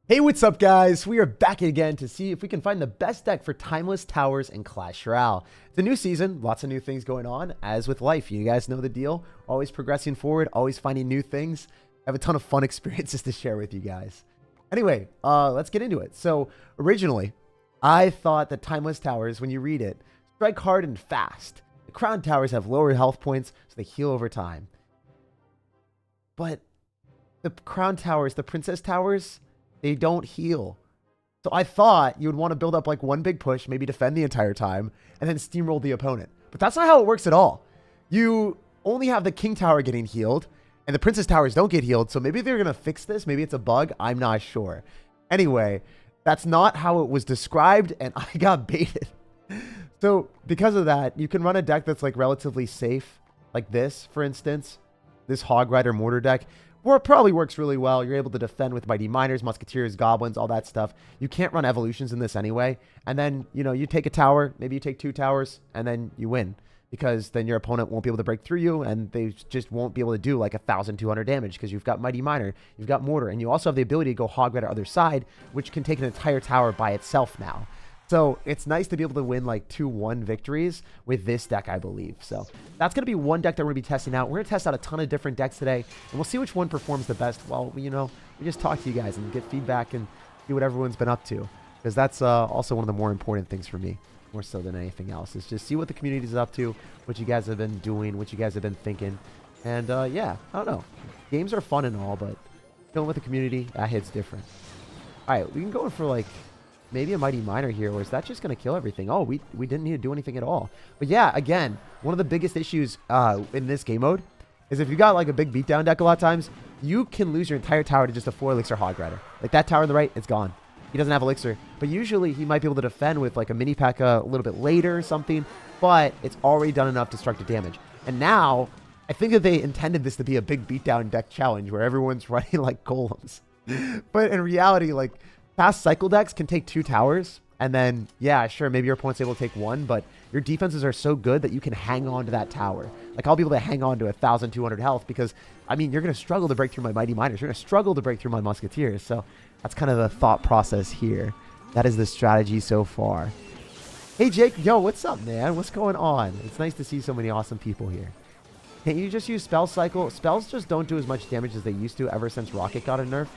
Hey, what's up, guys? We are back again to see if we can find the best deck for Timeless Towers in Clash Royale. It's a new season, lots of new things going on, as with life. You guys know the deal. Always progressing forward, always finding new things. I have a ton of fun experiences to share with you guys. Anyway, let's get into it. So, originally, I thought that Timeless Towers, when you read it, strike hard and fast. The Crown Towers have lower health points, so they heal over time. But the Crown Towers, the Princess Towers, they don't heal. So I thought you would want to build up like one big push, maybe defend the entire time, and then steamroll the opponent. But that's not how it works at all. You only have the King Tower getting healed, and the Princess Towers don't get healed. So maybe they're going to fix this. Maybe it's a bug. I'm not sure. Anyway, that's not how it was described, and I got baited. So because of that, you can run a deck that's like relatively safe, like this, for instance, this Hog Rider Mortar deck. Or it probably works really well. You're able to defend with Mighty Miners, Musketeers, Goblins, all that stuff. You can't run evolutions in this anyway. And then, you know, you take a tower, maybe you take 2 towers, and then you win. Because then your opponent won't be able to break through you, and they just won't be able to do like 1,200 damage because you've got Mighty Miner, you've got Mortar, and you also have the ability to go Hog Rider other side, which can take an entire tower by itself now. So it's nice to be able to win like 2-1 victories with this deck, I believe. So that's going to be one deck that we're going to be testing out. We're going to test out a ton of different decks today, and we'll see which one performs the best. Well, you know, we just talk to you guys and get feedback and see what everyone's been up to, because that's also one of the more important things for me, more so than anything else, is just see what the community is up to, what you guys have been doing, what you guys have been thinking. And yeah, I don't know. Games are fun and all, but going with the community, that hits different. All right, we can go in for like maybe a Mighty Miner here, or is that just going to kill everything? Oh, we didn't need to do anything at all. But yeah, again, one of the biggest issues in this game mode is if you got like a big beatdown deck a lot of times, you can lose your entire tower to just a 4 elixir Hog Rider. Like that tower on the right, it's gone. He doesn't have elixir. But usually he might be able to defend with like a mini P.E.K.K.A. a little bit later or something, but it's already done enough destructive damage. And now, I think that they intended this to be a big beatdown deck challenge where everyone's running like golems. But in reality, like, fast cycle decks can take 2 towers, and then, yeah, sure, maybe your opponent's able to take 1, but your defenses are so good that you can hang on to that tower. Like, I'll be able to hang on to 1,200 health because, I mean, you're going to struggle to break through my Mighty Miners. You're going to struggle to break through my Musketeers. So that's kind of the thought process here. That is the strategy so far. Hey, Jake. Yo, what's up, man? What's going on? It's nice to see so many awesome people here. Can't you just use Spell Cycle? Spells just don't do as much damage as they used to ever since Rocket got a nerf.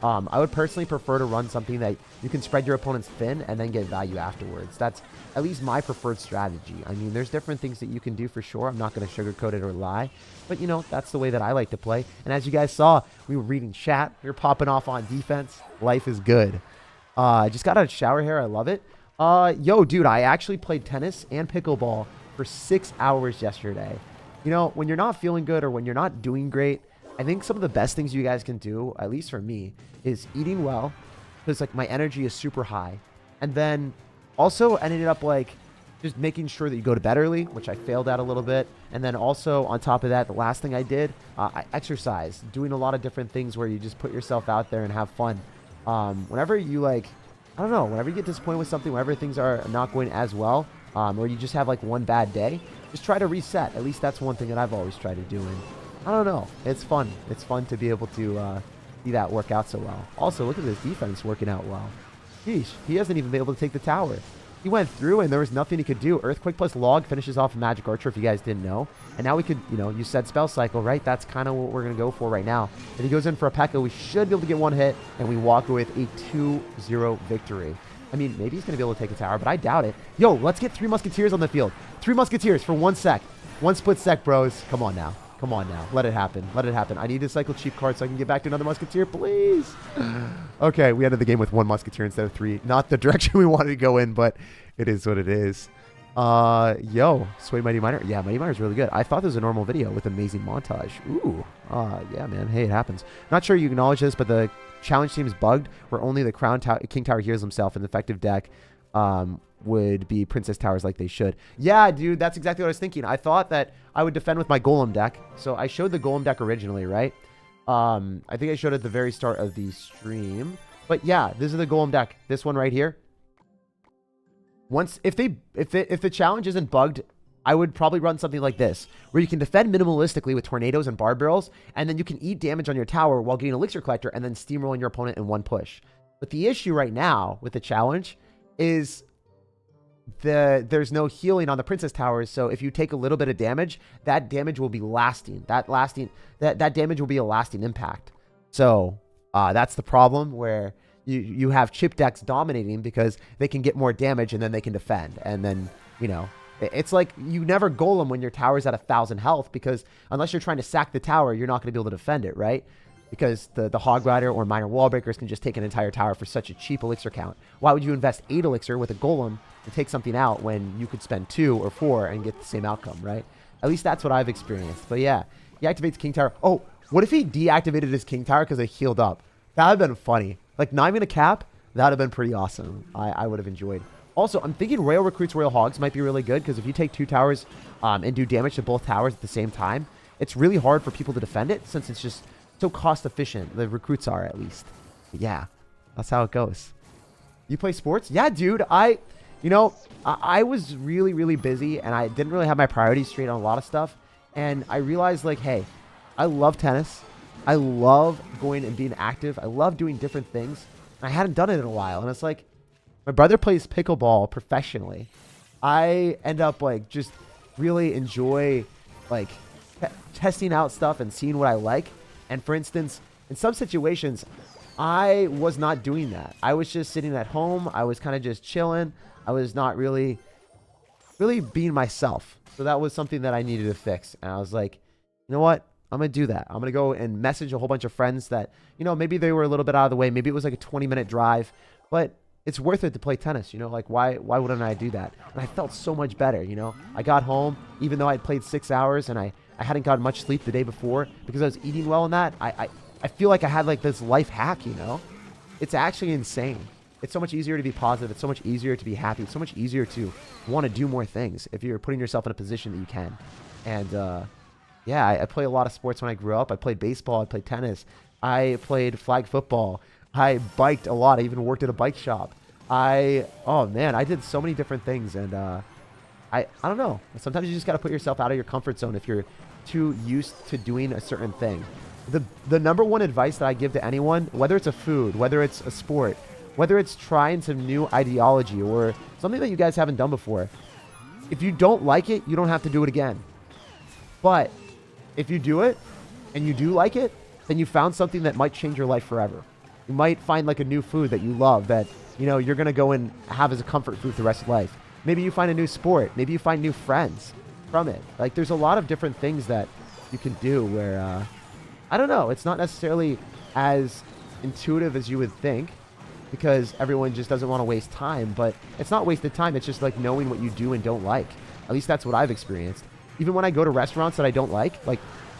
I would personally prefer to run something that you can spread your opponents thin and then get value afterwards. That's at least my preferred strategy. I mean, there's different things that you can do for sure. I'm not going to sugarcoat it or lie. But, you know, that's the way that I like to play. And as you guys saw, we were reading chat. We were popping off on defense. Life is good. I just got out of shower here. I love it. Yo, dude, I actually played tennis and pickleball for 6 hours yesterday. You know, when you're not feeling good or when you're not doing great, I think some of the best things you guys can do, at least for me, is eating well, because like my energy is super high. And then also I ended up like just making sure that you go to bed early, which I failed at a little bit. And then also on top of that, the last thing I did, I exercise, doing a lot of different things where you just put yourself out there and have fun. Whenever you like, I don't know, whenever you get disappointed with something, whenever things are not going as well, or you just have like one bad day, just try to reset. At least that's one thing that I've always tried to do. And I don't know. It's fun. It's fun to be able to see that work out so well. Also, look at this defense working out well. Sheesh, he hasn't even been able to take the tower. He went through and there was nothing he could do. Earthquake plus Log finishes off a Magic Archer, if you guys didn't know. And now we could, you know, you said Spell Cycle, right? That's kind of what we're going to go for right now. If he goes in for a P.E.K.K.A, we should be able to get 1 hit, and we walk with a 2-0 victory. I mean, maybe he's going to be able to take a tower, but I doubt it. Yo, let's get 3 Musketeers on the field. 3 Musketeers for 1 sec. 1 split sec, bros. Come on now. Come on now. Let it happen. Let it happen. I need to cycle cheap cards so I can get back to another Musketeer, please. Okay, we ended the game with 1 Musketeer instead of 3. Not the direction we wanted to go in, but it is what it is. Yo, Sway Mighty Miner. Yeah, Mighty Miner is really good. I thought this was a normal video with amazing montage. Ooh. Yeah, man. Hey, it happens. Not sure you acknowledge this, but the challenge team is bugged where only the King Tower heals himself in the effective deck. Would be Princess Towers like they should. Yeah, dude, that's exactly what I was thinking. I thought that I would defend with my Golem deck. So I showed the Golem deck originally, right? I think I showed it at the very start of the stream. But yeah, this is the Golem deck. This one right here. Once, if the challenge isn't bugged, I would probably run something like this, where you can defend minimalistically with tornadoes and barb barrels, and then you can eat damage on your tower while getting Elixir Collector and then steamrolling your opponent in 1 push. But the issue right now with the challenge is there's no healing on the princess towers. So if you take a little bit of damage, that damage will be lasting. That damage will be a lasting impact. So that's the problem, where you have chip decks dominating because they can get more damage and then they can defend. And then, you know, it's like you never golem when your tower's at 1,000 health, because unless you're trying to sack the tower, you're not going to be able to defend it, right? Because the Hog Rider or Minor Wall Breakers can just take an entire tower for such a cheap elixir count. Why would you invest 8 elixir with a golem to take something out when you could spend 2 or 4 and get the same outcome, right? At least that's what I've experienced. But yeah, he activates King Tower. Oh, what if he deactivated his King Tower because it healed up? That would have been funny. Like, not even a cap, that would have been pretty awesome. I would have enjoyed. Also, I'm thinking Royal recruits Royal Hogs might be really good, because if you take 2 towers and do damage to both towers at the same time, it's really hard for people to defend it, since it's just so cost efficient. The recruits are, at least. But yeah, that's how it goes. You play sports? Yeah, dude. I was really, really busy, and I didn't really have my priorities straight on a lot of stuff. And I realized, like, hey, I love tennis. I love going and being active. I love doing different things. I hadn't done it in a while. And it's like, my brother plays pickleball professionally. I end up, like, just really enjoy, like, testing out stuff and seeing what I like. And for instance, in some situations, I was not doing that. I was just sitting at home. I was kind of just chilling. I was not really being myself. So that was something that I needed to fix. And I was like, you know what? I'm going to do that. I'm going to go and message a whole bunch of friends that, you know, maybe they were a little bit out of the way. Maybe it was like a 20-minute drive, but it's worth it to play tennis. You know, like, why wouldn't I do that? And I felt so much better. You know, I got home, even though I'd played 6 hours and I hadn't gotten much sleep the day before because I was eating well in that. I feel like I had like this life hack, you know. It's actually insane. It's so much easier to be positive. It's so much easier to be happy. It's so much easier to want to do more things if you're putting yourself in a position that you can. And yeah, I played a lot of sports when I grew up. I played baseball. I played tennis. I played flag football. I biked a lot. I even worked at a bike shop. Oh man, I did so many different things. And I don't know. Sometimes you just got to put yourself out of your comfort zone if you're too used to doing a certain thing. The number one advice that I give to anyone, whether it's a food, whether it's a sport, whether it's trying some new ideology or something that you guys haven't done before, if you don't like it, you don't have to do it again. But if you do it and you do like it, then you found something that might change your life forever. You might find like a new food that you love that, you know, you're going to go and have as a comfort food for the rest of life. Maybe you find a new sport. Maybe you find new friends from it. Like, there's a lot of different things that you can do where, I don't know, it's not necessarily as intuitive as you would think because everyone just doesn't want to waste time, but it's not wasted time. It's just like knowing what you do and don't like. At least that's what I've experienced. Even when I go to restaurants that I don't like,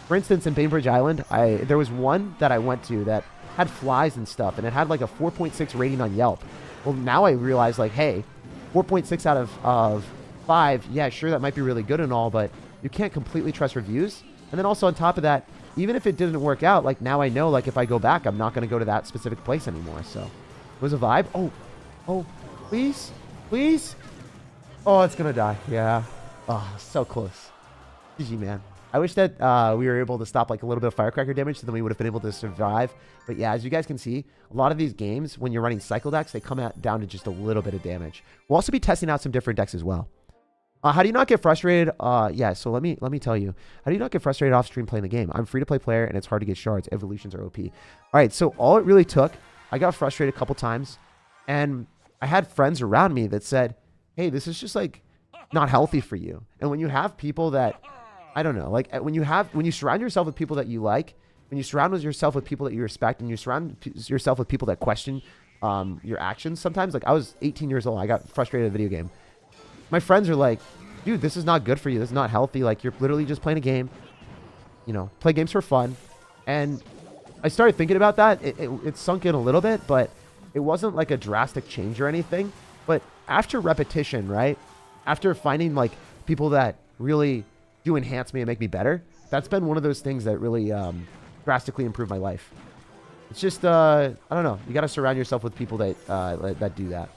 for instance, in Bainbridge Island, there was one that I went to that had flies and stuff, and it had like a 4.6 rating on Yelp. Well, now I realize, like, hey, 4.6 out of 5, yeah, sure, that might be really good and all, but you can't completely trust reviews. And then also on top of that, even if it didn't work out, like, now I know, like, if I go back, I'm not going to go to that specific place anymore. So it was a vibe. Oh, please, please. Oh, it's going to die. Yeah. Oh, so close. GG, man. I wish that we were able to stop like a little bit of firecracker damage, so then we would have been able to survive. But yeah, as you guys can see, a lot of these games, when you're running cycle decks, they come out down to just a little bit of damage. We'll also be testing out some different decks as well. How do you not get frustrated? Yeah, so let me tell you. How do you not get frustrated off stream playing the game? I'm free-to-play player, and it's hard to get shards. Evolutions are OP. All right, so all it really took, I got frustrated a couple times, and I had friends around me that said, hey, this is just like not healthy for you. And when you have people that, I don't know, like when you surround yourself with people that you like, when you surround yourself with people that you respect, and you surround yourself with people that question your actions, sometimes, like I was 18 years old, I got frustrated at a video game. My friends are like, dude, this is not good for you. This is not healthy. Like, you're literally just playing a game. You know, play games for fun. And I started thinking about that. It sunk in a little bit, but it wasn't like a drastic change or anything. But after repetition, right? After finding like people that really do enhance me and make me better, that's been one of those things that really drastically improved my life. It's just, I don't know. You got to surround yourself with people that do that.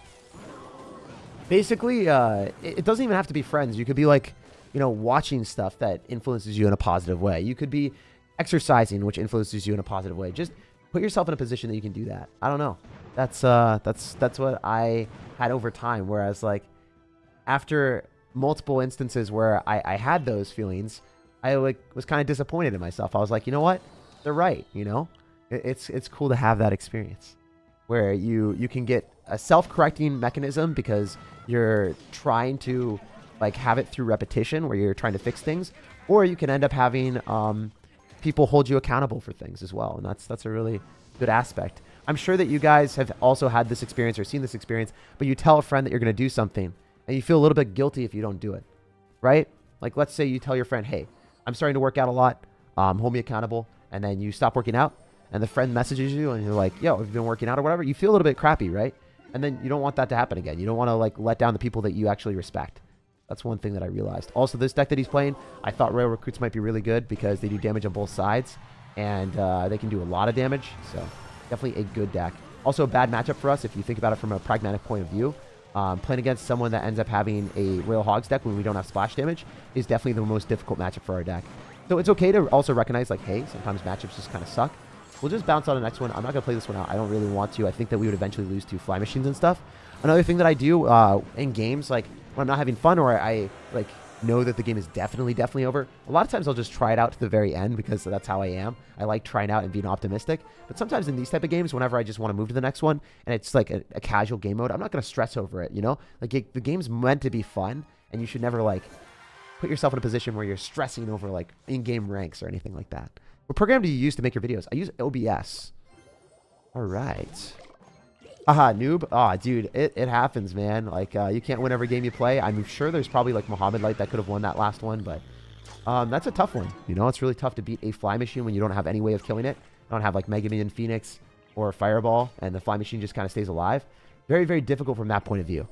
Basically, it doesn't even have to be friends. You could be like, you know, watching stuff that influences you in a positive way. You could be exercising, which influences you in a positive way. Just put yourself in a position that you can do that. I don't know. That's what I had over time. Whereas like after multiple instances where I had those feelings, I like was kind of disappointed in myself. I was like, you know what? They're right. You know, it's cool to have that experience where you can get a self-correcting mechanism because you're trying to like have it through repetition where you're trying to fix things, or you can end up having people hold you accountable for things as well, and that's a really good aspect. I'm sure that you guys have also had this experience or seen this experience, but you tell a friend that you're going to do something and you feel a little bit guilty if you don't do it, right? Like let's say you tell your friend, hey, I'm starting to work out a lot, hold me accountable, and then you stop working out and the friend messages you and you're like, yo, have you been working out or whatever? You feel a little bit crappy, right? And then you don't want that to happen again. You don't want to like let down the people that you actually respect. That's one thing that I realized. Also, this deck that he's playing, I thought Royal Recruits might be really good because they do damage on both sides and they can do a lot of damage. So definitely a good deck. Also a bad matchup for us if you think about it from a pragmatic point of view. Playing against someone that ends up having a Royal Hogs deck when we don't have splash damage is definitely the most difficult matchup for our deck. So it's okay to also recognize like, hey, sometimes matchups just kind of suck. We'll just bounce on the next one. I'm not going to play this one out. I don't really want to. I think that we would eventually lose to fly machines and stuff. Another thing that I do in games, like when I'm not having fun or I like know that the game is definitely over, a lot of times I'll just try it out to the very end because that's how I am. I like trying out and being optimistic. But sometimes in these type of games, whenever I just want to move to the next one and it's like a casual game mode, I'm not going to stress over it, you know? Like the game's meant to be fun and you should never like put yourself in a position where you're stressing over like in-game ranks or anything like that. What program do you use to make your videos? I use OBS. All right. Haha, noob. Oh, dude, it happens, man. Like, you can't win every game you play. I'm sure there's probably like Muhammad Light that could have won that last one, but that's a tough one. You know, it's really tough to beat a fly machine when you don't have any way of killing it. You don't have like Mega Minion Phoenix or Fireball, and the fly machine just kind of stays alive. Very, very difficult from that point of view.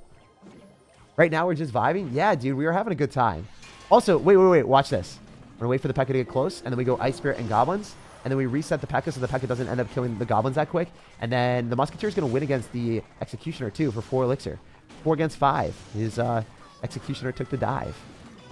Right now, we're just vibing. Yeah, dude, we are having a good time. Also, wait. Watch this. We're going to wait for the P.E.K.K.A to get close, and then we go Ice Spirit and Goblins. And then we reset the P.E.K.K.A so the P.E.K.K.A doesn't end up killing the Goblins that quick. And then the Musketeer is going to win against the Executioner, too, for 4 Elixir. 4 against 5. His Executioner took the dive.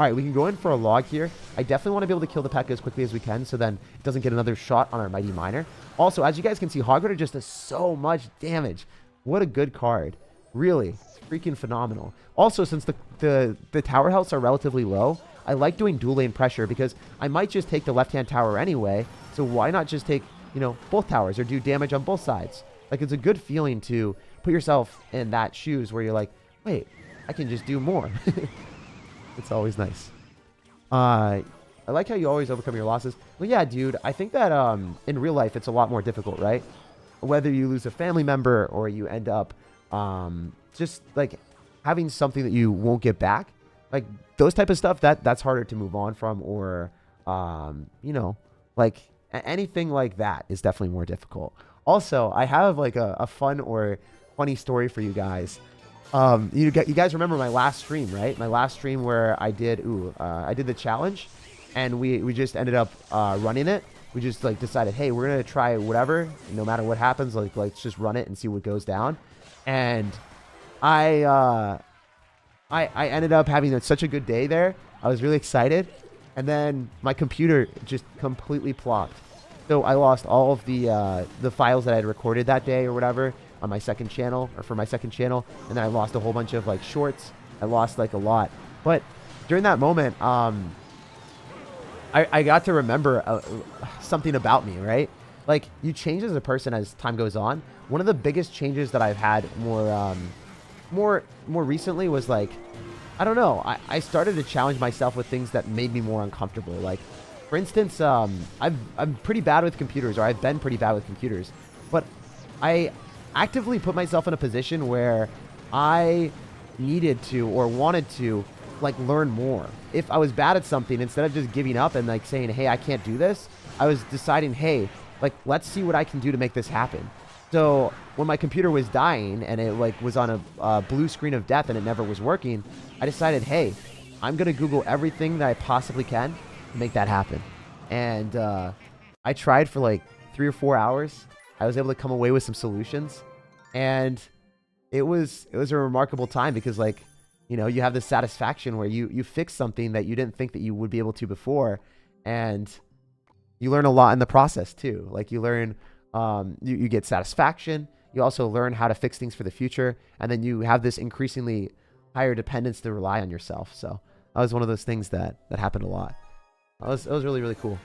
All right, we can go in for a log here. I definitely want to be able to kill the P.E.K.K.A as quickly as we can so then it doesn't get another shot on our Mighty Miner. Also, as you guys can see, Hog Rider just does so much damage. What a good card. Really, it's freaking phenomenal. Also, since the tower healths are relatively low, I like doing dual lane pressure because I might just take the left-hand tower anyway. So why not just take, you know, both towers or do damage on both sides? Like, it's a good feeling to put yourself in that shoes where you're like, wait, I can just do more. It's always nice. I like how you always overcome your losses. Well, yeah, dude, I think that in real life, it's a lot more difficult, right? Whether you lose a family member or you end up just like having something that you won't get back, like those type of stuff, that's harder to move on from, or you know, like anything like that is definitely more difficult. Also, I have like a fun or funny story for you guys. You guys remember my last stream, right? My last stream where I did the challenge, and we just ended up running it. We just like decided, hey, we're gonna try whatever, no matter what happens. Like let's just run it and see what goes down. And I ended up having such a good day there. I was really excited. And then my computer just completely plopped. So I lost all of the files that I had recorded that day or whatever on my second channel, or for my second channel. And then I lost a whole bunch of like shorts. I lost like a lot. But during that moment, I got to remember something about me, right? Like, you change as a person as time goes on. One of the biggest changes that I've had more recently was like, I don't know, I started to challenge myself with things that made me more uncomfortable. Like, for instance, I'm pretty bad with computers, or I've been pretty bad with computers, but I actively put myself in a position where I needed to or wanted to like learn more. If I was bad at something, instead of just giving up and like saying, hey, I can't do this, I was deciding, hey, like, let's see what I can do to make this happen. So when my computer was dying and it like was on a blue screen of death and it never was working, I decided, hey, I'm going to Google everything that I possibly can to make that happen. And I tried for like 3 or 4 hours. I was able to come away with some solutions, and it was a remarkable time because, like, you know, you have this satisfaction where you fix something that you didn't think that you would be able to before, and you learn a lot in the process too. Like, you learn, you get satisfaction, You also learn how to fix things for the future. And then you have this increasingly higher dependence to rely on yourself. So that was one of those things that happened a lot. That was really, really cool.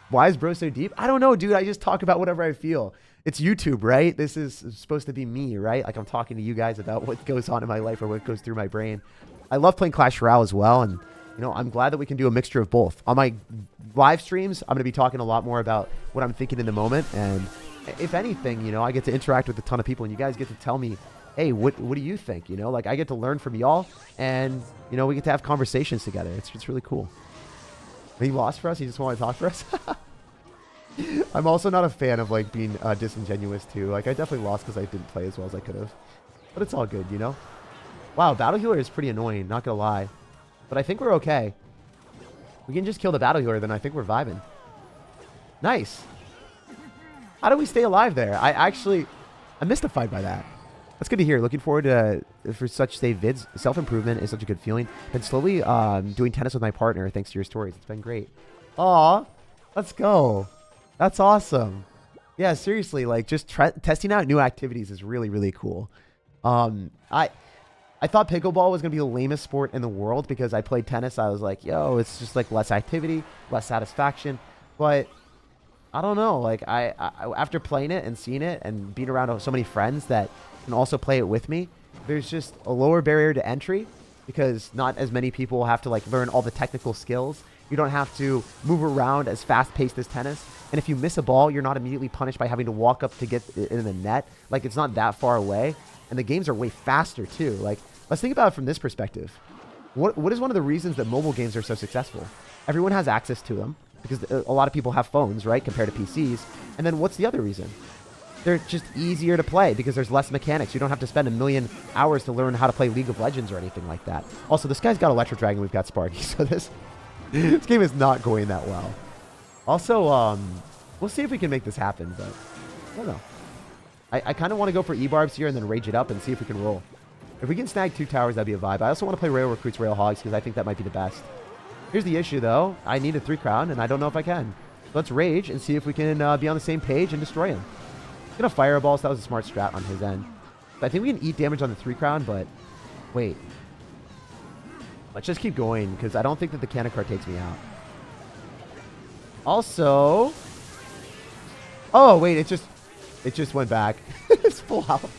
Why is bro so deep? I don't know, dude. I just talk about whatever I feel. It's YouTube, right? This is supposed to be me, right? Like I'm talking to you guys about what goes on in my life or what goes through my brain. I love playing Clash Royale as well. And, you know, I'm glad that we can do a mixture of both. On my live streams, I'm going to be talking a lot more about what I'm thinking in the moment. And if anything, you know, I get to interact with a ton of people and you guys get to tell me, hey, what do you think? You know, like I get to learn from y'all and, you know, we get to have conversations together. It's really cool. He lost for us? He just wanted to talk for us? I'm also not a fan of like being disingenuous too. Like I definitely lost because I didn't play as well as I could have. But it's all good, you know? Wow, Battle Healer is pretty annoying, not gonna lie. But I think we're okay. We can just kill the Battle Healer, then I think we're vibing. Nice. How do we stay alive there? I'm mystified by that. That's good to hear. Looking forward to for such saved vids. Self-improvement is such a good feeling. Been slowly doing tennis with my partner thanks to your stories. It's been great. Aw, let's go. That's awesome. Yeah, seriously, like just testing out new activities is really, really cool. I thought pickleball was going to be the lamest sport in the world because I played tennis. I was like, yo, it's just like less activity, less satisfaction. But I don't know. Like I after playing it and seeing it and being around so many friends that can also play it with me, there's just a lower barrier to entry because not as many people have to like learn all the technical skills. You don't have to move around as fast-paced as tennis. And if you miss a ball, you're not immediately punished by having to walk up to get in the net. Like, it's not that far away. And the games are way faster, too. Like, let's think about it from this perspective. What is one of the reasons that mobile games are so successful? Everyone has access to them because a lot of people have phones, right, compared to PCs. And then what's the other reason? They're just easier to play because there's less mechanics. You don't have to spend a million hours to learn how to play League of Legends or anything like that. Also, this guy's got Electro Dragon. We've got Sparky. So this game is not going that well. Also, we'll see if we can make this happen, but I don't know. I kind of want to go for E-Barbs here and then rage it up and see if we can roll. If we can snag 2 towers, that'd be a vibe. I also want to play Rail Recruits, Rail Hogs because I think that might be the best. Here's the issue, though. I need a 3 crown, and I don't know if I can. Let's rage and see if we can be on the same page and destroy him. He's going to fireball, so that was a smart strat on his end. I think we can eat damage on the 3 crown, but wait. Let's just keep going because I don't think that the cannon card takes me out. Also, oh wait, it just went back. It's full health.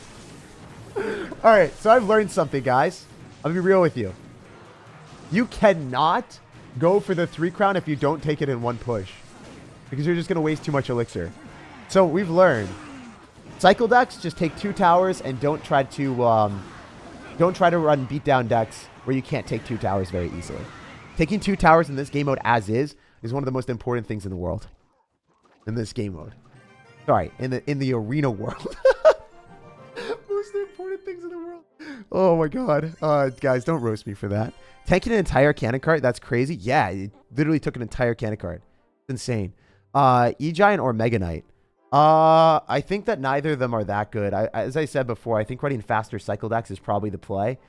All right, so I've learned something, guys. I'll be real with you. You cannot go for the 3 crown if you don't take it in one push because you're just gonna waste too much elixir. So we've learned cycle decks just take 2 towers and don't try to run beatdown decks where you can't take 2 towers very easily. Taking 2 towers in this game mode as is one of the most important things in the world. In this game mode. Sorry, in the arena world. Most important things in the world. Oh my god. Guys, don't roast me for that. Taking an entire cannon cart, that's crazy. Yeah, it literally took an entire cannon cart. It's insane. E-Giant or Mega Knight? I think that neither of them are that good. As I said before, I think running faster cycle decks is probably the play.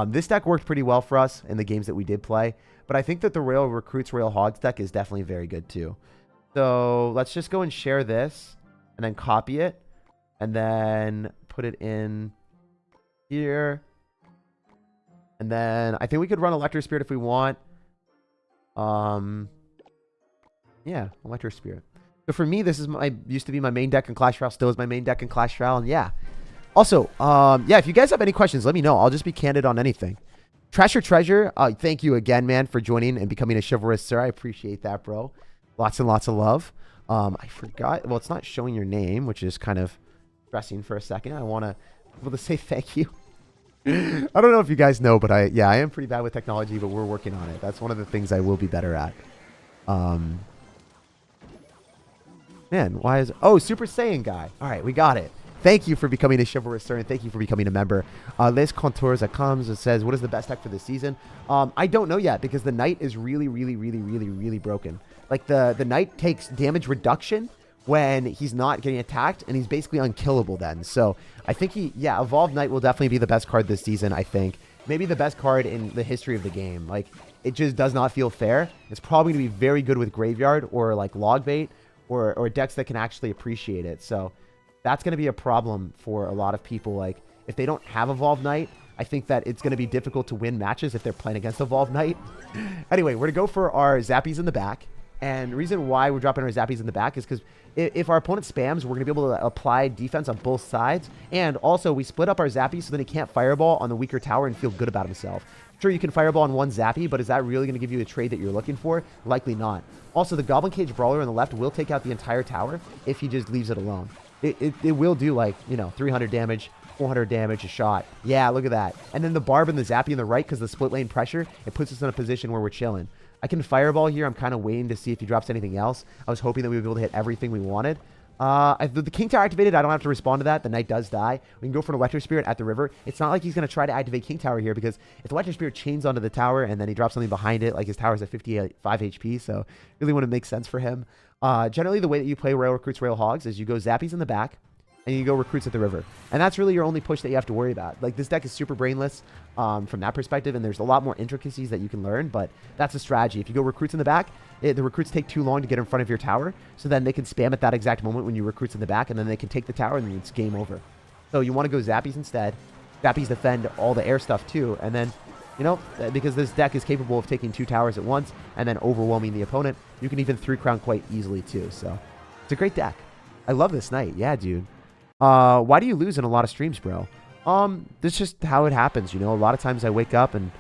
This deck worked pretty well for us in the games that we did play. But I think that the Rail Recruits, Rail Hogs deck is definitely very good too. So let's just go and share this. And then copy it. And then put it in here. And then I think we could run Electro Spirit if we want. Yeah, Electro Spirit. So for me, this is used to be my main deck in Clash Royale. Still is my main deck in Clash Royale. And yeah. Also, yeah, if you guys have any questions, let me know. I'll just be candid on anything. Trash or Treasure, thank you again, man, for joining and becoming a chivalrous sir. I appreciate that, bro. Lots and lots of love. I forgot. Well, it's not showing your name, which is kind of stressing for a second. I want to be able to say thank you. I don't know if you guys know, but I am pretty bad with technology, but we're working on it. That's one of the things I will be better at. Man, why is... Oh, Super Saiyan guy. All right, we got it. Thank you for becoming a chivalrous sir, and thank you for becoming a member. Les Contours that comes and says, what is the best deck for this season? I don't know yet because the Knight is really, really, really, really, really broken. Like, the Knight takes damage reduction when he's not getting attacked, and he's basically unkillable then. So I think Evolved Knight will definitely be the best card this season, I think. Maybe the best card in the history of the game. Like, it just does not feel fair. It's probably going to be very good with Graveyard or, like, Log Bait or decks that can actually appreciate it. So... that's going to be a problem for a lot of people. Like, if they don't have Evolved Knight, I think that it's going to be difficult to win matches if they're playing against Evolved Knight. Anyway, we're going to go for our Zappies in the back. And the reason why we're dropping our Zappies in the back is because if our opponent spams, we're going to be able to apply defense on both sides. And also, we split up our Zappies so that he can't Fireball on the weaker tower and feel good about himself. Sure, you can Fireball on one Zappy, but is that really going to give you a trade that you're looking for? Likely not. Also, the Goblin Cage Brawler on the left will take out the entire tower if he just leaves it alone. It will do, like, you know, 300 damage, 400 damage a shot. Yeah, look at that. And then the Barb and the Zappy on the right, because the split lane pressure, it puts us in a position where we're chilling. I can Fireball here. I'm kind of waiting to see if he drops anything else. I was hoping that we would be able to hit everything we wanted. The King Tower activated. I don't have to respond to that. The Knight does die. We can go for an Electro Spirit at the river. It's not like he's going to try to activate King Tower here, because if the Electro Spirit chains onto the tower and then he drops something behind it, like his tower's at 55 HP, so really wouldn't make sense for him. Generally, the way that you play Royal Recruits Royal Hogs is you go Zappies in the back, and you go Recruits at the river. And that's really your only push that you have to worry about. Like, this deck is super brainless from that perspective, and there's a lot more intricacies that you can learn, but that's a strategy. If you go Recruits in the back, the Recruits take too long to get in front of your tower, so then they can spam at that exact moment when you Recruits in the back, and then they can take the tower, and then it's game over. So you want to go Zappies instead. Zappies defend all the air stuff too, and then, you know, because this deck is capable of taking 2 towers at once and then overwhelming the opponent, you can even 3-crown quite easily too. So it's a great deck. I love this Knight. Yeah, dude. Why do you lose in a lot of streams, bro? That's just how it happens, you know. A lot of times I wake up and,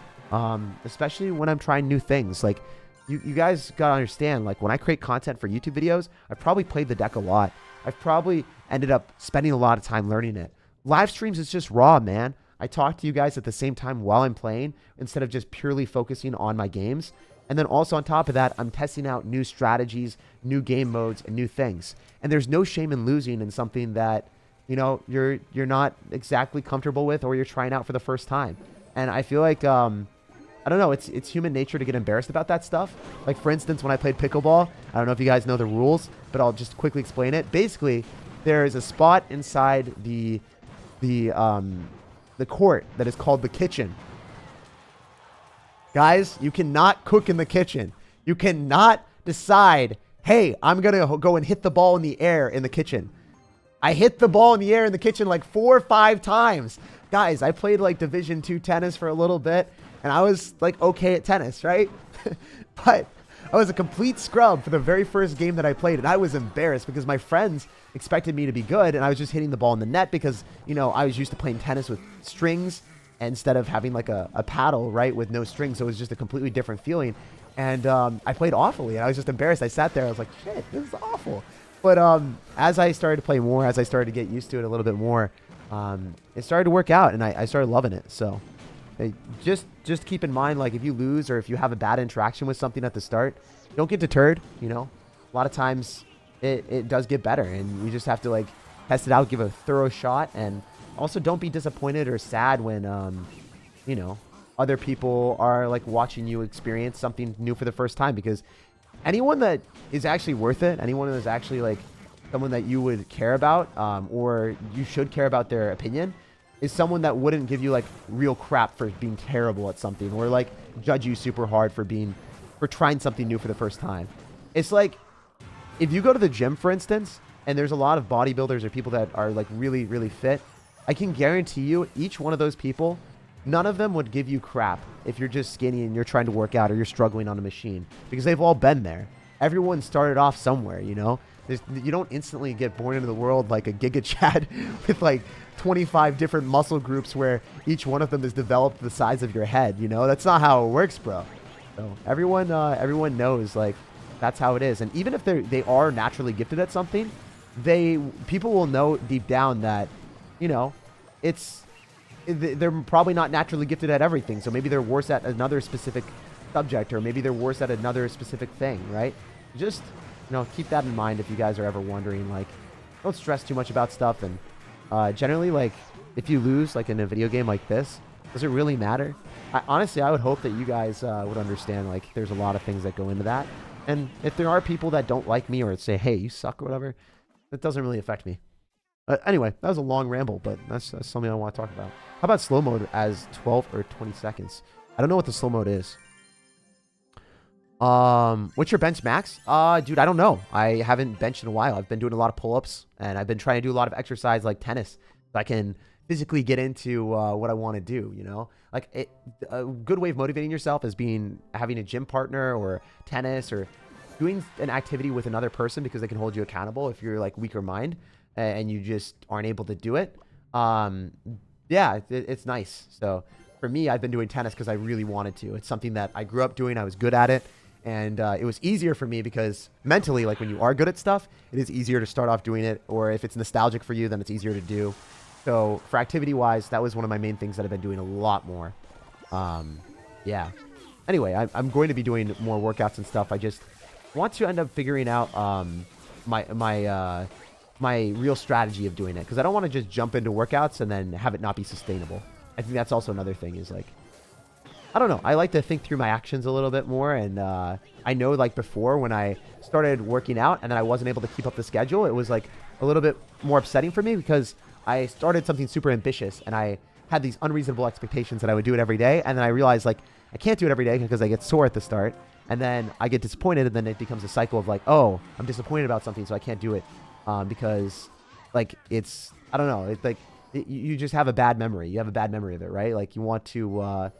especially when I'm trying new things, like, you guys gotta understand, like, when I create content for YouTube videos, I've probably played the deck a lot. I've probably ended up spending a lot of time learning it. Live streams is just raw, man. I talk to you guys at the same time while I'm playing, instead of just purely focusing on my games. And then also on top of that, I'm testing out new strategies, new game modes, and new things. And there's no shame in losing in something that, you know, you're not exactly comfortable with, or you're trying out for the first time. And I feel like, I don't know, it's human nature to get embarrassed about that stuff. Like, for instance, when I played pickleball, I don't know if you guys know the rules, but I'll just quickly explain it. Basically, there is a spot inside the court that is called the kitchen. Guys, you cannot cook in the kitchen. You cannot decide, hey, I'm going to go and hit the ball in the air in the kitchen. I hit the ball in the air in the kitchen like 4 or 5 times. Guys, I played like Division 2 tennis for a little bit, and I was like okay at tennis, right? But I was a complete scrub for the very first game that I played, and I was embarrassed because my friends expected me to be good, and I was just hitting the ball in the net because, you know, I was used to playing tennis with strings instead of having like a paddle, right, with no strings. So it was just a completely different feeling. And I played awfully, and I was just embarrassed. I sat there, I was like, shit, this is awful. But as I started to play more, as I started to get used to it a little bit more, it started to work out, and I started loving it. So just keep in mind, like, if you lose or if you have a bad interaction with something at the start, don't get deterred. You know, a lot of times it does get better, and you just have to, like, test it out, give it a thorough shot, and also don't be disappointed or sad when, you know, other people are, like, watching you experience something new for the first time, because anyone that is actually worth it, anyone that is actually, like, someone that you would care about, or you should care about their opinion, is someone that wouldn't give you, like, real crap for being terrible at something, or, like, judge you super hard for trying something new for the first time. It's like, if you go to the gym, for instance, and there's a lot of bodybuilders or people that are, like, really, really fit, I can guarantee you each one of those people, none of them would give you crap if you're just skinny and you're trying to work out or you're struggling on a machine, because they've all been there. Everyone started off somewhere, you know? You don't instantly get born into the world like a Giga Chad with, like, 25 different muscle groups where each one of them is developed the size of your head, you know? That's not how it works, bro. So everyone knows, like, that's how it is. And even if they are naturally gifted at something, people will know deep down that, you know, they're probably not naturally gifted at everything. So maybe they're worse at another specific subject, or maybe they're worse at another specific thing, right? Just, you know, keep that in mind if you guys are ever wondering. Like, don't stress too much about stuff. And generally, like, if you lose, like, in a video game like this, does it really matter? Honestly, I would hope that you guys would understand, like, there's a lot of things that go into that. And if there are people that don't like me or say, hey, you suck or whatever, it doesn't really affect me. Anyway, that was a long ramble, but that's something I want to talk about. How about slow mode as 12 or 20 seconds? I don't know what the slow mode is. What's your bench max? Dude, I don't know. I haven't benched in a while. I've been doing a lot of pull-ups, and I've been trying to do a lot of exercise like tennis, so I can physically get into what I want to do. You know, like a good way of motivating yourself is having a gym partner or tennis or doing an activity with another person because they can hold you accountable if you're like weaker mind and you just aren't able to do it. Yeah, it's nice. So for me, I've been doing tennis because I really wanted to. It's something that I grew up doing. I was good at it. And it was easier for me because mentally, like when you are good at stuff, it is easier to start off doing it. Or if it's nostalgic for you, then it's easier to do. So for activity-wise, that was one of my main things that I've been doing a lot more. Yeah. Anyway, I'm going to be doing more workouts and stuff. I just want to end up figuring out my real strategy of doing it. Because I don't want to just jump into workouts and then have it not be sustainable. I think that's also another thing is like, I don't know. I like to think through my actions a little bit more. And I know like before when I started working out and then I wasn't able to keep up the schedule, it was like a little bit more upsetting for me because I started something super ambitious and I had these unreasonable expectations that I would do it every day. And then I realized like I can't do it every day because I get sore at the start. And then I get disappointed and then it becomes a cycle of like, oh, I'm disappointed about something so I can't do it because like it's, I don't know. It's like you just have a bad memory. You have a bad memory of it, right? Like you want to...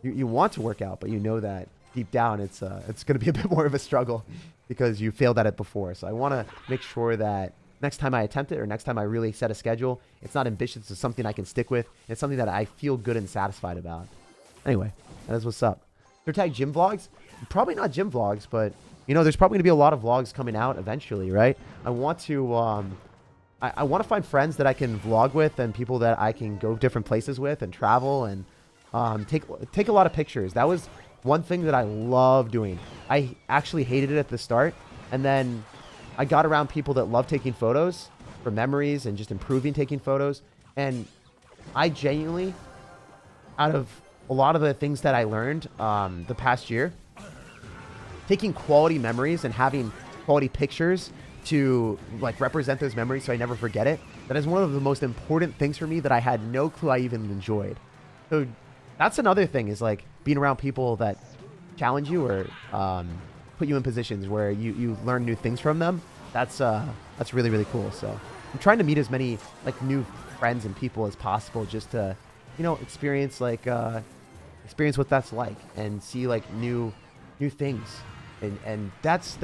You want to work out, but you know that deep down it's going to be a bit more of a struggle because you failed at it before. So I want to make sure that next time I attempt it or next time I really set a schedule, it's not ambitious. It's something I can stick with. It's something that I feel good and satisfied about. Anyway, that is what's up. SirTag gym vlogs? Probably not gym vlogs, but you know, there's probably going to be a lot of vlogs coming out eventually, right? I want to I want to find friends that I can vlog with and people that I can go different places with and travel and take a lot of pictures. That was one thing that I love doing. I actually hated it at the start, and then I got around people that love taking photos for memories and just improving taking photos. And I genuinely, out of a lot of the things that I learned the past year, taking quality memories and having quality pictures to like represent those memories so I never forget it, that is one of the most important things for me that I had no clue I even enjoyed. So that's another thing is like being around people that challenge you or put you in positions where you learn new things from them. That's really, really cool. So I'm trying to meet as many like new friends and people as possible just to, you know, experience what that's like and see like new things. And that's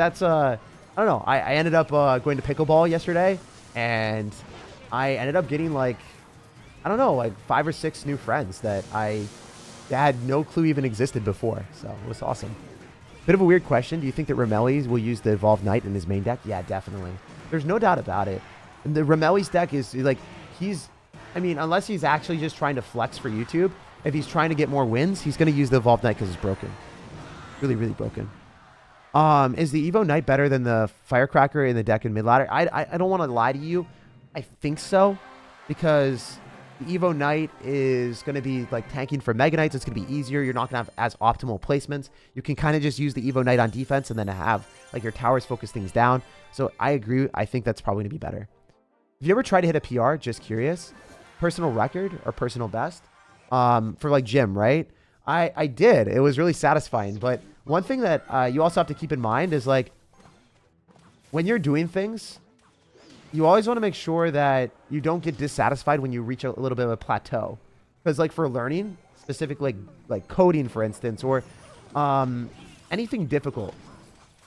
I don't know. I ended up going to pickleball yesterday and I ended up getting like, I don't know, like 5 or 6 new friends that I had no clue even existed before. So it was awesome. Bit of a weird question. Do you think that Romelli will use the Evolved Knight in his main deck? Yeah, definitely. There's no doubt about it. And the Romelli's deck is like, unless he's actually just trying to flex for YouTube, if he's trying to get more wins, he's going to use the Evolved Knight because it's broken. Really, really broken. Is the Evo Knight better than the Firecracker in the deck in mid ladder? I don't want to lie to you. I think so because the Evo Knight is going to be like tanking for Mega Knights. It's going to be easier. You're not going to have as optimal placements. You can kind of just use the Evo Knight on defense and then have like your towers focus things down. So I agree. I think that's probably going to be better. Have you ever tried to hit a PR? Just curious. Personal record or personal best? For like gym, right? I did. It was really satisfying. But one thing that you also have to keep in mind is like when you're doing things, you always want to make sure that you don't get dissatisfied when you reach a little bit of a plateau. Because like for learning, specifically like coding, for instance, or anything difficult,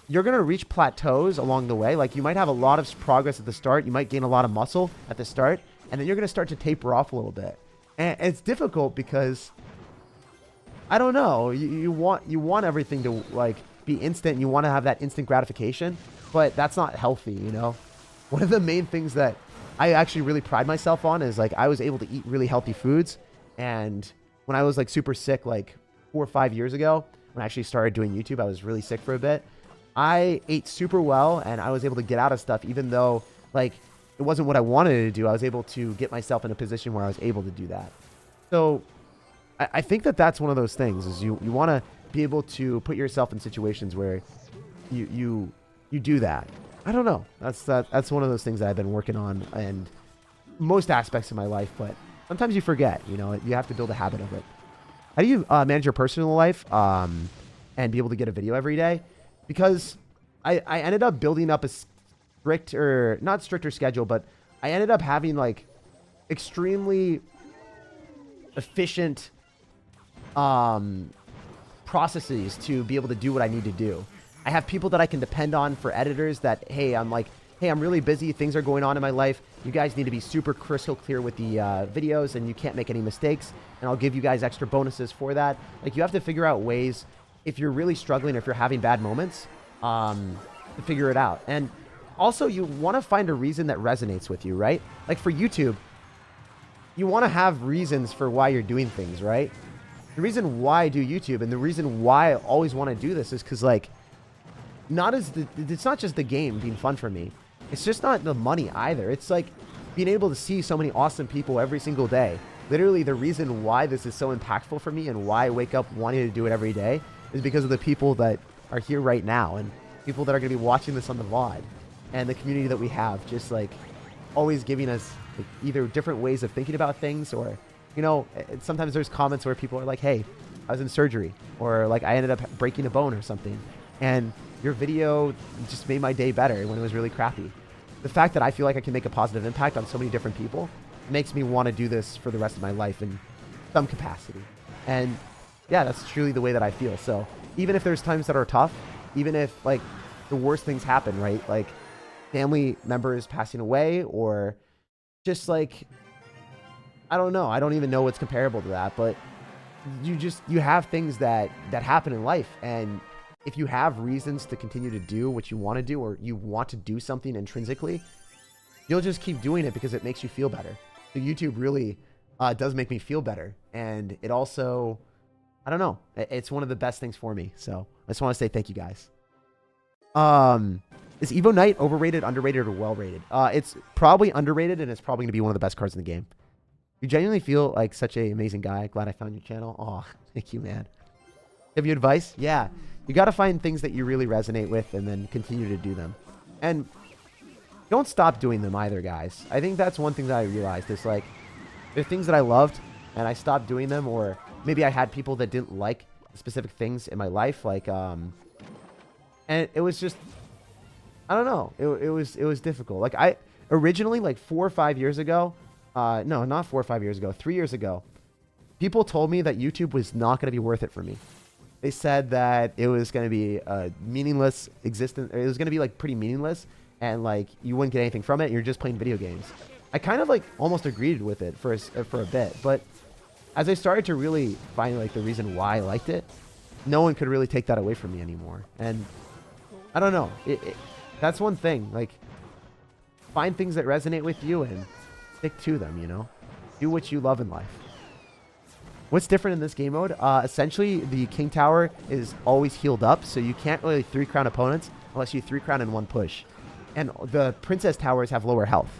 you're going to reach plateaus along the way. Like you might have a lot of progress at the start. You might gain a lot of muscle at the start. And then you're going to start to taper off a little bit. And it's difficult because, I don't know, you want everything to like be instant. You want to have that instant gratification. But that's not healthy, you know? One of the main things that I actually really pride myself on is like I was able to eat really healthy foods. And when I was like super sick like 4 or 5 years ago, when I actually started doing YouTube, I was really sick for a bit. I ate super well and I was able to get out of stuff even though like it wasn't what I wanted to do. I was able to get myself in a position where I was able to do that. So I think that that's one of those things is you want to be able to put yourself in situations where you do that. I don't know. That's one of those things that I've been working on in most aspects of my life, but sometimes you forget, you know, you have to build a habit of it. How do you manage your personal life? and be able to get a video every day, because I ended up building up a strict, or not stricter schedule, but I ended up having like extremely efficient processes to be able to do what I need to do. I have people that I can depend on for editors that, hey, I'm really busy. Things are going on in my life. You guys need to be super crystal clear with the videos, and you can't make any mistakes. And I'll give you guys extra bonuses for that. Like, you have to figure out ways, if you're really struggling, or if you're having bad moments, to figure it out. And also, you want to find a reason that resonates with you, right? Like for YouTube, you want to have reasons for why you're doing things, right? The reason why I do YouTube, and the reason why I always want to do this, is because, like, it's not just the game being fun for me. It's just not the money either. It's like being able to see so many awesome people every single day. Literally, the reason why this is so impactful for me and why I wake up wanting to do it every day is because of the people that are here right now, and people that are going to be watching this on the VOD, and the community that we have, just like always giving us like either different ways of thinking about things, or, you know, sometimes there's comments where people are like, hey, I was in surgery, or like I ended up breaking a bone or something, and your video just made my day better when it was really crappy. The fact that I feel like I can make a positive impact on so many different people makes me want to do this for the rest of my life in some capacity. And yeah, that's truly the way that I feel. So even if there's times that are tough, even if like the worst things happen, right? Like family members passing away, or just like, I don't know. I don't even know what's comparable to that, but you have things that happen in life, and if you have reasons to continue to do what you want to do, or you want to do something intrinsically, you'll just keep doing it because it makes you feel better. So YouTube really does make me feel better. And it also, I don't know, it's one of the best things for me. So I just want to say thank you guys. Is Evo Knight overrated, underrated, or well rated? It's probably underrated, and it's probably going to be one of the best cards in the game. You genuinely feel like such an amazing guy. Glad I found your channel. Oh, thank you, man. Have you advice? Yeah. You got to find things that you really resonate with, and then continue to do them. And don't stop doing them either, guys. I think that's one thing that I realized. Is like, there are things that I loved, and I stopped doing them, or maybe I had people that didn't like specific things in my life. Like, and it was just, I don't know. It was difficult. Like, I originally, like 4 or 5 years ago, no, not 4 or 5 years ago, 3 years ago, people told me that YouTube was not going to be worth it for me. They said that it was going to be a meaningless existence. It was going to be like pretty meaningless, and like you wouldn't get anything from it. You're just playing video games. I kind of like almost agreed with it for a bit, but as I started to really find like the reason why I liked it, no one could really take that away from me anymore. And I don't know. That's one thing. Like, find things that resonate with you and stick to them. You know, do what you love in life. What's different in this game mode? Essentially, the King Tower is always healed up, so you can't really 3-crown opponents unless you 3-crown in one push. And the Princess Towers have lower health.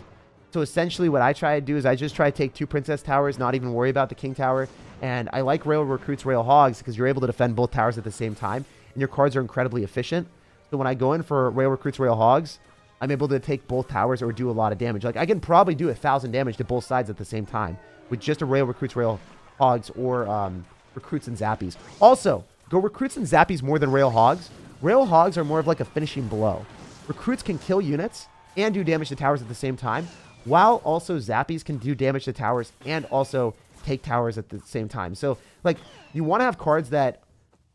So essentially what I try to do is I just try to take 2 Princess Towers, not even worry about the King Tower. And I like Royal Recruits, Royal Hogs, because you're able to defend both towers at the same time, and your cards are incredibly efficient. So when I go in for Royal Recruits, Royal Hogs, I'm able to take both towers or do a lot of damage. Like, I can probably do 1,000 damage to both sides at the same time with just a Royal Recruits, Royal Hogs, or Recruits and Zappies. Also, go Recruits and Zappies more than Royal Hogs. Royal Hogs are more of like a finishing blow. Recruits can kill units and do damage to towers at the same time, while also Zappies can do damage to towers and also take towers at the same time. So, like, you want to have cards that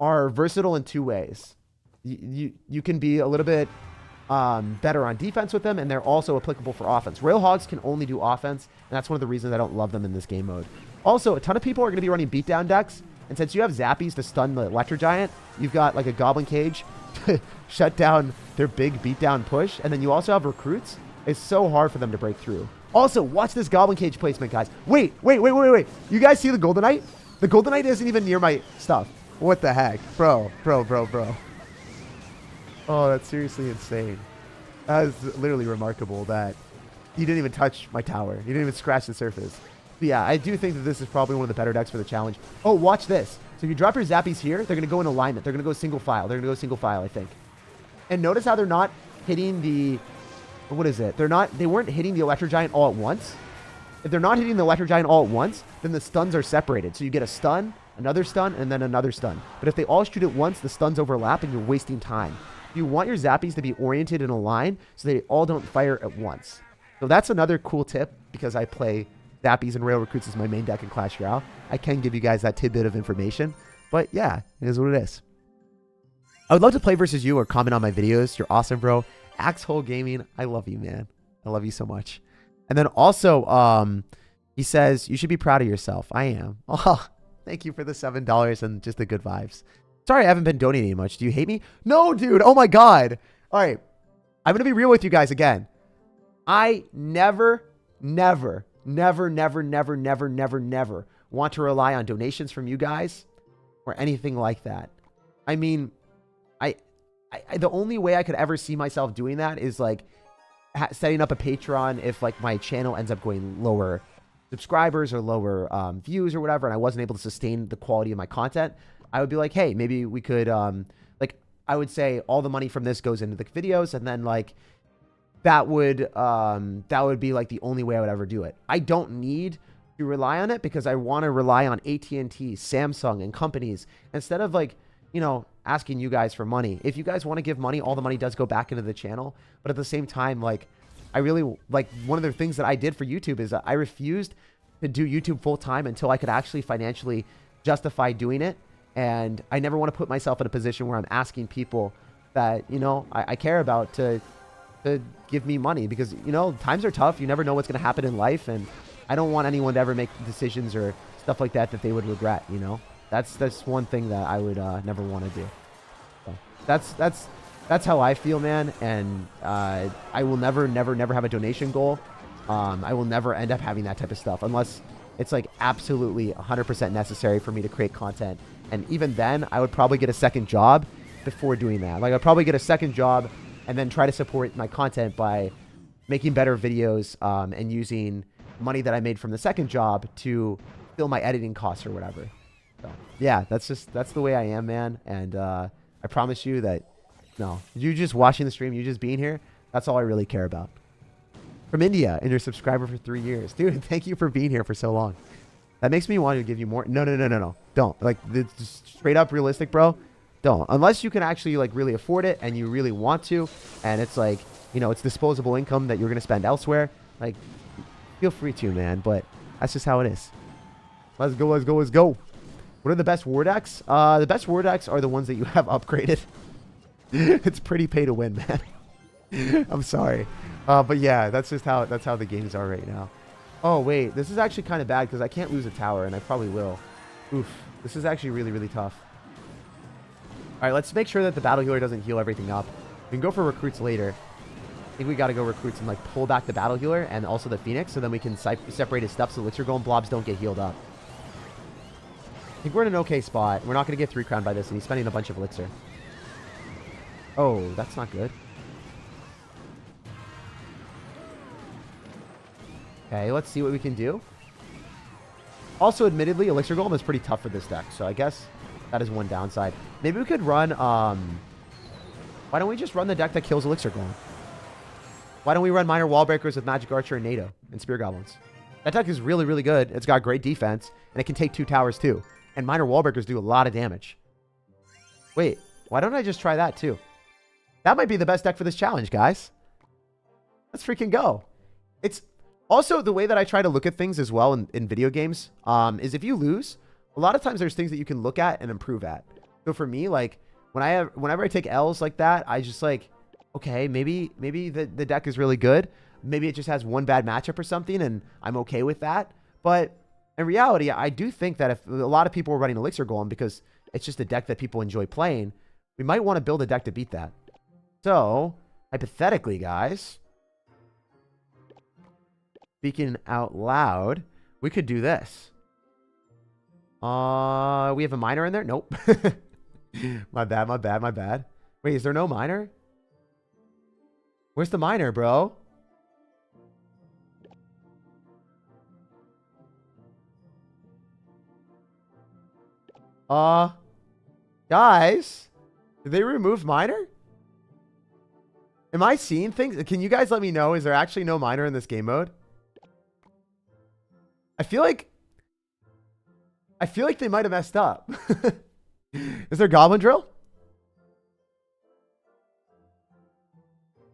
are versatile in 2 ways. You can be a little bit better on defense with them, and they're also applicable for offense. Royal Hogs can only do offense, and that's one of the reasons I don't love them in this game mode. Also, a ton of people are going to be running beatdown decks, and since you have Zappies to stun the Electro Giant, you've got like a Goblin Cage to shut down their big beatdown push, and then you also have Recruits. It's so hard for them to break through. Also, watch this Goblin Cage placement, guys. Wait. You guys see the Golden Knight? The Golden Knight isn't even near my stuff. What the heck? Bro. Oh, that's seriously insane. That is literally remarkable that he didn't even touch my tower. He didn't even scratch the surface. But yeah, I do think that this is probably one of the better decks for the challenge. Oh, watch this. So if you drop your Zappies here, they're going to go in alignment. They're going to go single file. I think. And notice how they're not hitting the... What is it? They weren't hitting the Electro Giant all at once. If they're not hitting the Electro Giant all at once, then the stuns are separated. So you get a stun, another stun, and then another stun. But if they all shoot at once, the stuns overlap and you're wasting time. You want your zappies to be oriented in a line so they all don't fire at once. So that's another cool tip because I play zappies and rail recruits as my main deck in Clash Royale. I can give you guys that tidbit of information. But yeah, it is what it is. I would love to play versus you or comment on my videos. You're awesome, bro. Axhole Gaming, I love you, man. I love you so much. And then also, he says, you should be proud of yourself. I am. Oh, thank you for the $7 and just the good vibes. Sorry, I haven't been donating much. Do you hate me? No, dude. Oh my God. All right. I'm going to be real with you guys again. I never want to rely on donations from you guys or anything like that. I mean, the only way I could ever see myself doing that is like setting up a Patreon if like my channel ends up going lower subscribers or lower views or whatever, and I wasn't able to sustain the quality of my content. I would be like, hey, maybe we could like I would say all the money from this goes into the videos, and then like that would be like the only way I would ever do it. I don't need to rely on it because I want to rely on AT&T, Samsung, and companies instead of like, you know, asking you guys for money. If you guys want to give money, all the money does go back into the channel. But at the same time, like, I really, like, one of the things that I did for YouTube is that I refused to do YouTube full time until I could actually financially justify doing it. And I never want to put myself in a position where I'm asking people that, you know, I care about to give me money because, you know, times are tough. You never know what's going to happen in life. And I don't want anyone to ever make decisions or stuff like that they would regret, you know. That's one thing that I would never want to do. So that's how I feel, man. And I will never have a donation goal. I will never end up having that type of stuff unless it's like absolutely 100% necessary for me to create content. And even then, I would probably get a second job before doing that. Like I'd probably get a second job and then try to support my content by making better videos and using money that I made from the second job to fill my editing costs or whatever. So, yeah, that's the way I am, man. And I promise you that, no, you just watching the stream, you just being here, that's all I really care about. From India, and you're a subscriber for 3 years. Dude, thank you for being here for so long. That makes me want to give you more. No. Don't. Like, straight up realistic, bro. Don't. Unless you can actually, like, really afford it and you really want to, and it's like, you know, it's disposable income that you're going to spend elsewhere. Like, feel free to, man. But that's just how it is. Let's go. What are the best war decks? The best war decks are the ones that you have upgraded. It's pretty pay to win, man. I'm sorry. But yeah, that's how the games are right now. Oh, wait. This is actually kind of bad because I can't lose a tower, and I probably will. Oof. This is actually really, really tough. All right, let's make sure that the battle healer doesn't heal everything up. We can go for recruits later. I think we got to go recruits and like pull back the battle healer and also the Phoenix, so then we can separate his stuff so elixir golem blobs don't get healed up. I think we're in an okay spot. We're not going to get 3 crown by this, and he's spending a bunch of elixir. Oh, that's not good. Okay, let's see what we can do. Also, admittedly, elixir golem is pretty tough for this deck, so I guess that is one downside. Maybe we could run, why don't we just run the deck that kills elixir golem? Why don't we run minor wall breakers with magic archer and NATO and spear goblins? That deck is really, really good. It's got great defense, and it can take 2 towers too. And minor wall breakers do a lot of damage. Wait, why don't I just try that too? That might be the best deck for this challenge, guys. Let's freaking go. It's also the way that I try to look at things as well in video games is if you lose, a lot of times there's things that you can look at and improve at. So for me, like whenever I take L's like that, I just like, okay, maybe the deck is really good. Maybe it just has one bad matchup or something, and I'm okay with that. But in reality, I do think that if a lot of people are running Elixir Golem because it's just a deck that people enjoy playing, we might want to build a deck to beat that. So, hypothetically, guys, speaking out loud, we could do this. We have a miner in there? Nope. My bad. Wait, is there no miner? Where's the miner, bro? Guys, did they remove miner? Am I seeing things? Can you guys let me know? Is there actually no miner in this game mode? I feel like I feel like they might have messed up. Is there Goblin Drill?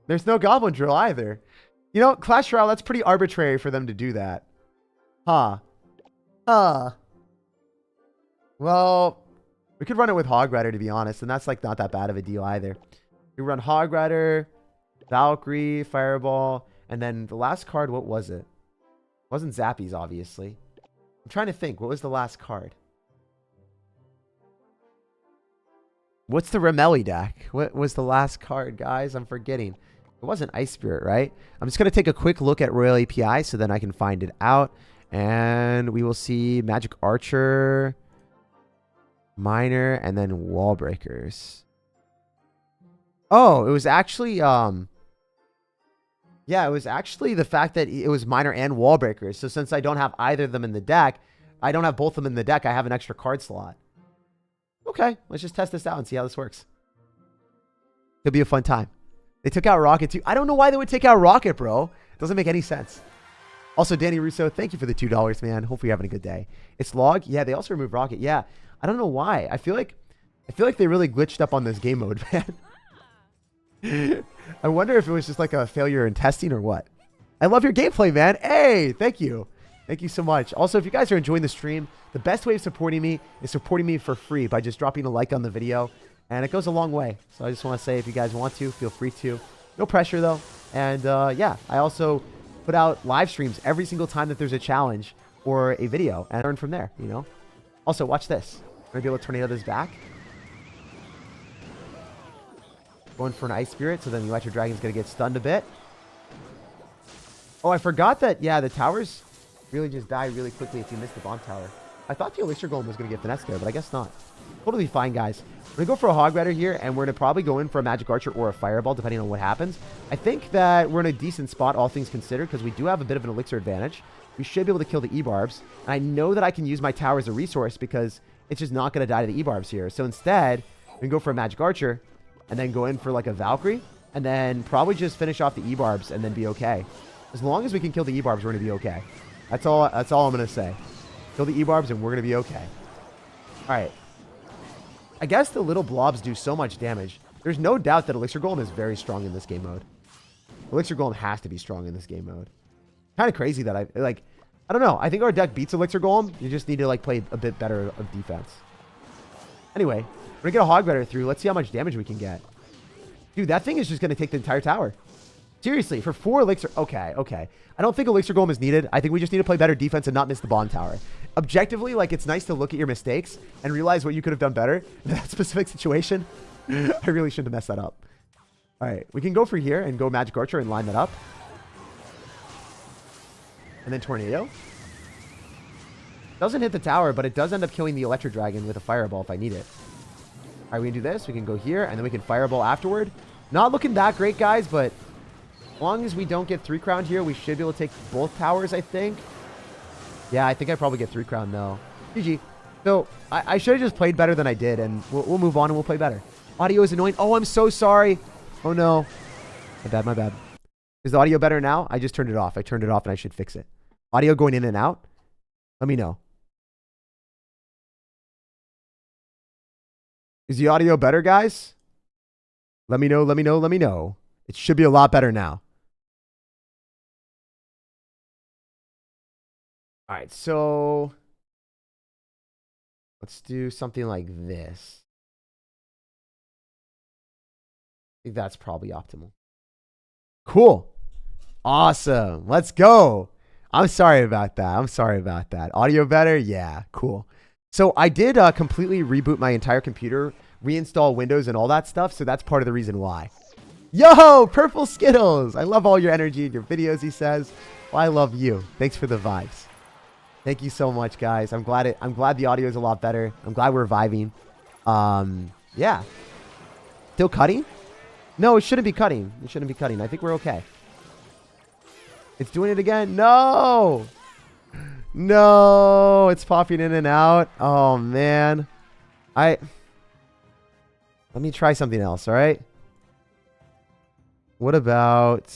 There's no Goblin Drill either. You know, Clash Royale, that's pretty arbitrary for them to do that. Huh. Huh. Well, we could run it with Hog Rider, to be honest, and that's like not that bad of a deal either. We run Hog Rider, Valkyrie, Fireball, and then the last card, what was it? It wasn't Zappies, obviously. I'm trying to think. What was the last card? What's the Ramelli deck? What was the last card, guys? I'm forgetting. It wasn't Ice Spirit, right? I'm just going to take a quick look at Royale API so then I can find it out. And we will see Magic Archer, Miner, and then Wall Breakers. Oh, it was actually... Yeah, it was actually the fact that it was Miner and Wall Breakers. So since I don't have either of them in the deck, I don't have both of them in the deck, I have an extra card slot. Okay, let's just test this out and see how this works. It'll be a fun time. They took out Rocket too. I don't know why they would take out Rocket, bro. It doesn't make any sense. Also, Danny Russo, thank you for the $2, man. Hopefully you're having a good day. It's Log. Yeah, they also removed Rocket. Yeah, I don't know why. I feel like they really glitched up on this game mode, man. I wonder if it was just like a failure in testing or what. I love your gameplay, man. Hey, thank you. Thank you so much. Also, if you guys are enjoying the stream, the best way of supporting me is supporting me for free by just dropping a like on the video. And it goes a long way. So I just want to say, if you guys want to, feel free to. No pressure, though. And yeah, I also put out live streams every single time that there's a challenge or a video. And learn from there, you know. Also, watch this. I'm going to be able to tornado this back. Going for an Ice Spirit, so then the Electric Dragon's going to get stunned a bit. Oh, I forgot that, yeah, the towers really just die really quickly if you miss the bomb tower. I thought the Elixir Golem was going to get finessed there, but I guess not. Totally fine, guys. We're going to go for a Hog Rider here, and we're going to probably go in for a Magic Archer or a Fireball, depending on what happens. I think that we're in a decent spot, all things considered, because we do have a bit of an Elixir advantage. We should be able to kill the E-Barbs. And I know that I can use my tower as a resource because it's just not going to die to the E-Barbs here. So instead, we can go for a Magic Archer, and then go in for like a Valkyrie, and then probably just finish off the E-Barbs and then be okay. As long as we can kill the E-Barbs, we're going to be okay. That's all I'm going to say. Kill the E-Barbs and we're going to be okay. All right. I guess the little blobs do so much damage. There's no doubt that Elixir Golem is very strong in this game mode. Elixir Golem has to be strong in this game mode. Kind of crazy that I don't know. I think our deck beats Elixir Golem. You just need to like play a bit better of defense. Anyway, we're going to get a Hog Rider through. Let's see how much damage we can get. Dude, that thing is just going to take the entire tower. Seriously, for 4 Elixir... Okay. I don't think Elixir Golem is needed. I think we just need to play better defense and not miss the Bond Tower. Objectively, like, it's nice to look at your mistakes and realize what you could have done better in that specific situation. I really shouldn't have messed that up. All right, we can go for here and go Magic Archer and line that up. And then Tornado. Doesn't hit the tower, but it does end up killing the Electric Dragon with a Fireball if I need it. All right, we can do this. We can go here, and then we can Fireball afterward. Not looking that great, guys, but as long as we don't get 3 crowned here, we should be able to take both towers, I think. Yeah, I think I probably get 3 crowned, though. GG. So, I should have just played better than I did, and we'll move on and we'll play better. Audio is annoying. Oh, I'm so sorry. Oh, no. My bad. Is the audio better now? I just turned it off. I turned it off, and I should fix it. Audio going in and out? Let me know. Is the audio better, guys? Let me know. It should be a lot better now. All right, so let's do something like this. I think that's probably optimal. Cool. Awesome. Let's go. I'm sorry about that. Audio better? Yeah, cool. So I did completely reboot my entire computer, reinstall Windows and all that stuff. So that's part of the reason why. Yo, Purple Skittles. I love all your energy in your videos, he says. Well, I love you. Thanks for the vibes. Thank you so much, guys. I'm glad the audio is a lot better. I'm glad we're vibing. Yeah. Still cutting? No, it shouldn't be cutting. I think we're okay. It's doing it again. No, it's popping in and out. Oh, man. Let me try something else, all right? What about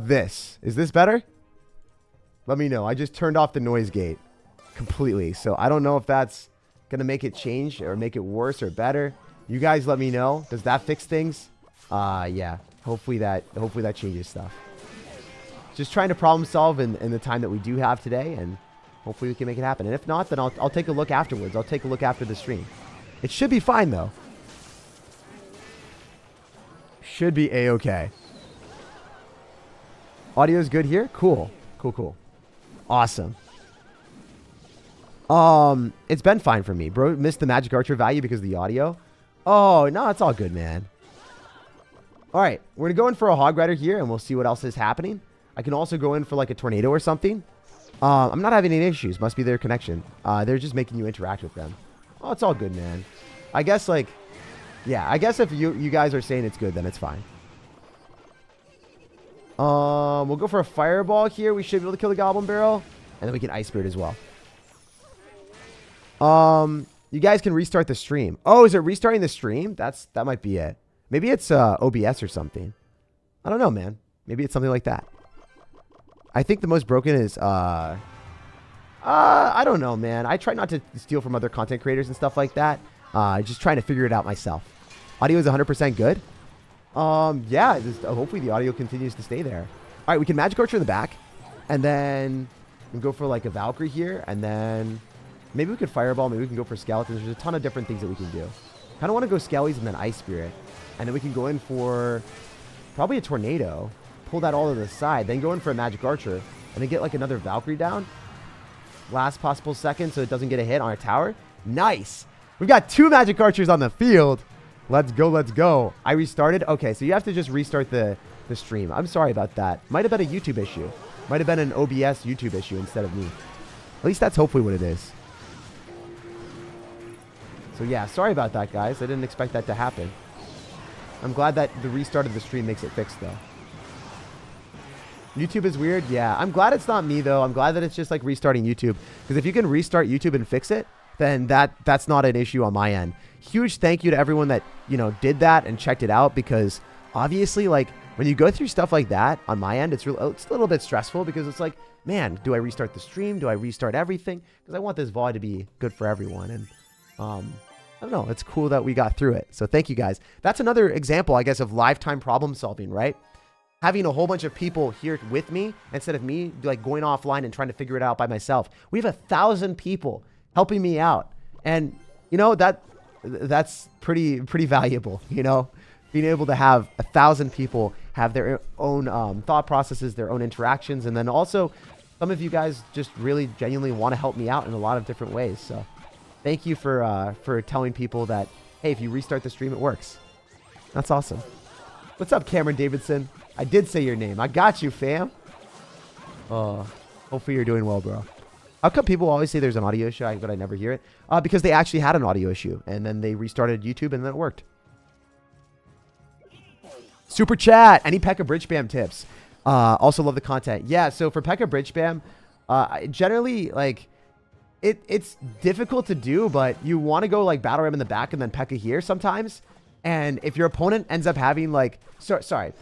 this? Is this better? Let me know. I just turned off the noise gate completely. So I don't know if that's going to make it change or make it worse or better. You guys let me know. Does that fix things? Yeah. Hopefully that changes stuff. Just trying to problem solve in the time that we do have today, and hopefully we can make it happen. And if not, then I'll take a look afterwards. I'll take a look after the stream. It should be fine, though. Should be A-okay. Audio's good here? Cool. Cool. Awesome. It's been fine for me. Bro missed the magic archer value because of the audio. Oh, no, it's all good, man. All right, we're going to go in for a hog rider here, and we'll see what else is happening. I can also go in for like a tornado or something. I'm not having any issues. Must be their connection. They're just making you interact with them. Oh, it's all good, man. I guess, like, yeah, I guess if you guys are saying it's good, then it's fine. We'll go for a fireball here. We should be able to kill the goblin barrel. And then we can ice spirit as well. You guys can restart the stream. Oh, is it restarting the stream? That might be it. Maybe it's OBS or something. I don't know, man. Maybe it's something like that. I think the most broken is I don't know, man. I try not to steal from other content creators and stuff like that. Just trying to figure it out myself. Audio is 100% good. Yeah, hopefully the audio continues to stay there. All right, we can magic archer in the back, and then we can go for like a Valkyrie here, and then maybe we could fireball. Maybe we can go for skeletons. There's a ton of different things that we can do. Kind of want to go skellies and then ice spirit, and then we can go in for probably a tornado. Pull that all to the side, then go in for a magic archer, and then get like another Valkyrie down. Last possible second so it doesn't get a hit on our tower. Nice. We've got 2 magic archers on the field. Let's go, let's go. I restarted. Okay, so you have to just restart the stream. I'm sorry about that. Might have been a YouTube issue. Might have been an OBS YouTube issue instead of me. At least that's hopefully what it is. So yeah, sorry about that, guys. I didn't expect that to happen. I'm glad that the restart of the stream makes it fixed, though. YouTube is weird. Yeah, I'm glad it's not me, though. I'm glad that it's just like restarting YouTube. Because if you can restart YouTube and fix it, then that's not an issue on my end. Huge thank you to everyone that, you know, did that and checked it out, because obviously, like, when you go through stuff like that on my end, it's a little bit stressful, because it's like, man, do I restart the stream? Do I restart everything? Because I want this VOD to be good for everyone. And I don't know. It's cool that we got through it. So thank you, guys. That's another example, I guess, of lifetime problem solving, right? Having a whole bunch of people here with me instead of me like going offline and trying to figure it out by myself. We have 1,000 people helping me out, and you know that's pretty valuable. You know, being able to have 1,000 people have their own thought processes, their own interactions, and then also some of you guys just really genuinely want to help me out in a lot of different ways. So thank you for telling people that, hey, if you restart the stream, it works. That's awesome. What's up, Cameron Davidson? I did say your name. I got you, fam. Hopefully you're doing well, bro. How come people always say there's an audio issue, but I never hear it? Because they actually had an audio issue, and then they restarted YouTube, and then it worked. Super chat. Any P.E.K.K.A. bridge spam tips? Also love the content. Yeah, so for P.E.K.K.A. bridge spam, generally, like, it's difficult to do, but you want to go, like, Battle Ram in the back and then P.E.K.K.A. here sometimes. And if your opponent ends up having, like... Sorry.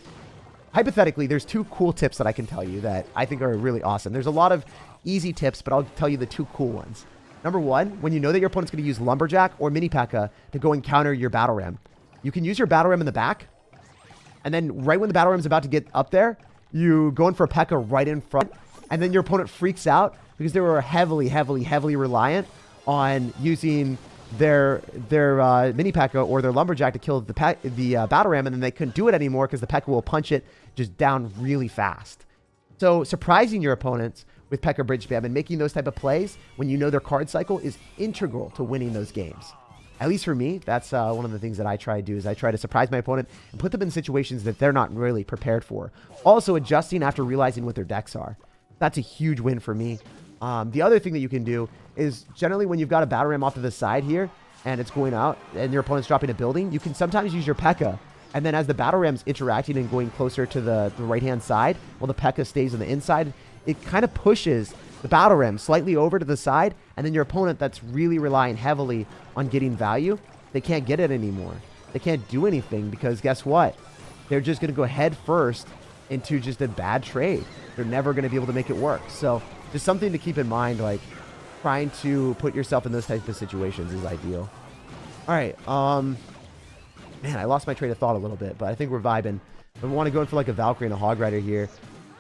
Hypothetically, there's 2 cool tips that I can tell you that I think are really awesome. There's a lot of easy tips, but I'll tell you the 2 cool ones. Number 1, when you know that your opponent's going to use Lumberjack or Mini P.E.K.K.A. to go and counter your Battle Ram, you can use your Battle Ram in the back, and then right when the Battle Ram's about to get up there, you go in for a P.E.K.K.A. right in front, and then your opponent freaks out because they were heavily reliant on using their Mini P.E.K.K.A. or their Lumberjack to kill the Battle Ram, and then they couldn't do it anymore because the P.E.K.K.A. will punch it just down really fast. So surprising your opponents with P.E.K.K.A. bridge spam and making those type of plays when you know their card cycle is integral to winning those games. At least for me, that's one of the things that I try to do, is I try to surprise my opponent and put them in situations that they're not really prepared for. Also adjusting after realizing what their decks are. That's a huge win for me. The other thing that you can do is generally when you've got a Battle Ram off to the side here and it's going out and your opponent's dropping a building, you can sometimes use your P.E.K.K.A. And then as the Battle Ram's interacting and going closer to the right-hand side, while the P.E.K.K.A. stays on the inside, it kind of pushes the Battle Ram slightly over to the side, and then your opponent that's really relying heavily on getting value, they can't get it anymore. They can't do anything because guess what? They're just going to go head first into just a bad trade. They're never going to be able to make it work. So just something to keep in mind, like trying to put yourself in those types of situations is ideal. All right. Man, I lost my train of thought a little bit, but I think we're vibing. We want to go in for like a Valkyrie and a Hog Rider here.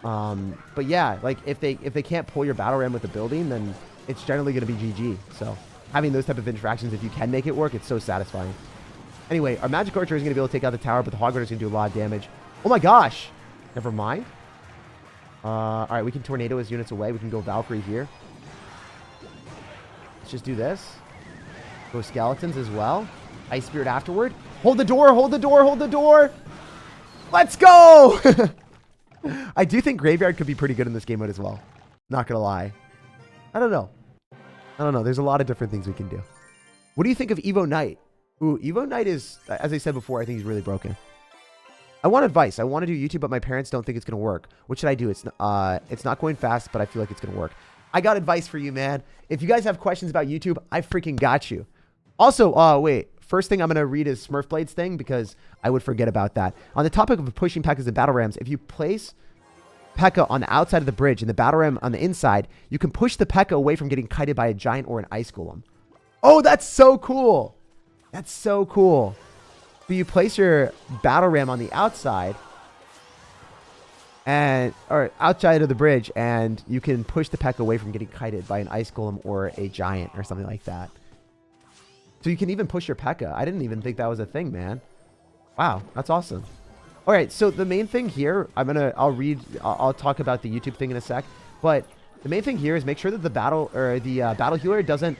But yeah, like if they can't pull your battle ram with the building, then it's generally going to be GG. So having those type of interactions, if you can make it work, it's so satisfying. Anyway, our Magic Archer is going to be able to take out the tower, but the Hog Rider is going to do a lot of damage. Oh my gosh. Never mind. All right, we can tornado his units away. We can go Valkyrie here. Let's just do this. Go Skeletons as well. Ice Spirit afterward. Hold the door, hold the door, hold the door. Let's go. I do think Graveyard could be pretty good in this game mode as well. Not going to lie. I don't know. There's a lot of different things we can do. What do you think of Evo Knight? Ooh, Evo Knight is, as I said before, I think he's really broken. I want advice. I want to do YouTube, but my parents don't think it's going to work. What should I do? It's not going fast, but I feel like it's going to work. I got advice for you, man. If you guys have questions about YouTube, I freaking got you. Also, wait. First thing I'm going to read is Smurf Blade's thing because I would forget about that. On the topic of pushing P.E.K.K.A.s and battle rams, if you place P.E.K.K.A. on the outside of the bridge and the battle ram on the inside, you can push the P.E.K.K.A. away from getting kited by a giant or an ice golem. Oh, that's so cool. That's so cool. So you place your battle ram on the outside or outside of the bridge, and you can push the P.E.K.K.A. away from getting kited by an ice golem or a giant or something like that. So you can even push your P.E.K.K.A. I didn't even think that was a thing, man. Wow, that's awesome. All right, so the main thing here, I'll talk about the YouTube thing in a sec, but the main thing here is make sure that the battle healer doesn't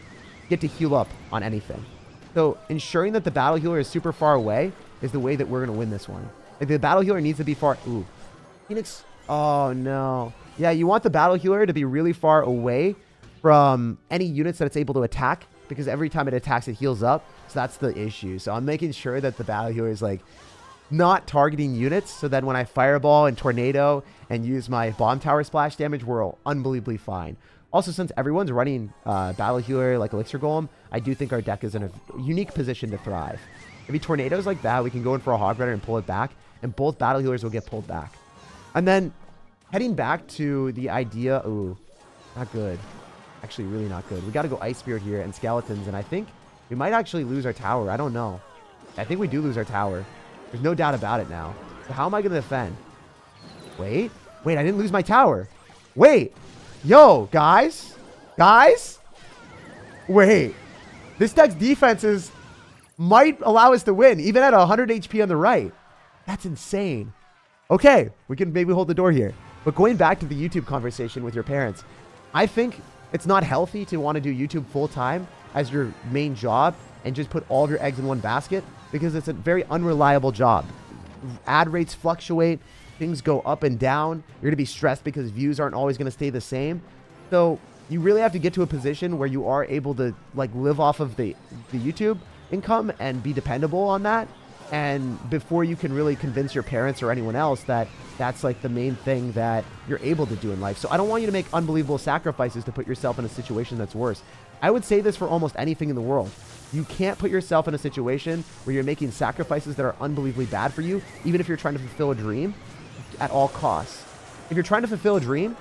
get to heal up on anything. So ensuring that the battle healer is super far away is the way that we're going to win this one. Like the battle healer needs to be far. Ooh, Phoenix. Oh no. Yeah, you want the battle healer to be really far away from any units that it's able to attack, because every time it attacks, it heals up. So that's the issue. So I'm making sure that the battle healer is like not targeting units, so that when I fireball and tornado and use my bomb tower splash damage, we're unbelievably fine. Also, since everyone's running battle healer like Elixir Golem, I do think our deck is in a unique position to thrive. If he tornadoes like that, we can go in for a Hog Rider and pull it back, and both battle healers will get pulled back. And then heading back to the idea, ooh, not good. Actually, really not good. We got to go Ice Spirit here and Skeletons, and I think we might actually lose our tower. I don't know. I think we do lose our tower. There's no doubt about it now. So how am I going to defend? Wait, I didn't lose my tower. Wait. Yo, guys. Wait. This deck's defenses might allow us to win, even at 100 HP on the right. That's insane. Okay, we can maybe hold the door here. But going back to the YouTube conversation with your parents, I think it's not healthy to want to do YouTube full-time as your main job and just put all of your eggs in one basket, because it's a very unreliable job. Ad rates fluctuate. Things go up and down. You're going to be stressed because views aren't always going to stay the same. So you really have to get to a position where you are able to like live off of the YouTube income and be dependable on that. And before you can really convince your parents or anyone else that that's like the main thing that you're able to do in life. So I don't want you to make unbelievable sacrifices to put yourself in a situation that's worse. I would say this for almost anything in the world. You can't put yourself in a situation where you're making sacrifices that are unbelievably bad for you, even if you're trying to fulfill a dream at all costs. If you're trying to fulfill a dream,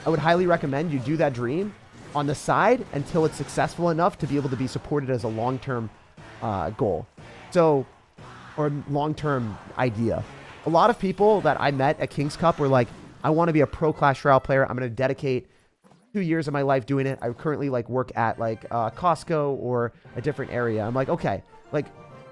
I would highly recommend you do that dream on the side until it's successful enough to be able to be supported as a long-term goal. So, or long-term idea. A lot of people that I met at King's Cup were like, I want to be a pro Clash Royale player. I'm going to dedicate 2 years of my life doing it. I currently like work at like Costco or a different area. I'm like, okay, like,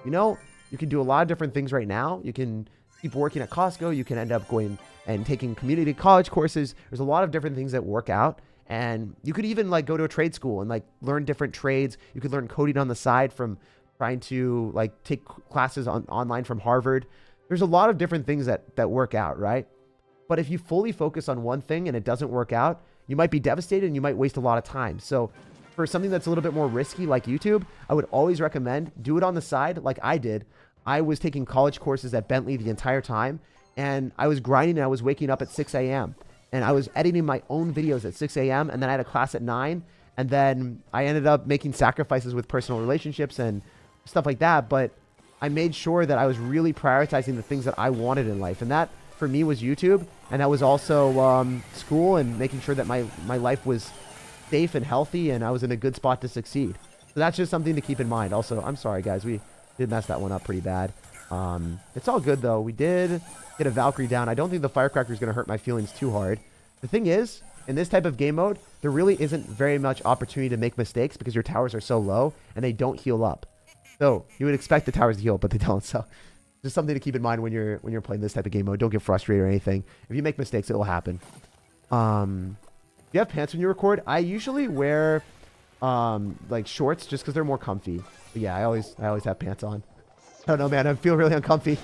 you know, you can do a lot of different things right now. You can keep working at Costco. You can end up going and taking community college courses. There's a lot of different things that work out. And you could even like go to a trade school and like learn different trades. You could learn coding on the side from trying to like take classes online from Harvard. There's a lot of different things that work out, right? But if you fully focus on one thing and it doesn't work out, you might be devastated and you might waste a lot of time. So for something that's a little bit more risky like YouTube, I would always recommend do it on the side like I did. I was taking college courses at Bentley the entire time, and I was grinding and I was waking up at 6 a.m. and I was editing my own videos at 6 a.m. and then I had a class at 9, and then I ended up making sacrifices with personal relationships and stuff like that. But I made sure that I was really prioritizing the things that I wanted in life, and that for me was YouTube. and that was also school and making sure that my life was safe and healthy, and I was in a good spot to succeed. So that's just something to keep in mind. Also, I'm sorry, guys. We did mess that one up pretty bad. It's all good, though. We did get a Valkyrie down. I don't think the Firecracker is going to hurt my feelings too hard. The thing is, in this type of game mode, there really isn't very much opportunity to make mistakes because your towers are so low and they don't heal up. So you would expect the towers to heal, but they don't. So just something to keep in mind when you're playing this type of game mode. Don't get frustrated or anything. If you make mistakes, it will happen. Do you have pants when you record? I usually wear like shorts just because they're more comfy. But yeah, I always have pants on. I don't know, man. I feel really uncomfy.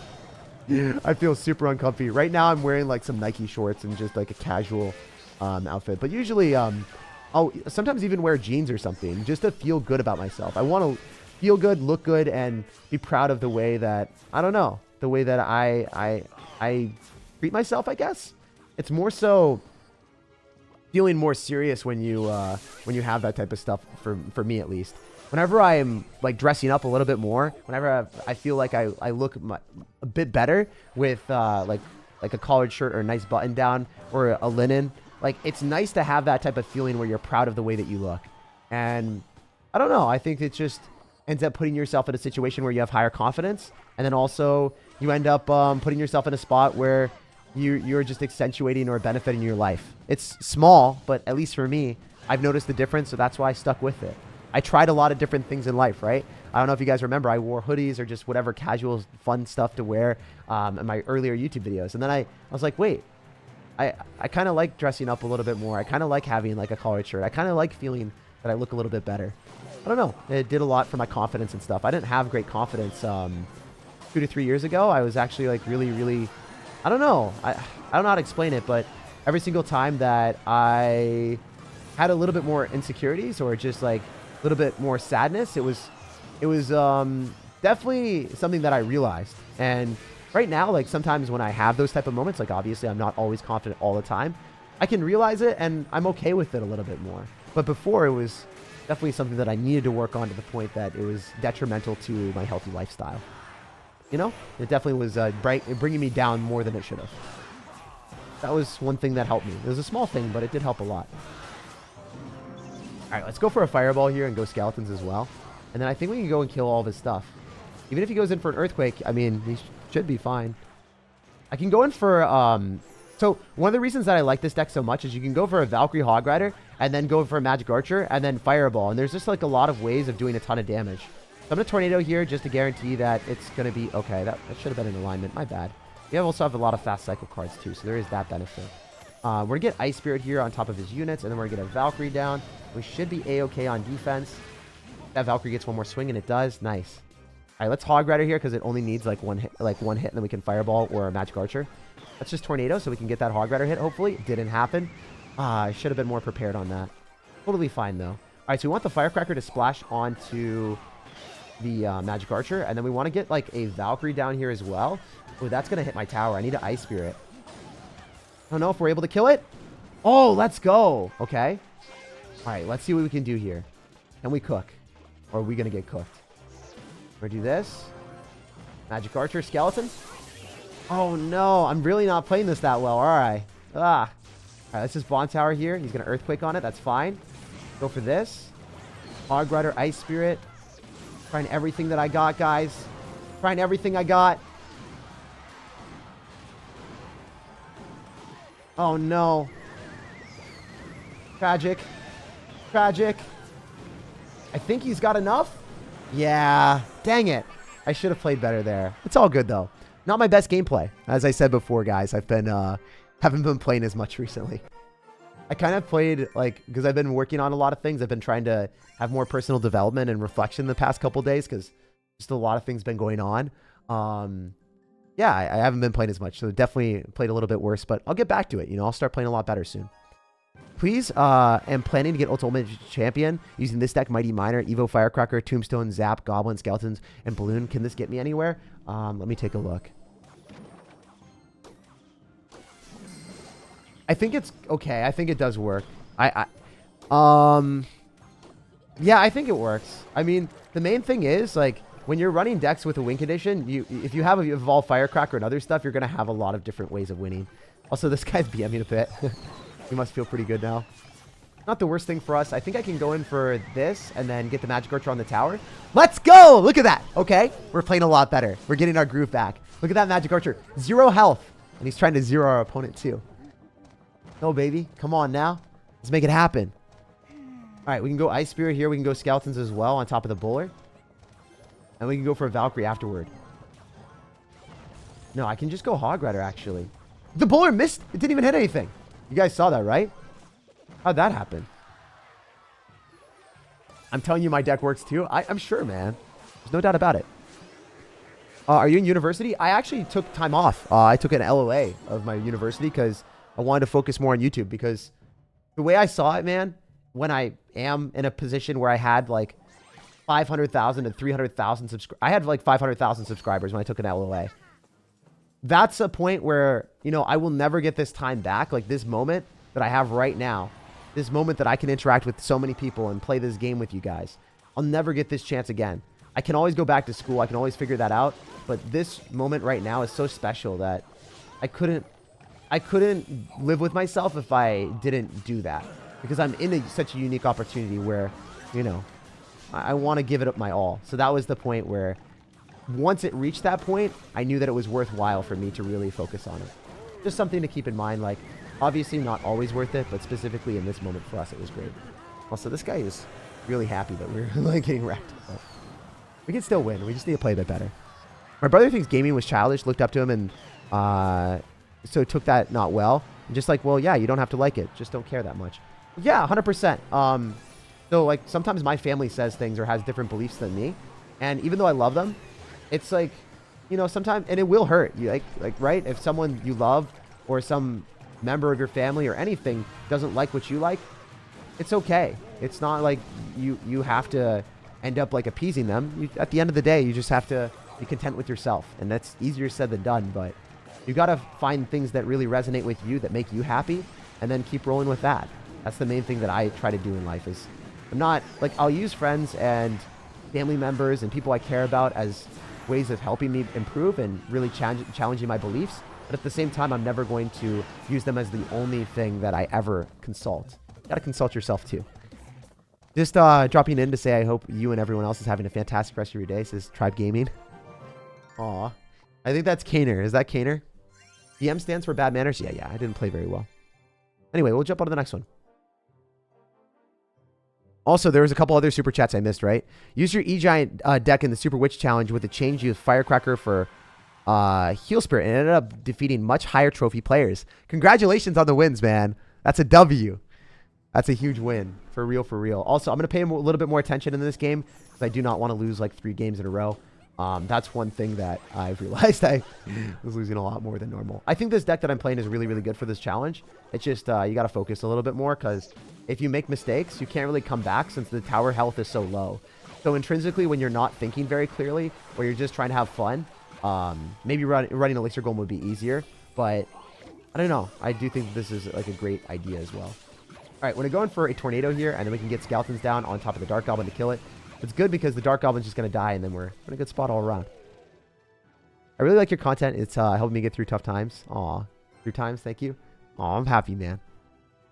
I feel super uncomfy. Right now, I'm wearing like some Nike shorts and just like a casual outfit. But usually, I'll sometimes even wear jeans or something just to feel good about myself. I want to feel good, look good, and be proud of the way that, I don't know, the way that I treat myself, I guess. It's more so feeling more serious when you have that type of stuff, for me at least. Whenever I am like dressing up a little bit more, whenever I feel like I look a bit better with like a collared shirt or a nice button down or a linen, like it's nice to have that type of feeling where you're proud of the way that you look. And I don't know, I think it just ends up putting yourself in a situation where you have higher confidence, and then also you end up putting yourself in a spot where you're just accentuating or benefiting your life. It's small, but at least for me, I've noticed the difference, so that's why I stuck with it. I tried a lot of different things in life, right? I don't know if you guys remember, I wore hoodies or just whatever casual, fun stuff to wear in my earlier YouTube videos. And then I was like, wait, I kind of like dressing up a little bit more. I kind of like having like a collared shirt. I kind of like feeling that I look a little bit better. I don't know. It did a lot for my confidence and stuff. I didn't have great confidence 2 to 3 years ago. I was actually like really, I don't know. I don't know how to explain it, but every single time that I had a little bit more insecurities or just like a little bit more sadness, it was definitely something that I realized. And right now, like sometimes when I have those type of moments, like obviously I'm not always confident all the time, I can realize it and I'm okay with it a little bit more. But before, it was definitely something that I needed to work on to the point that it was detrimental to my healthy lifestyle. You know, it definitely was bringing me down more than it should have. That was one thing that helped me. It was a small thing, but it did help a lot. All right, let's go for a fireball here and go skeletons as well. And then I think we can go and kill all of his stuff. Even if he goes in for an earthquake, I mean, he should be fine. I can go in for... So one of the reasons that I like this deck so much is you can go for a Valkyrie Hog Rider and then go for a Magic Archer and then Fireball. And there's just like a lot of ways of doing a ton of damage. So I'm going to Tornado here just to guarantee that it's going to be... Okay, that should have been in alignment. My bad. We also have a lot of fast cycle cards too, so there is that benefit. We're going to get Ice Spirit here on top of his units, and then we're going to get a Valkyrie down. We should be A-okay on defense. That Valkyrie gets one more swing, and it does. Nice. All right, let's Hog Rider here because it only needs like one hit, and then we can Fireball or a Magic Archer. Let's just Tornado so we can get that Hog Rider hit, hopefully. It didn't happen. I should have been more prepared on that. Totally fine, though. All right, so we want the Firecracker to splash onto the Magic Archer, and then we want to get like a Valkyrie down here as well. Oh, that's going to hit my tower. I need an Ice Spirit. I don't know if we're able to kill it. Oh, let's go. Okay. All right, let's see what we can do here. Can we cook? Or are we going to get cooked? We're going to do this. Magic Archer, Skeleton. Oh, no. I'm really not playing this that well. All right. All right, let's just Bond Tower here. He's going to Earthquake on it. That's fine. Go for this. Hog Rider, Ice Spirit. Trying everything that I got, guys. Trying everything I got. Oh, no. Tragic. Tragic. I think he's got enough. Yeah. Dang it. I should have played better there. It's all good, though. Not my best gameplay. As I said before, guys, I've been, haven't been playing as much recently. I kind of played, like, because I've been working on a lot of things. I've been trying to have more personal development and reflection the past couple days because just a lot of things been going on. Yeah, I haven't been playing as much, so definitely played a little bit worse, but I'll get back to it. You know, I'll start playing a lot better soon. Please, am planning to get Ultimate Champion using this deck, Mighty Miner, Evo Firecracker, Tombstone, Zap, Goblin, Skeletons, and Balloon. Can this get me anywhere? Let me take a look. I think it's okay. I think it does work. Yeah, I think it works. I mean, the main thing is, like, when you're running decks with a win condition, if you have an Evolved Firecracker and other stuff, you're going to have a lot of different ways of winning. Also, this guy's BMing a bit. He must feel pretty good now. Not the worst thing for us. I think I can go in for this and then get the magic archer on the tower. Let's go! Look at that. Okay, we're playing a lot better. We're getting our groove back. Look at that magic archer. 0 health. And he's trying to zero our opponent too. No, baby. Come on now. Let's make it happen. All right, we can go Ice Spirit here. We can go Skeletons as well on top of the Bowler. And we can go for a Valkyrie afterward. No, I can just go Hog Rider, actually. The Bowler missed. It didn't even hit anything. You guys saw that, right? How'd that happen? I'm telling you my deck works too. I'm sure, man. There's no doubt about it. Are you in university? I actually took time off. I took an LOA of my university because I wanted to focus more on YouTube, because the way I saw it, man, when I am in a position where I had like 500,000 to 300,000 subscribers. I had like 500,000 subscribers when I took an LOA. That's a point where, you know, I will never get this time back. Like this moment that I have right now, this moment that I can interact with so many people and play this game with you guys. I'll never get this chance again. I can always go back to school. I can always figure that out. But this moment right now is so special that I couldn't live with myself if I didn't do that. Because I'm in such a unique opportunity where, you know, I want to give it up my all. So that was the point where once it reached that point, I knew that it was worthwhile for me to really focus on it. Just something to keep in mind. Like, obviously not always worth it, but specifically in this moment for us, it was great. Also, this guy is really happy that we're like getting wrecked. But we can still win. We just need to play a bit better. My brother thinks gaming was childish, looked up to him, and so took that not well. And just like, well, yeah, you don't have to like it. Just don't care that much. Yeah, 100%. So, like, sometimes my family says things or has different beliefs than me. And even though I love them, it's like, you know, sometimes, and it will hurt. You like, right? If someone you love or some member of your family or anything doesn't like what you like, it's okay. It's not like you have to end up like appeasing them. At the end of the day, you just have to be content with yourself. And that's easier said than done, but you got to find things that really resonate with you, that make you happy, and then keep rolling with that. That's the main thing that I try to do in life. Is I'm not like, I'll use friends and family members and people I care about as ways of helping me improve and really challenging my beliefs. But at the same time, I'm never going to use them as the only thing that I ever consult. You got to consult yourself too. Just dropping in to say I hope you and everyone else is having a fantastic rest of your day, says Tribe Gaming. Aw. I think that's Kaner. Is that Kaner? DM stands for bad manners? Yeah. I didn't play very well. Anyway, we'll jump on to the next one. Also, there was a couple other super chats I missed, right? Use your E-Giant deck in the Super Witch Challenge with the change. Use Firecracker for Heal Spirit and ended up defeating much higher trophy players. Congratulations on the wins, man. That's a W. That's a huge win. For real, for real. Also, I'm going to pay a little bit more attention in this game because I do not want to lose like 3 games in a row. That's one thing that I've realized I was losing a lot more than normal. I think this deck that I'm playing is really, really good for this challenge. It's just you got to focus a little bit more because if you make mistakes, you can't really come back since the tower health is so low. So intrinsically, when you're not thinking very clearly or you're just trying to have fun, maybe running Elixir Golem would be easier. But I don't know. I do think this is like a great idea as well. All right, we're going to go in for a Tornado here, and then we can get Skeletons down on top of the Dark Goblin to kill it. It's good because the Dark Goblin's just going to die, and then we're in a good spot all around. I really like your content. It's helping me get through tough times. Aw. Through times, thank you. Aw, I'm happy, man.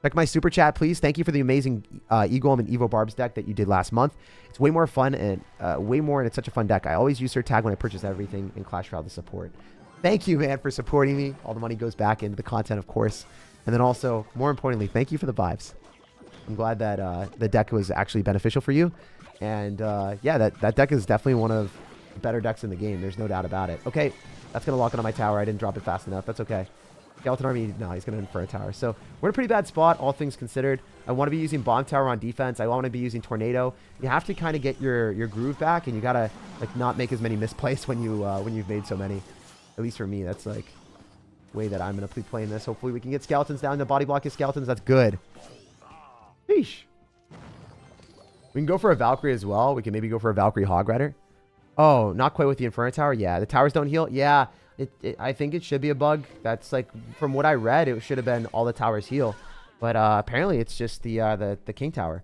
Check my super chat, please. Thank you for the amazing E-Golem and Evo Barbs deck that you did last month. It's way more fun and it's such a fun deck. I always use SirTag when I purchase everything in Clash Royale to support. Thank you, man, for supporting me. All the money goes back into the content, of course. And then also, more importantly, thank you for the vibes. I'm glad that the deck was actually beneficial for you. And yeah, that deck is definitely one of the better decks in the game. There's no doubt about it. Okay, that's going to lock it on my tower. I didn't drop it fast enough. That's okay. Skeleton Army, no, he's going to infer a tower. So we're in a pretty bad spot, all things considered. I want to be using Bomb Tower on defense. I want to be using Tornado. You have to kind of get your groove back, and you got to like not make as many misplays when you've made so many. At least for me, that's like the way that I'm going to be playing this. Hopefully we can get Skeletons down to body block his Skeletons. That's good. Sheesh. We can go for a Valkyrie as well. We can maybe go for a Valkyrie Hog Rider. Oh, not quite with the Inferno Tower. Yeah, the towers don't heal. Yeah, I think it should be a bug. That's like, from what I read, it should have been all the towers heal. But apparently it's just the King Tower.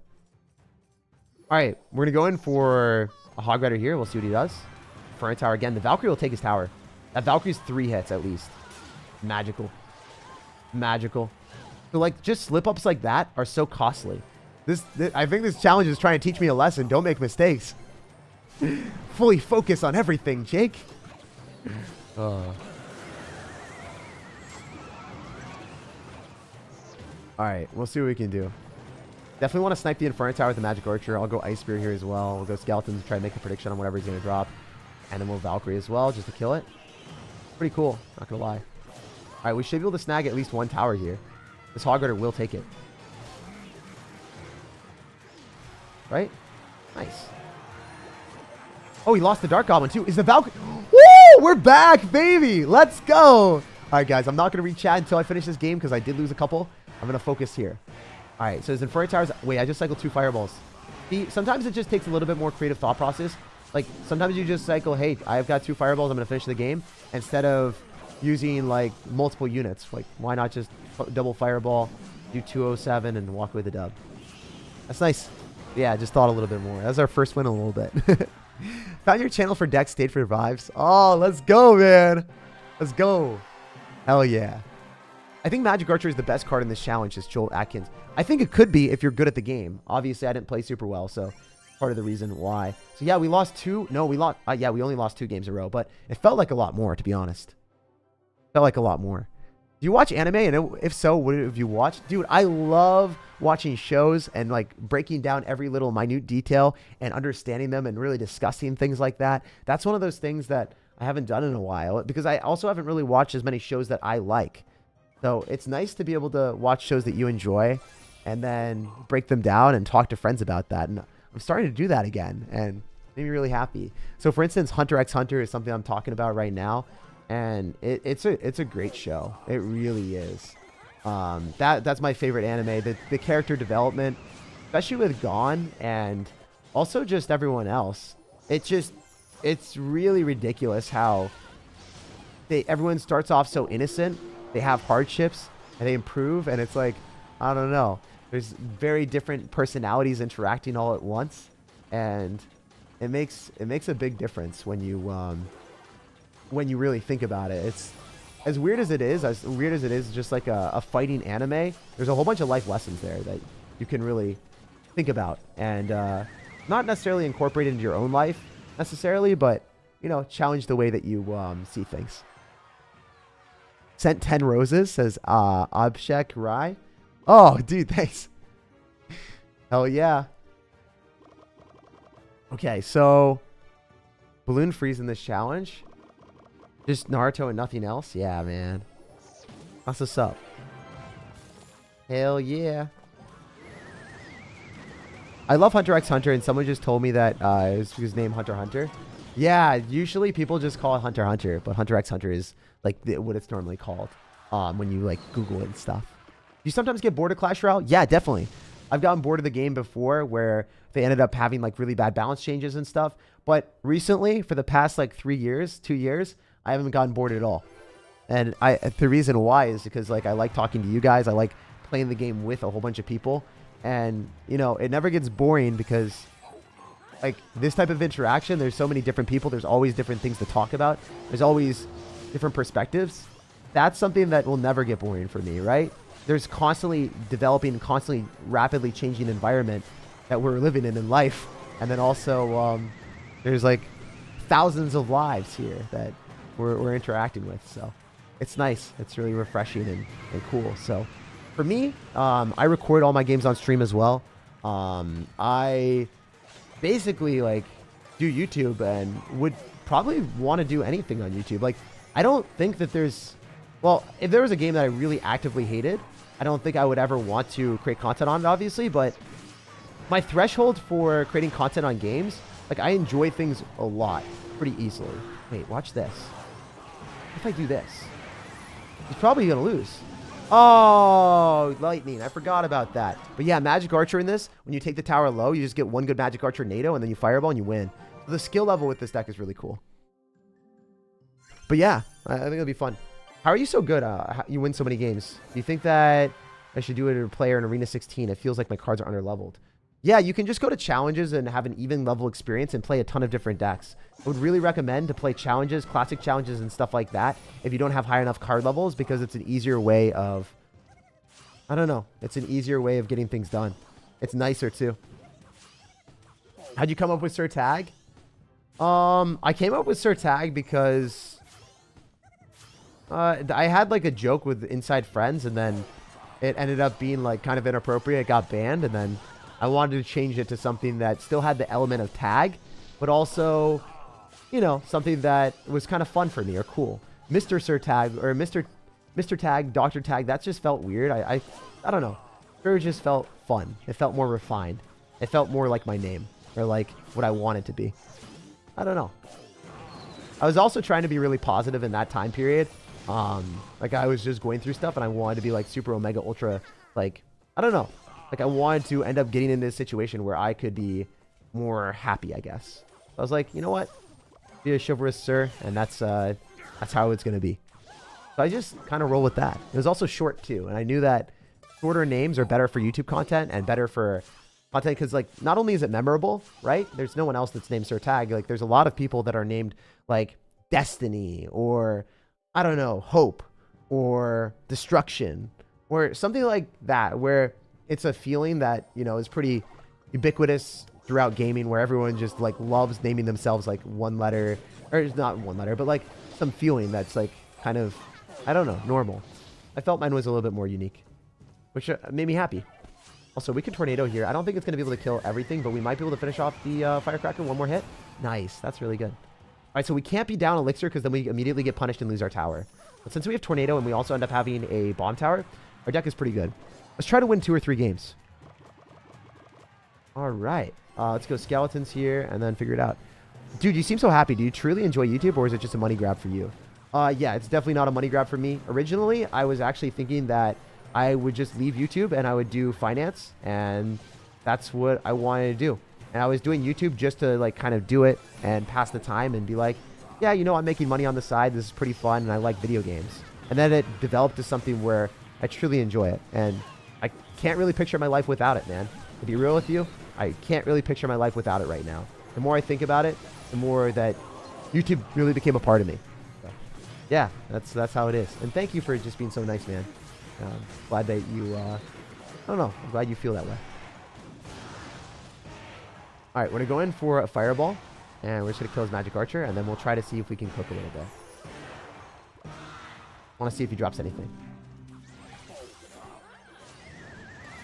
All right, we're going to go in for a Hog Rider here. We'll see what he does. Inferno Tower again. The Valkyrie will take his tower. That Valkyrie's 3 hits at least. Magical. magical. So like just slip ups like that are so costly. This I think this challenge is trying to teach me a lesson. Don't make mistakes. Fully focus on everything, Jake. All right, we'll see what we can do. Definitely want to snipe the Inferno Tower with the Magic Archer. I'll go Ice Spear here as well. We'll go Skeleton to try to make a prediction on whatever he's going to drop. And then we'll Valkyrie as well, just to kill it. Pretty cool, not going to lie. All right, we should be able to snag at least one tower here. This Hog Rider will take it. Right? Nice. Oh, he lost the Dark Goblin too. Is the Valkyrie... Woo! We're back, baby! Let's go! All right, guys, I'm not going to read chat until I finish this game because I did lose a couple. I'm going to focus here. All right, so his Inferno Towers... Wait, I just cycled 2 Fireballs. See, sometimes it just takes a little bit more creative thought process. Like, sometimes you just cycle, hey, I've got 2 Fireballs, I'm going to finish the game. Instead of using, like, multiple units. Like, why not just double Fireball, do 207, and walk away with the dub? That's nice. Yeah, I just thought a little bit more. That was our first win in a little bit. Found your channel for decks, stayed for revives. Oh, let's go, man. Let's go. Hell yeah. I think Magic Archer is the best card in this challenge, is Joel Atkins. I think it could be if you're good at the game. Obviously, I didn't play super well, so part of the reason why. So yeah, we lost 2. No, we lost. Yeah, we only lost 2 games in a row, but it felt like a lot more, to be honest. Felt like a lot more. Do you watch anime? And if so, what have you watched? Dude, I love watching shows and like breaking down every little minute detail and understanding them and really discussing things like that. That's one of those things that I haven't done in a while because I also haven't really watched as many shows that I like. So it's nice to be able to watch shows that you enjoy and then break them down and talk to friends about that. And I'm starting to do that again and made me really happy. So for instance, Hunter x Hunter is something I'm talking about right now. And it's a great show. It really is. That's my favorite anime. The character development, especially with Gon and also just everyone else. It's really ridiculous how everyone starts off so innocent. They have hardships and they improve, and it's like, I don't know. There's very different personalities interacting all at once, and it makes a big difference when you really think about it. It's as weird as it is just like a fighting anime. There's a whole bunch of life lessons there that you can really think about and not necessarily incorporate into your own life necessarily, but you know, challenge the way that you see things. Sent 10 roses, says Abshek Rai. Oh, dude, thanks. Hell yeah. Okay, so balloon freeze in this challenge. Just Naruto and nothing else? Yeah, man. That's what's up. Hell yeah. I love Hunter x Hunter, and someone just told me that it was named Hunter x Hunter. Yeah, usually people just call it Hunter x Hunter, but Hunter x Hunter is like what it's normally called when you like Google it and stuff. You sometimes get bored of Clash Royale? Yeah, definitely. I've gotten bored of the game before where they ended up having like really bad balance changes and stuff. But recently, for the past like 2 years, I haven't gotten bored at all. And the reason why is because like I like talking to you guys. I like playing the game with a whole bunch of people. And, you know, it never gets boring because like this type of interaction, there's so many different people. There's always different things to talk about. There's always different perspectives. That's something that will never get boring for me, right? There's constantly developing, constantly rapidly changing environment that we're living in life. And then also there's like thousands of lives here that we're interacting with. So it's nice. It's really refreshing and cool. So for me, I record all my games on stream as well. I basically like do YouTube and would probably want to do anything on YouTube. Like, I don't think that there's, well, if there was a game that I really actively hated, I don't think I would ever want to create content on it, obviously, but my threshold for creating content on games, like I enjoy things a lot pretty easily. Wait, watch this. If I do this, he's probably going to lose. Oh, lightning. I forgot about that. But yeah, Magic Archer in this, when you take the tower low, you just get one good Magic Archer NATO, and then you Fireball and you win. So the skill level with this deck is really cool. But yeah, I think it'll be fun. How are you so good? You win so many games. Do you think that I should do it as a player in Arena 16? It feels like my cards are underleveled. Yeah, you can just go to challenges and have an even level experience and play a ton of different decks. I would really recommend to play challenges, classic challenges and stuff like that if you don't have high enough card levels, because it's an easier way of I don't know. It's an easier way of getting things done. It's nicer too. How'd you come up with SirTag? I came up with SirTag because I had like a joke with inside friends, and then it ended up being like kind of inappropriate. It got banned, and then I wanted to change it to something that still had the element of tag, but also, you know, something that was kind of fun for me or cool. Mr. SirTag or Mr. Tag, Dr. Tag, that just felt weird. I don't know. It just felt fun. It felt more refined. It felt more like my name, or like what I wanted to be. I don't know. I was also trying to be really positive in that time period. Like I was just going through stuff, and I wanted to be like super omega ultra, like, I don't know. Like I wanted to end up getting into a situation where I could be more happy, I guess. So I was like, you know what? Be a chivalrous sir, and that's how it's gonna be. So I just kind of roll with that. It was also short too, and I knew that shorter names are better for YouTube content and better for content because, like, not only is it memorable, right? There's no one else that's named SirTag. Like, there's a lot of people that are named like Destiny or, I don't know, Hope or Destruction or something like that, where it's a feeling that, you know, is pretty ubiquitous throughout gaming, where everyone just like loves naming themselves like one letter, or it's not one letter, but like some feeling that's like kind of, I don't know, normal. I felt mine was a little bit more unique, which made me happy. Also, we can tornado here. I don't think it's going to be able to kill everything, but we might be able to finish off the firecracker. One more hit. Nice. That's really good. All right, so we can't be down elixir because then we immediately get punished and lose our tower. But since we have tornado and we also end up having a bomb tower, our deck is pretty good. Let's try to win 2 or 3 games. All right. Let's go skeletons here and then figure it out. Dude, you seem so happy. Do you truly enjoy YouTube, or is it just a money grab for you? Yeah, it's definitely not a money grab for me. Originally, I was actually thinking that I would just leave YouTube and I would do finance, and that's what I wanted to do. And I was doing YouTube just to like kind of do it and pass the time and be like, yeah, you know, I'm making money on the side. This is pretty fun, and I like video games. And then it developed to something where I truly enjoy it, and I can't really picture my life without it, man. To be real with you, I can't really picture my life without it right now. The more I think about it, the more that YouTube really became a part of me. So, yeah, that's how it is. And thank you for just being so nice, man. Glad that you, I don't know, I'm glad you feel that way. All right, we're going to go in for a fireball, and we're just going to kill his magic archer, and then we'll try to see if we can cook a little bit. I want to see if he drops anything.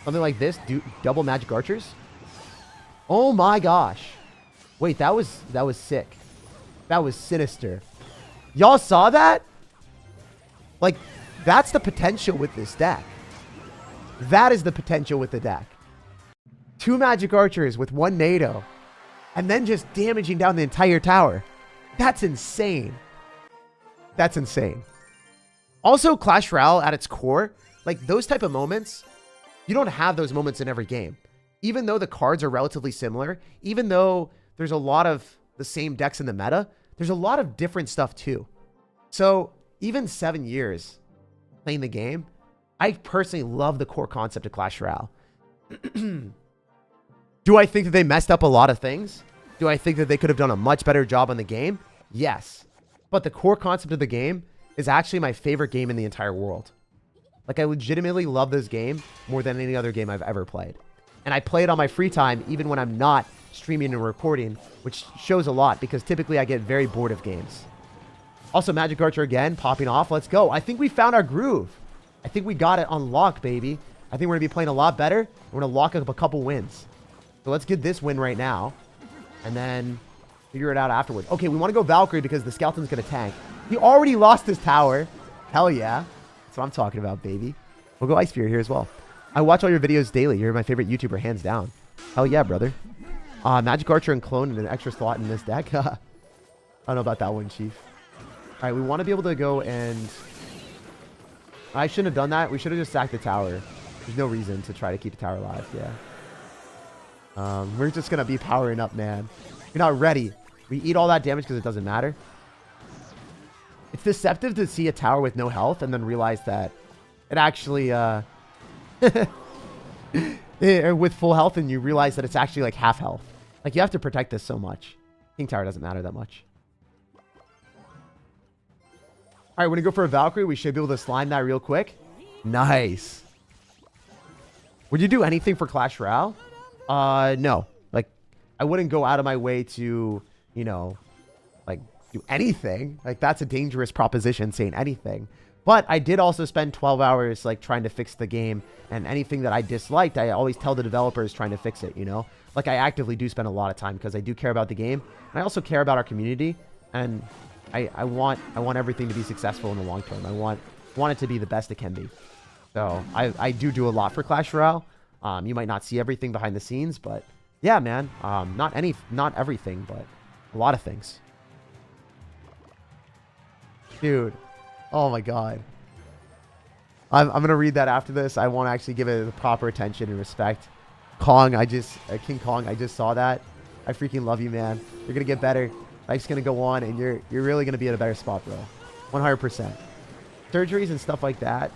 Something like this, double magic archers. Oh my gosh. Wait, that was sick. That was sinister. Y'all saw that? Like, that's the potential with this deck. That is the potential with the deck. 2 magic archers with 1 NATO, and then just damaging down the entire tower. That's insane. That's insane. Also, Clash Royale at its core, like those type of moments, you don't have those moments in every game. Even though the cards are relatively similar, even though there's a lot of the same decks in the meta, there's a lot of different stuff too. So even 7 years playing the game, I personally love the core concept of Clash Royale. Do I think that they messed up a lot of things? Do I think that they could have done a much better job on the game? Yes. But the core concept of the game is actually my favorite game in the entire world. Like, I legitimately love this game more than any other game I've ever played. And I play it on my free time, even when I'm not streaming and recording, which shows a lot because typically I get very bored of games. Also, Magic Archer again, popping off. Let's go. I think we found our groove. I think we got it unlocked, baby. I think we're going to be playing a lot better. We're going to lock up a couple wins. So let's get this win right now and then figure it out afterwards. Okay, we want to go Valkyrie because the skeleton's going to tank. He already lost his tower. Hell yeah. That's what I'm talking about, baby. We'll go Ice Spear here as well. I watch all your videos daily. You're my favorite YouTuber, hands down. Hell yeah, brother. Magic Archer and Clone and an extra slot in this deck. I don't know about that one, Chief. All right, we want to be able to go and... I shouldn't have done that. We should have just sacked the tower. There's no reason to try to keep the tower alive. Yeah. We're just going to be powering up, man. You're not ready. We eat all that damage because it doesn't matter. It's deceptive to see a tower with no health and then realize that it actually... with full health, and you realize that it's actually like half health. Like, you have to protect this so much. King Tower doesn't matter that much. All right, we're going to go for a Valkyrie. We should be able to slime that real quick. Nice. Would you do anything for Clash Royale? No. Like, I wouldn't go out of my way to, you know, like, do anything. Like, that's a dangerous proposition, saying anything. But I did also spend 12 hours, like, trying to fix the game. And anything that I disliked, I always tell the developers trying to fix it, you know? Like, I actively do spend a lot of time because I do care about the game. And I also care about our community. And I want everything to be successful in the long term. I want it to be the best it can be. So I do a lot for Clash Royale. You might not see everything behind the scenes, but yeah, man. Not everything, but a lot of things. Dude. Oh my God. I'm going to read that after this. I want to actually give it the proper attention and respect. Kong, King Kong, I just saw that. I freaking love you, man. You're going to get better. Life's going to go on, and you're really going to be in a better spot, bro. 100%. Surgeries and stuff like that,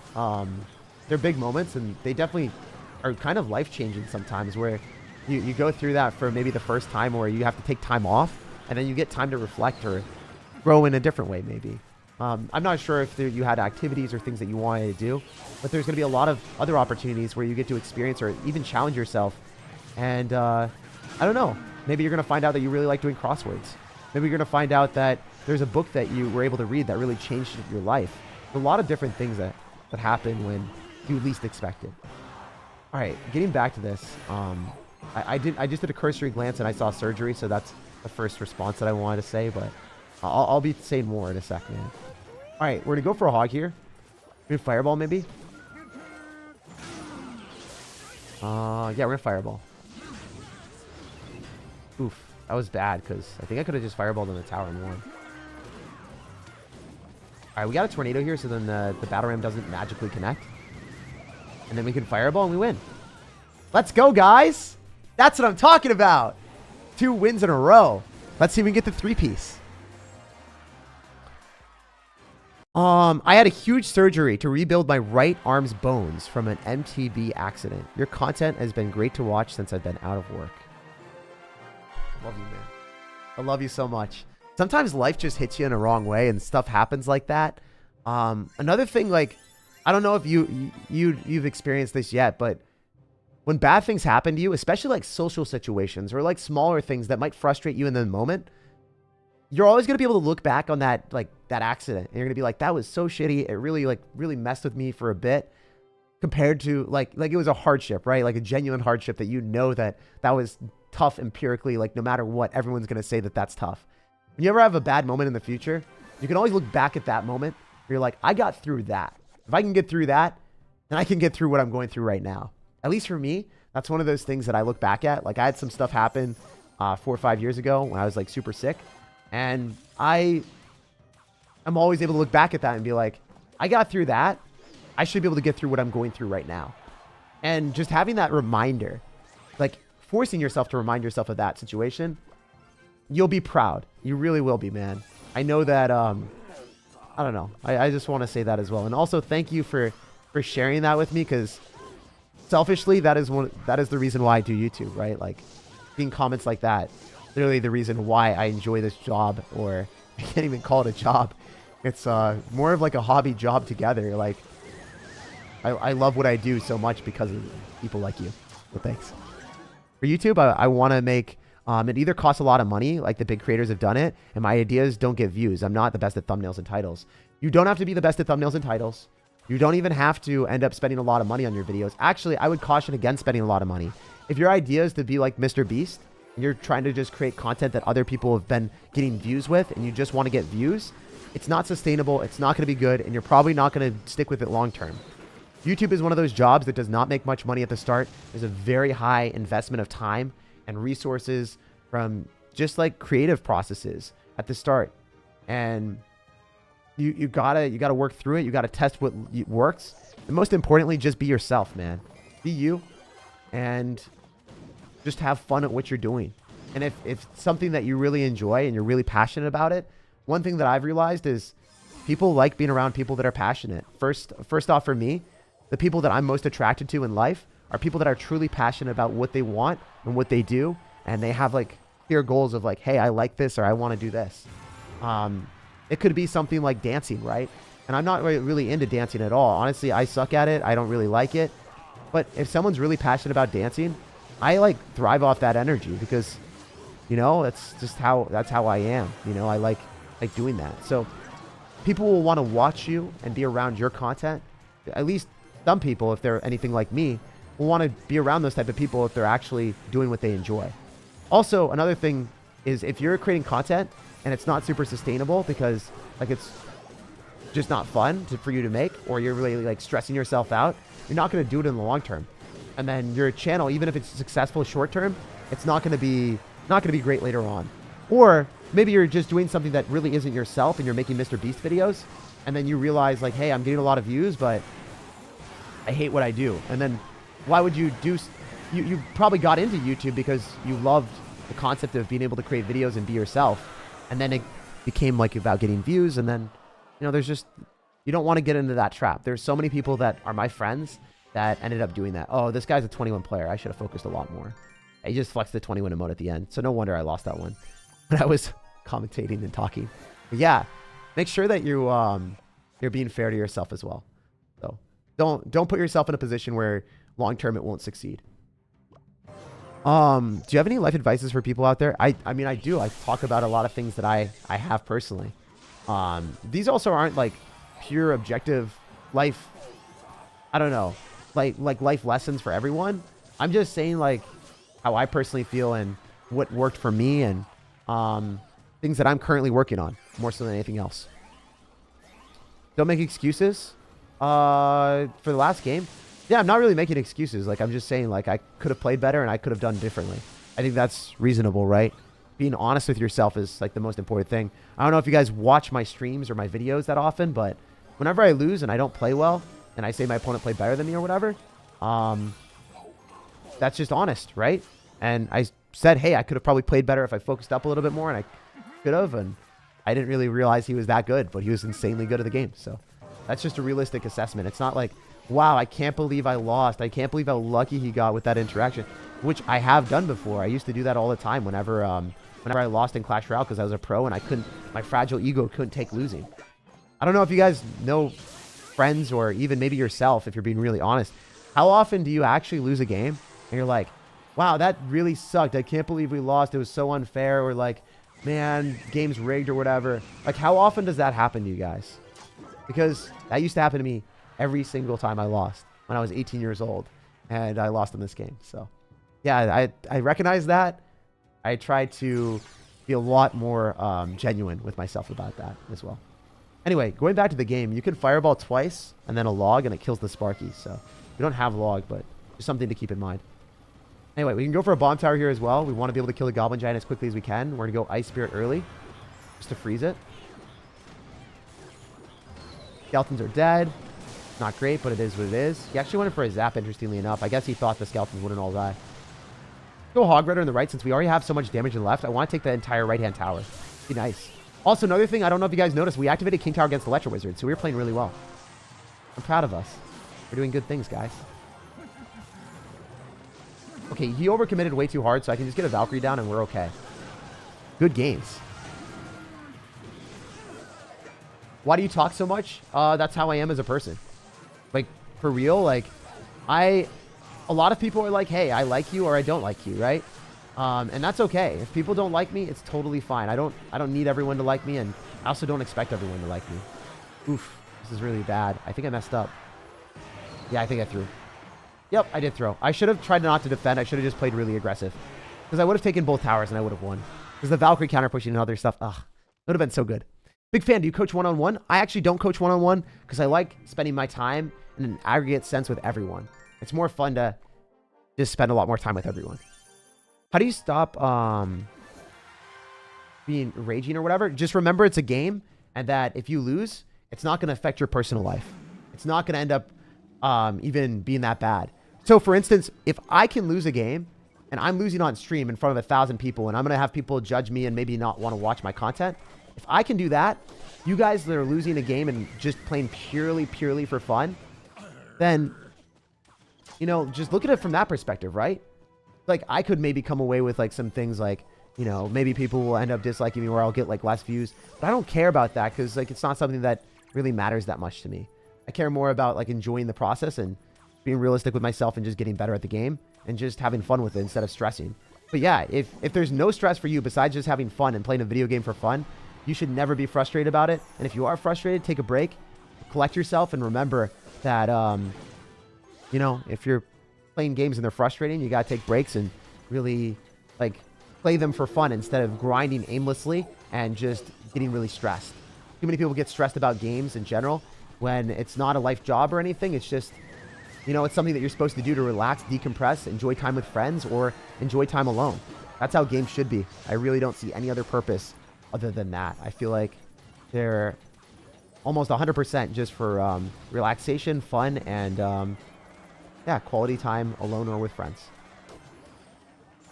they're big moments, and they definitely are kind of life-changing sometimes, where you go through that for maybe the first time, where you have to take time off, and then you get time to reflect or grow in a different way, maybe. I'm not sure if you had activities or things that you wanted to do, but there's going to be a lot of other opportunities where you get to experience or even challenge yourself. And I don't know, maybe you're going to find out that you really like doing crosswords. Maybe you're going to find out that there's a book that you were able to read that really changed your life. There's a lot of different things that happen when you least expect it. All right, getting back to this, I just did a cursory glance and I saw surgery, so that's the first response that I wanted to say, but I'll be saying more in a sec, man. All right, we're going to go for a hog here. Maybe fireball, maybe? Yeah, we're going to fireball. Oof, that was bad, because I think I could have just fireballed on the tower and won. All right, we got a tornado here, so then the battle ram doesn't magically connect. And then we can fireball and we win. Let's go, guys. That's what I'm talking about. 2 wins in a row. Let's see if we can get the 3-piece. I had a huge surgery to rebuild my right arm's bones from an MTB accident. Your content has been great to watch since I've been out of work. I love you, man. I love you so much. Sometimes life just hits you in a wrong way and stuff happens like that. Another thing, like, I don't know if you've experienced this yet, but when bad things happen to you, especially like social situations or like smaller things that might frustrate you in the moment, you're always going to be able to look back on that, like that accident. And you're going to be like, that was so shitty. It really messed with me for a bit, compared to like it was a hardship, right? Like a genuine hardship that you know that was tough empirically. Like no matter what, everyone's going to say that that's tough. When you ever have a bad moment in the future, you can always look back at that moment where you're like, I got through that. If I can get through that, then I can get through what I'm going through right now. At least for me, that's one of those things that I look back at. Like I had some stuff happen 4 or 5 years ago when I was like super sick. And I'm always able to look back at that and be like, I got through that. I should be able to get through what I'm going through right now. And just having that reminder, like forcing yourself to remind yourself of that situation, you'll be proud. You really will be, man. I know that, I don't know. I just want to say that as well. And also thank you for sharing that with me, because selfishly, that is the reason why I do YouTube, right? Like seeing comments like that, literally the reason why I enjoy this job, or I can't even call it a job. It's more of like a hobby job together. Like I love what I do so much because of people like you. So thanks. For YouTube, I want to make, it either costs a lot of money, like the big creators have done it, and my ideas don't get views. I'm not the best at thumbnails and titles. You don't have to be the best at thumbnails and titles. You don't even have to end up spending a lot of money on your videos. Actually, I would caution against spending a lot of money. If your idea is to be like Mr. Beast, and you're trying to just create content that other people have been getting views with, and you just want to get views, it's not sustainable, it's not going to be good, and you're probably not going to stick with it long term. YouTube is one of those jobs that does not make much money at the start. There's a very high investment of time and resources from just like creative processes at the start. And you gotta work through it. You gotta test what works. And most importantly, just be yourself, man. Be you and just have fun at what you're doing. And if something that you really enjoy and you're really passionate about it, one thing that I've realized is people like being around people that are passionate. First off, for me, the people that I'm most attracted to in life are people that are truly passionate about what they want and what they do. And they have like clear goals of like, hey, I like this, or I want to do this. It could be something like dancing, right? And I'm not really into dancing at all. Honestly, I suck at it. I don't really like it. But if someone's really passionate about dancing, I like thrive off that energy because, you know, that's how I am. You know, I like doing that. So people will want to watch you and be around your content. At least some people, if they're anything like me, will want to be around those type of people if they're actually doing what they enjoy. Also, another thing is if you're creating content and it's not super sustainable because like it's just not fun for you to make, or you're really like stressing yourself out, you're not going to do it in the long term. And then your channel, even if it's successful short term, it's not going to be great later on. Or maybe you're just doing something that really isn't yourself and you're making Mr. Beast videos, and then you realize like, hey, I'm getting a lot of views, but I hate what I do. And then why would you do? You probably got into YouTube because you loved the concept of being able to create videos and be yourself, and then it became like about getting views. And then, you know, there's just, you don't want to get into that trap. There's so many people that are my friends that ended up doing that. Oh, this guy's a 21 player. I should have focused a lot more. He just flexed the 21 emote at the end. So no wonder I lost that one when I was commentating and talking. But yeah, make sure that you're being fair to yourself as well. So don't put yourself in a position where long term it won't succeed. Do you have any life advices for people out there? I mean, I do. I talk about a lot of things that I have personally. These also aren't like pure objective life, I don't know, like life lessons for everyone. I'm just saying like how I personally feel and what worked for me, and things that I'm currently working on more so than anything else. Don't make excuses. For the last game, yeah, I'm not really making excuses. Like, I'm just saying, like, I could have played better and I could have done differently. I think that's reasonable, right? Being honest with yourself is, like, the most important thing. I don't know if you guys watch my streams or my videos that often, but whenever I lose and I don't play well, and I say my opponent played better than me or whatever, that's just honest, right? And I said, hey, I could have probably played better if I focused up a little bit more, and I could have, and I didn't really realize he was that good, but he was insanely good at the game. So that's just a realistic assessment. It's not like, wow, I can't believe I lost. I can't believe how lucky he got with that interaction, which I have done before. I used to do that all the time whenever I lost in Clash Royale because I was a pro and I couldn't, my fragile ego couldn't take losing. I don't know if you guys know friends or even maybe yourself, if you're being really honest, how often do you actually lose a game and you're like, wow, that really sucked. I can't believe we lost. It was so unfair. Or like, man, game's rigged or whatever. Like, how often does that happen to you guys? Because that used to happen to me every single time I lost when I was 18 years old and I lost in this game. So yeah, I recognize that. I try to be a lot more genuine with myself about that as well. Anyway, going back to the game, you can fireball twice and then a log and it kills the Sparky. So we don't have log, but just something to keep in mind. Anyway, we can go for a bomb tower here as well. We want to be able to kill the Goblin Giant as quickly as we can. We're going to go Ice Spirit early just to freeze it. Skeletons are dead. Not great, but it is what it is. He actually went in for a zap, interestingly enough. I guess he thought the skeletons wouldn't all die. Go Hog Rider on the right, since we already have so much damage in left. I want to take the entire right-hand tower. Be nice. Also, another thing, I don't know if you guys noticed, we activated King Tower against the Electro Wizard, so we were playing really well. I'm proud of us. We're doing good things, guys. Okay, he overcommitted way too hard, so I can just get a Valkyrie down and we're okay. Good games. Why do you talk so much? That's how I am as a person. Like, for real, like, a lot of people are like, hey, I like you or I don't like you, right? And that's okay. If people don't like me, it's totally fine. I don't need everyone to like me, and I also don't expect everyone to like me. Oof, this is really bad. I think I messed up. Yeah, I think I threw. Yep, I did throw. I should have tried not to defend. I should have just played really aggressive. Because I would have taken both towers and I would have won. Because the Valkyrie counter pushing and other stuff, ugh, it would have been so good. Big fan. Do you coach one-on-one? I actually don't coach one-on-one because I like spending my time in an aggregate sense with everyone. It's more fun to just spend a lot more time with everyone. How do you stop being raging or whatever? Just remember it's a game, and that if you lose, it's not going to affect your personal life. It's not going to end up even being that bad. So for instance, if I can lose a game and I'm losing on stream in front of 1,000 people and I'm going to have people judge me and maybe not want to watch my content, if I can do that, you guys that are losing a game and just playing purely for fun, then, you know, just look at it from that perspective, right? Like, I could maybe come away with, like, some things like, you know, maybe people will end up disliking me or I'll get, like, less views. But I don't care about that because, like, it's not something that really matters that much to me. I care more about, like, enjoying the process and being realistic with myself and just getting better at the game and just having fun with it instead of stressing. But yeah, if there's no stress for you besides just having fun and playing a video game for fun, you should never be frustrated about it. And if you are frustrated, take a break, collect yourself, and remember that, you know, if you're playing games and they're frustrating, you got to take breaks and really, like, play them for fun instead of grinding aimlessly and just getting really stressed. Too many people get stressed about games in general when it's not a life job or anything. It's just, you know, it's something that you're supposed to do to relax, decompress, enjoy time with friends, or enjoy time alone. That's how games should be. I really don't see any other purpose other than that. I feel like they're almost 100% just for relaxation, fun, and yeah, quality time alone or with friends.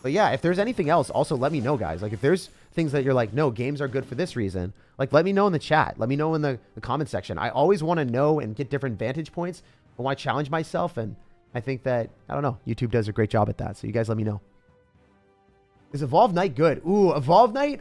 But yeah, if there's anything else, also let me know, guys. Like, if there's things that you're like, no, games are good for this reason, like, let me know in the chat. Let me know in the comment section. I always want to know and get different vantage points. I want to challenge myself, and I think that, I don't know, YouTube does a great job at that. So you guys let me know. Is Evolve Night good? Ooh, Evolve Night?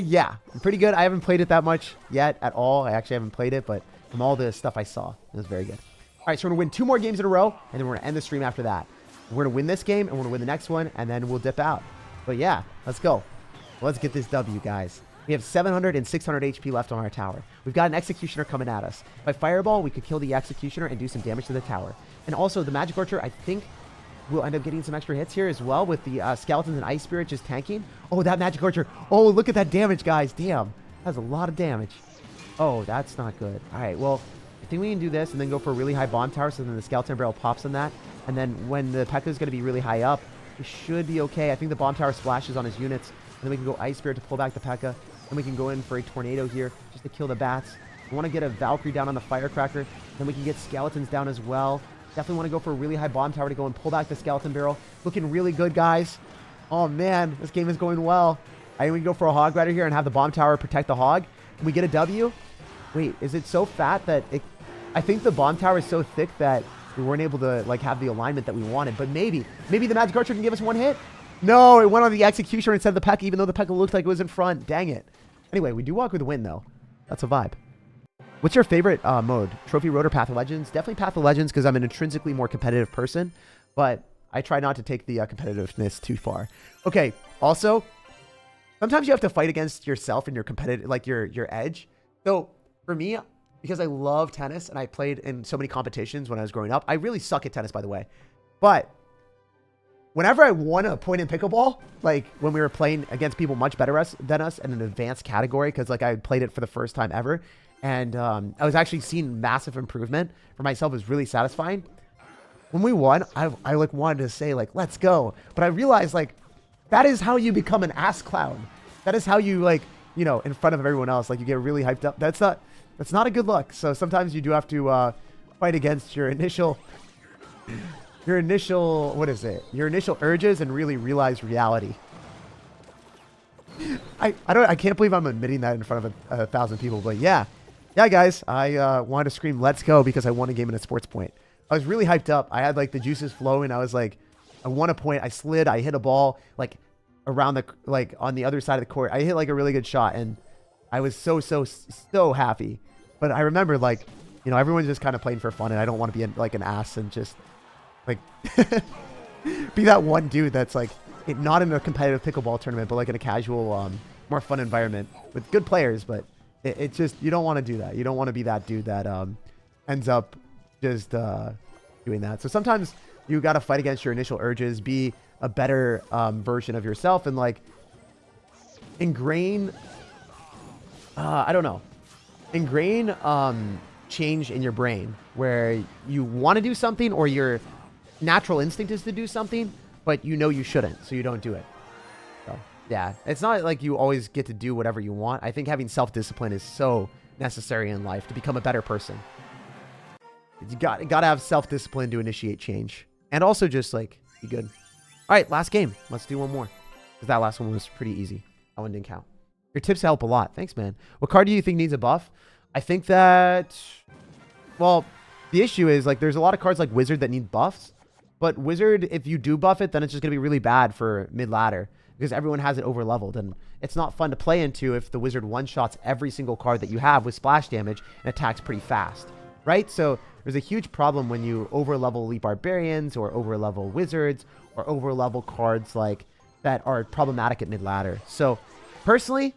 Yeah, pretty good. I haven't played it that much yet at all. I actually haven't played it, but from all the stuff I saw, it was very good. All right, so we're going to win 2 more games in a row, and then we're going to end the stream after that. We're going to win this game, and we're going to win the next one, and then we'll dip out. But yeah, let's go. Let's get this W, guys. We have 700 and 600 HP left on our tower. We've got an Executioner coming at us. By Fireball, we could kill the Executioner and do some damage to the tower. And also, the Magic Archer, I think, will end up getting some extra hits here as well with the Skeletons and Ice Spirit just tanking. Oh, that Magic Archer. Oh, look at that damage, guys. Damn. That's a lot of damage. Oh, that's not good. All right, well, I think we can do this and then go for a really high bomb tower so then the Skeleton Barrel pops on that. And then when the P.E.K.K.A is going to be really high up, we should be okay. I think the bomb tower splashes on his units. And then we can go Ice Spirit to pull back the P.E.K.K.A. And we can go in for a Tornado here just to kill the bats. We want to get a Valkyrie down on the Firecracker. Then we can get Skeletons down as well. Definitely want to go for a really high bomb tower to go and pull back the Skeleton Barrel. Looking really good, guys. Oh, man. This game is going well. I think we can go for a Hog Rider here and have the bomb tower protect the Hog. Can we get a W? Wait, is it so fat that it... I think the bomb tower is so thick that we weren't able to, like, have the alignment that we wanted. But maybe the Magic Archer can give us one hit. No, it went on the Executioner instead of the P.E.K.K.A, even though the P.E.K.K.A looked like it was in front. Dang it. Anyway, we do walk with a win, though. That's a vibe. What's your favorite mode? Trophy Road or Path of Legends? Definitely Path of Legends because I'm an intrinsically more competitive person, but I try not to take the competitiveness too far. Okay, also, sometimes you have to fight against yourself and your competitive, like your edge. So for me, because I love tennis and I played in so many competitions when I was growing up, I really suck at tennis, by the way. But whenever I won a point in pickleball, like when we were playing against people much better than us in an advanced category, because like I played it for the first time ever, and I was actually seeing massive improvement for myself. It was really satisfying. When we won, I like wanted to say like, let's go. But I realized like, that is how you become an ass clown. That is how you like, you know, in front of everyone else, like you get really hyped up. That's not a good look. So sometimes you do have to fight against your initial, what is it? Your initial urges and really realize reality. I can't believe I'm admitting that in front of a 1,000 people, but yeah, guys, I wanted to scream, let's go, because I won a game in a sports point. I was really hyped up. I had like the juices flowing. I was like, I won a point. I slid. I hit a ball like around the, like on the other side of the court. I hit like a really good shot and I was so happy. But I remember like, you know, everyone's just kind of playing for fun and I don't want to be like an ass and just like be that one dude that's like not in a competitive pickleball tournament, but like in a casual, more fun environment with good players. But it just, you don't want to do that. You don't want to be that dude that ends up just doing that. So sometimes you got to fight against your initial urges, be a better version of yourself, and like ingrain, I don't know, ingrain change in your brain where you want to do something or your natural instinct is to do something, but you know you shouldn't, so you don't do it. So yeah, it's not like you always get to do whatever you want. I think having self-discipline is so necessary in life to become a better person. You got to have self-discipline to initiate change. And also just, like, be good. All right, last game. Let's do one more. Because that last one was pretty easy. That one didn't count. Your tips help a lot. Thanks, man. What card do you think needs a buff? I think that... Well, the issue is, like, there's a lot of cards like Wizard that need buffs. But Wizard, if you do buff it, then it's just going to be really bad for mid-ladder. Because everyone has it over-leveled. And it's not fun to play into if the Wizard one-shots every single card that you have with splash damage and attacks pretty fast. right? So there's a huge problem when you over-level Elite Barbarians or over-level Wizards or over-level cards like that are problematic at mid-ladder. So personally,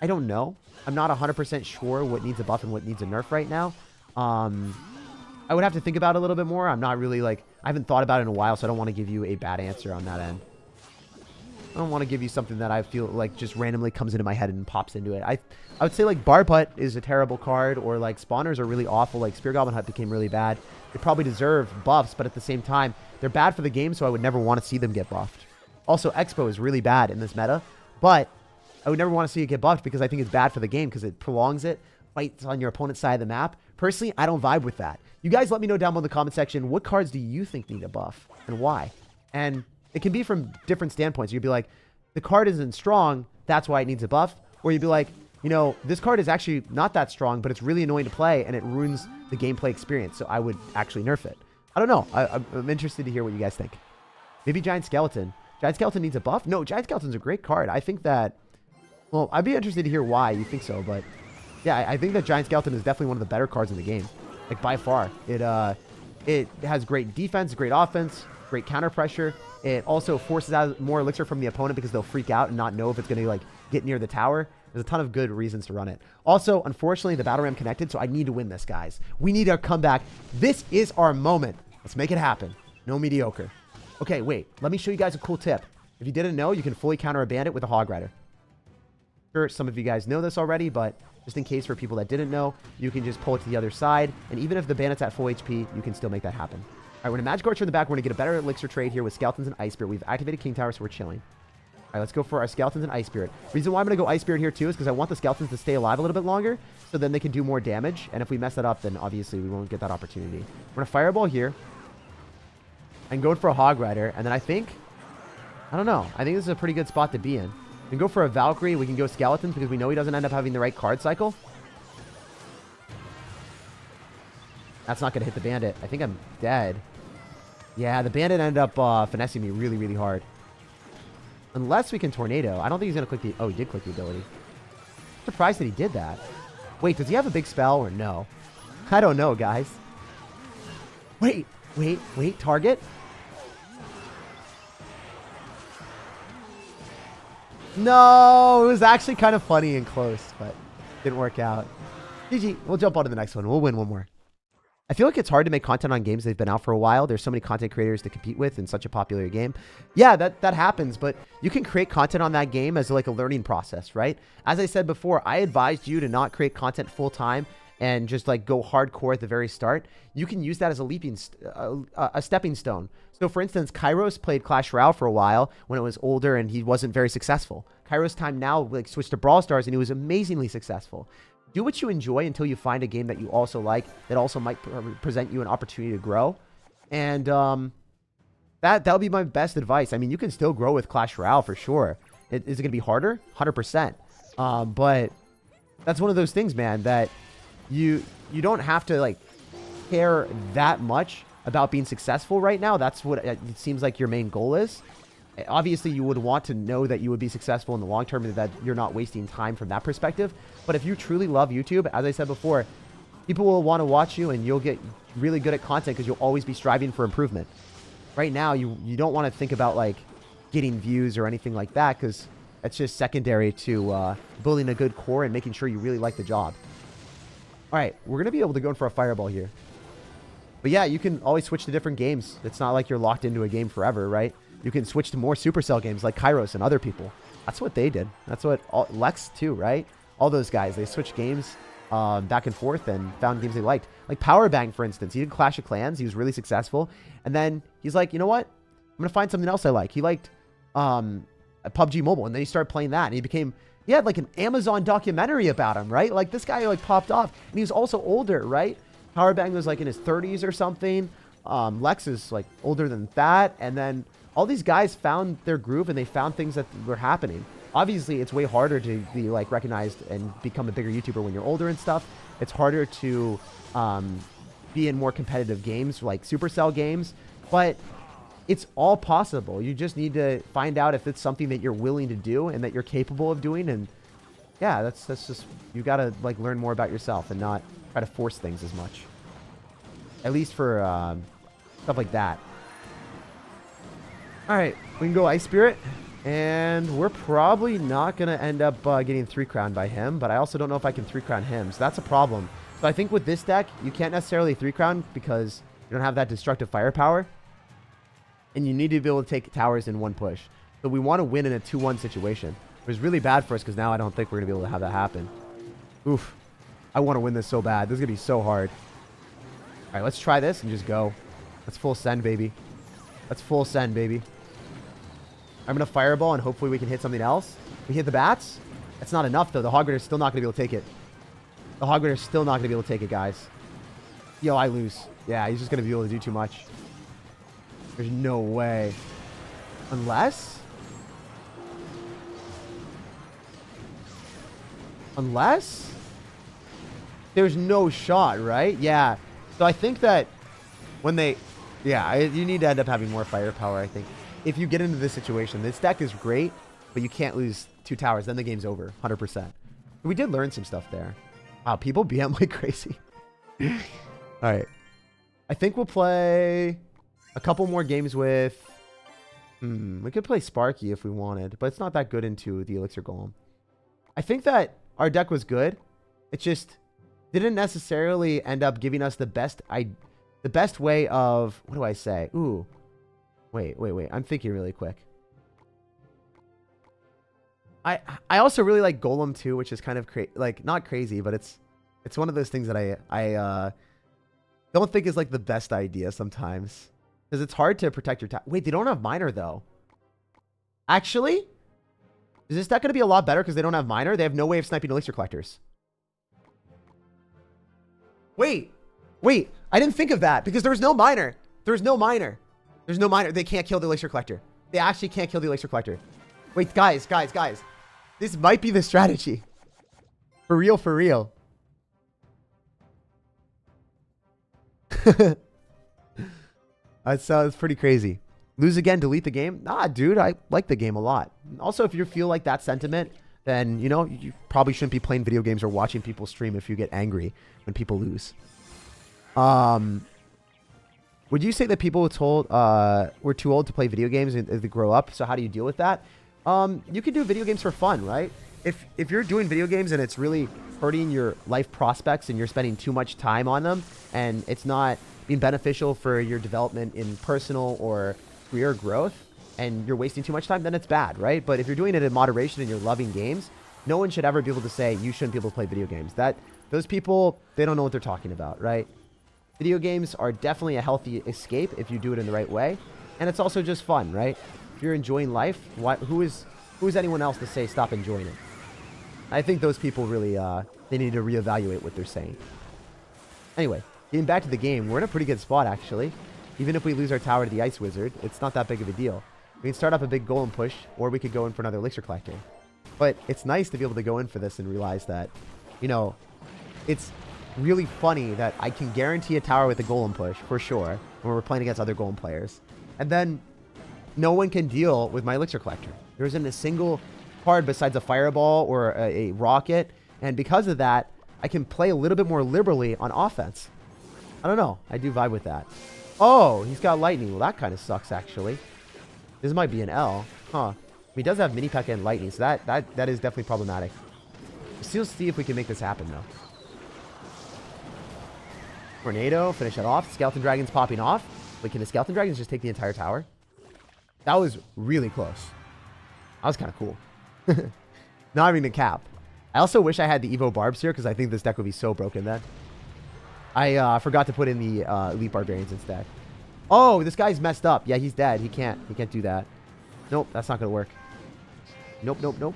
I don't know. I'm not 100% sure what needs a buff and what needs a nerf right now. I would have to think about it a little bit more. I'm not really like, I haven't thought about it in a while, so I don't want to give you a bad answer on that end. I don't want to give you something that I feel like just randomly comes into my head and pops into it. I would say like Barb Hut is a terrible card, or like Spawners are really awful. Like Spear Goblin Hut became really bad. They probably deserve buffs, but at the same time, they're bad for the game, so I would never want to see them get buffed. Also, Expo is really bad in this meta, but I would never want to see it get buffed because I think it's bad for the game because it prolongs it, fights on your opponent's side of the map. Personally, I don't vibe with that. You guys let me know down below in the comment section, what cards do you think need a buff and why? And it can be from different standpoints. You'd be like, the card isn't strong, that's why it needs a buff. Or you'd be like, you know, this card is actually not that strong, but it's really annoying to play and it ruins the gameplay experience. So I would actually nerf it. I don't know. I'm interested to hear what you guys think. Maybe Giant Skeleton. Giant Skeleton needs a buff? No, Giant Skeleton's a great card. I think that, well, I'd be interested to hear why you think so, but yeah, I think that Giant Skeleton is definitely one of the better cards in the game. Like by far. It has great defense, great offense, great counter pressure. It also forces out more elixir from the opponent because they'll freak out and not know if it's going to like get near the tower. There's a ton of good reasons to run it. Also, unfortunately, the Battle Ram connected, so I need to win this, guys. We need our comeback. This is our moment. Let's make it happen. No mediocre. Okay, wait. Let me show you guys a cool tip. If you didn't know, you can fully counter a bandit with a Hog Rider. Sure, some of you guys know this already, but just in case for people that didn't know, you can just pull it to the other side, and even if the bandit's at full HP, you can still make that happen. All right, we're going to Magic Archer in the back. We're going to get a better elixir trade here with Skeletons and Ice Spirit. We've activated King Tower, so we're chilling. All right, let's go for our Skeletons and Ice Spirit. Reason why I'm going to go Ice Spirit here, too, is because I want the Skeletons to stay alive a little bit longer, so then they can do more damage, and if we mess that up, then obviously we won't get that opportunity. We're going to Fireball here, and go for a Hog Rider, and then I don't know. I think this is a pretty good spot to be in. We can go for a Valkyrie. We can go Skeletons because we know he doesn't end up having the right card cycle. That's not going to hit the bandit. I think I'm dead. Yeah, the bandit ended up finessing me really, really hard. Unless we can Tornado. I don't think he's going to click the... Oh, he did click the ability. I'm surprised that he did that. Wait, does he have a big spell or no? I don't know, guys. Wait. Target? No, it was actually kind of funny and close, but didn't work out. GG. We'll jump on to the next one. We'll win one more. I feel like it's hard to make content on games that have been out for a while. There's so many content creators to compete with in such a popular game. Yeah, that happens, but you can create content on that game as like a learning process, right? As I said before, I advised you to not create content full time and just like go hardcore at the very start. You can use that as a stepping stone. So for instance, Kairos played Clash Royale for a while when it was older and he wasn't very successful. Kairos time now like switched to Brawl Stars and he was amazingly successful. Do what you enjoy until you find a game that you also like, that also might present you an opportunity to grow. And that'll be my best advice. I mean, you can still grow with Clash Royale for sure. Is it going to be harder? 100%. But that's one of those things, man, that you don't have to like care that much about being successful right now. That's what it seems like your main goal is. Obviously, you would want to know that you would be successful in the long term and that you're not wasting time from that perspective. But if you truly love YouTube, as I said before, people will want to watch you and you'll get really good at content because you'll always be striving for improvement. Right now, you don't want to think about like getting views or anything like that because that's just secondary to building a good core and making sure you really like the job. All right, we're going to be able to go in for a Fireball here. But yeah, you can always switch to different games. It's not like you're locked into a game forever, right? You can switch to more Supercell games like Kairos and other people. That's what they did. That's what Lex too, right? All those guys, they switched games back and forth and found games they liked. Like Powerbang, for instance. He did Clash of Clans. He was really successful. And then he's like, you know what? I'm going to find something else I like. He liked PUBG Mobile. And then he started playing that. And he had like an Amazon documentary about him, right? Like this guy like popped off. And he was also older, right? Powerbang was like in his 30s or something. Lex is like older than that. And then all these guys found their groove and they found things that were happening. Obviously, it's way harder to be like recognized and become a bigger YouTuber when you're older and stuff. It's harder to be in more competitive games like Supercell games, but it's all possible. You just need to find out if it's something that you're willing to do and that you're capable of doing. And yeah, that's just, you got to like learn more about yourself and not try to force things as much. At least for stuff like that. All right, we can go Ice Spirit. And we're probably not going to end up getting 3-crowned by him. But I also don't know if I can 3-crown him. So that's a problem. So I think with this deck, you can't necessarily 3-crown because you don't have that destructive firepower. And you need to be able to take towers in one push. So we want to win in a 2-1 situation. It was really bad for us because now I don't think we're going to be able to have that happen. Oof. I want to win this so bad. This is going to be so hard. All right, let's try this and just go. Let's full send, baby. Let's full send, baby. I'm going to fireball and hopefully we can hit something else. We hit the bats. That's not enough, though. The Hog Rider's still not going to be able to take it. The Hog Rider's still not going to be able to take it, guys. Yo, I lose. Yeah, he's just going to be able to do too much. There's no way. Unless... there's no shot, right? Yeah. So I think that when they... Yeah, you need to end up having more firepower, I think. If you get into this situation, this deck is great, but you can't lose 2 towers. Then the game's over, 100%. We did learn some stuff there. Wow, people BM like crazy. All right. I think we'll play a couple more games with... we could play Sparky if we wanted, but it's not that good into the Elixir Golem. I think that our deck was good. It just didn't necessarily end up giving us the best way of... What do I say? Ooh. Wait. I'm thinking really quick. I also really like Golem too, which is kind of like not crazy, but it's one of those things that I don't think is like the best idea sometimes because it's hard to protect your tower. Wait, they don't have miner though. Actually, is this deck going to be a lot better because they don't have miner? They have no way of sniping elixir collectors. Wait. I didn't think of that because there's no miner. There's no miner. They can't kill the elixir collector. They actually can't kill the elixir collector. Wait, guys. This might be the strategy. For real. That sounds pretty crazy. Lose again, delete the game? Nah, dude, I like the game a lot. Also, if you feel like that sentiment, then, you know, you probably shouldn't be playing video games or watching people stream if you get angry when people lose. Would you say that people were too old to play video games as they grow up? So how do you deal with that? You can do video games for fun, right? If you're doing video games and it's really hurting your life prospects and you're spending too much time on them and it's not being beneficial for your development in personal or career growth and you're wasting too much time, then it's bad, right? But if you're doing it in moderation and you're loving games, no one should ever be able to say you shouldn't be able to play video games. Those people, they don't know what they're talking about, right? Video games are definitely a healthy escape if you do it in the right way. And it's also just fun, right? If you're enjoying life, who is anyone else to say stop enjoying it? I think those people really, they need to reevaluate what they're saying. Anyway, getting back to the game, we're in a pretty good spot, actually. Even if we lose our tower to the Ice Wizard, it's not that big of a deal. We can start up a big golem push, or we could go in for another elixir collector. But it's nice to be able to go in for this and realize that, you know, it's really funny that I can guarantee a tower with a golem push, for sure, when we're playing against other golem players. And then no one can deal with my elixir collector. There isn't a single card besides a fireball or a rocket. And because of that, I can play a little bit more liberally on offense. I don't know. I do vibe with that. Oh, he's got lightning. Well, that kind of sucks, actually. This might be an L. Huh. He does have mini P.E.K.K.A and lightning, so that is definitely problematic. We'll see if we can make this happen, though. Tornado, finish that off. Skeleton Dragon's popping off. Wait, can the Skeleton Dragons just take the entire tower? That was really close. That was kind of cool. Not having the cap. I also wish I had the Evo Barbs here because I think this deck would be so broken then. I forgot to put in the Elite Barbarians instead. Oh, this guy's messed up. Yeah, he's dead. He can't do that. Nope, that's not going to work. Nope.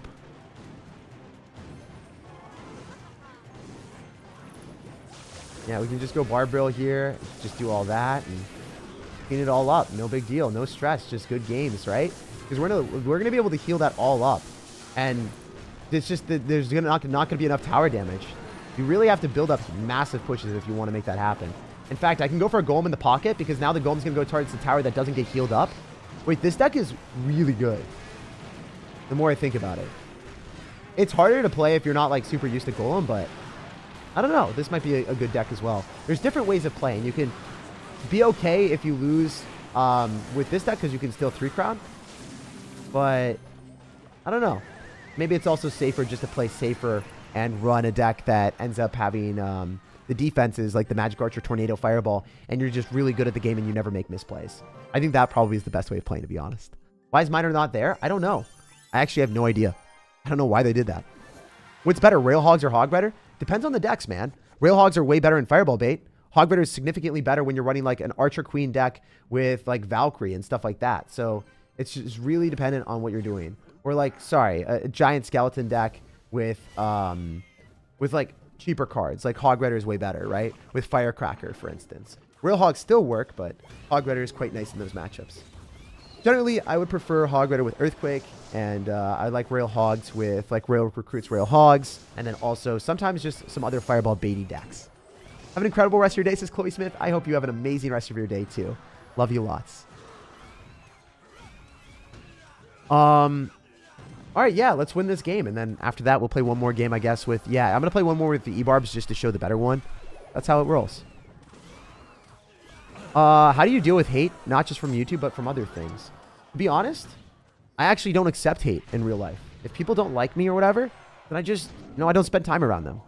Yeah, we can just go Barbaril here. Just do all that and clean it all up. No big deal. No stress. Just good games, right? Because we're going to be able to heal that all up. And it's just that there's not going to be enough tower damage. You really have to build up massive pushes if you want to make that happen. In fact, I can go for a golem in the pocket because now the golem's going to go towards the tower that doesn't get healed up. Wait, this deck is really good. The more I think about it. It's harder to play if you're not like super used to golem, but I don't know. This might be a good deck as well. There's different ways of playing. You can be okay if you lose with this deck because you can still 3-crown. But I don't know. Maybe it's also safer just to play safer and run a deck that ends up having the defenses like the Magic Archer, Tornado, Fireball, and you're just really good at the game and you never make misplays. I think that probably is the best way of playing, to be honest. Why is Miner not there? I don't know. I actually have no idea. I don't know why they did that. What's better, Rail Hogs or Hog Rider? Depends on the decks, man. Rail Hogs are way better in Fireball bait. Hog Rider is significantly better when you're running like an Archer Queen deck with like Valkyrie and stuff like that. So it's just really dependent on what you're doing. Or like, sorry, a giant skeleton deck with like cheaper cards. Like Hog Rider is way better, right? With Firecracker, for instance. Rail Hogs still work, but Hog Rider is quite nice in those matchups. Generally, I would prefer Hog Rider with Earthquake, and I like Rail Hogs with like Rail Recruits, Rail Hogs, and then also sometimes just some other Fireball baity decks. Have an incredible rest of your day, says Chloe Smith. I hope you have an amazing rest of your day too. Love you lots. All right, yeah, let's win this game, and then after that, we'll play one more game, I guess, with, yeah, I'm going to play one more with the E-Barbs just to show the better one. That's how it rolls. How do you deal with hate, not just from YouTube, but from other things? To be honest, I actually don't accept hate in real life. If people don't like me or whatever, then I just, I don't spend time around them.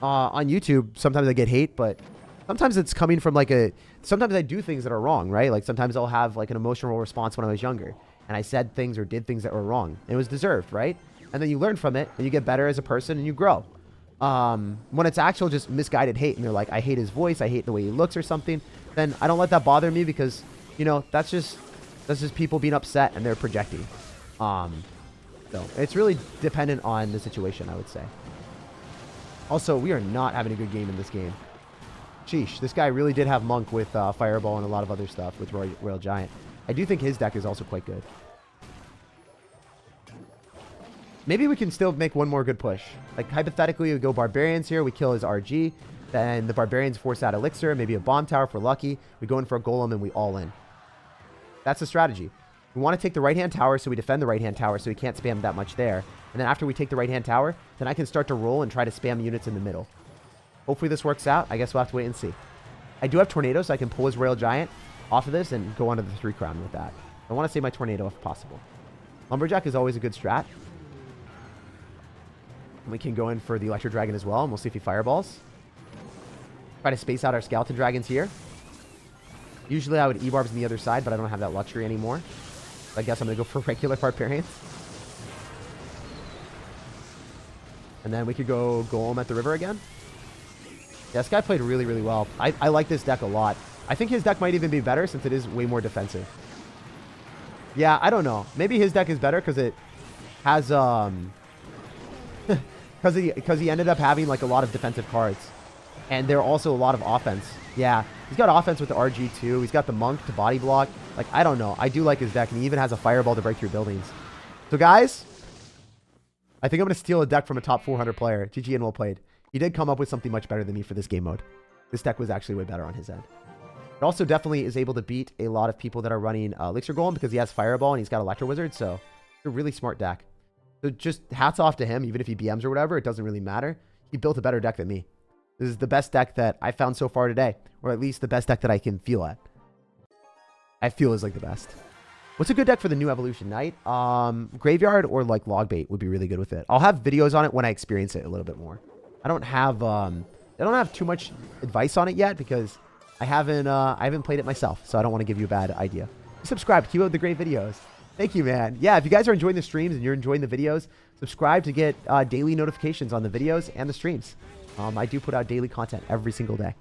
On YouTube, sometimes I get hate, but sometimes it's coming from like sometimes I do things that are wrong, right? Like sometimes I'll have like an emotional response when I was younger. And I said things or did things that were wrong. And it was deserved, right? And then you learn from it, and you get better as a person, and you grow. When it's actual just misguided hate, and they're like, I hate his voice, I hate the way he looks or something, then I don't let that bother me because, that's just people being upset and they're projecting. So it's really dependent on the situation, I would say. Also, we are not having a good game in this game. Sheesh, this guy really did have Monk with Fireball and a lot of other stuff with Royal Giant. I do think his deck is also quite good. Maybe we can still make one more good push. Like, hypothetically, we go Barbarians here. We kill his RG. Then the Barbarians force out Elixir. Maybe a Bomb Tower for lucky. We go in for a Golem, and we all in. That's the strategy. We want to take the right-hand tower, so we defend the right-hand tower, so we can't spam that much there. And then after we take the right-hand tower, then I can start to roll and try to spam units in the middle. Hopefully this works out. I guess we'll have to wait and see. I do have Tornado, so I can pull his Royal Giant off of this and go onto the 3-crown with that. I want to save my Tornado if possible. Lumberjack is always a good strat. And we can go in for the Electro Dragon as well, and we'll see if he fireballs. Try to space out our Skeleton Dragons here. Usually I would E-Barbs on the other side, but I don't have that luxury anymore. So I guess I'm going to go for regular Barbarians. And then we could go Golem at the river again. Yeah, this guy played really, really well. I like this deck a lot. I think his deck might even be better since it is way more defensive. Yeah, I don't know. Maybe his deck is better because it has because he ended up having like a lot of defensive cards, and they're also a lot of offense. Yeah, he's got offense with the RG2. He's got the Monk to body block. Like, I don't know. I do like his deck, and he even has a Fireball to break through buildings. So guys, I think I'm going to steal a deck from a top 400 player. GG and well played. He did come up with something much better than me for this game mode. This deck was actually way better on his end. It also definitely is able to beat a lot of people that are running Elixir Golem because he has Fireball and he's got Electro Wizard, so it's a really smart deck. So just hats off to him, even if he BMs or whatever, it doesn't really matter. He built a better deck than me. This is the best deck that I found so far today, or at least the best deck that I can feel at. I feel is like the best. What's a good deck for the new Evolution Knight? Graveyard or like Log Bait would be really good with it. I'll have videos on it when I experience it a little bit more. I don't have too much advice on it yet because I haven't played it myself, so I don't want to give you a bad idea. Subscribe, keep up the great videos. Thank you, man. Yeah, if you guys are enjoying the streams and you're enjoying the videos, subscribe to get daily notifications on the videos and the streams. I do put out daily content every single day.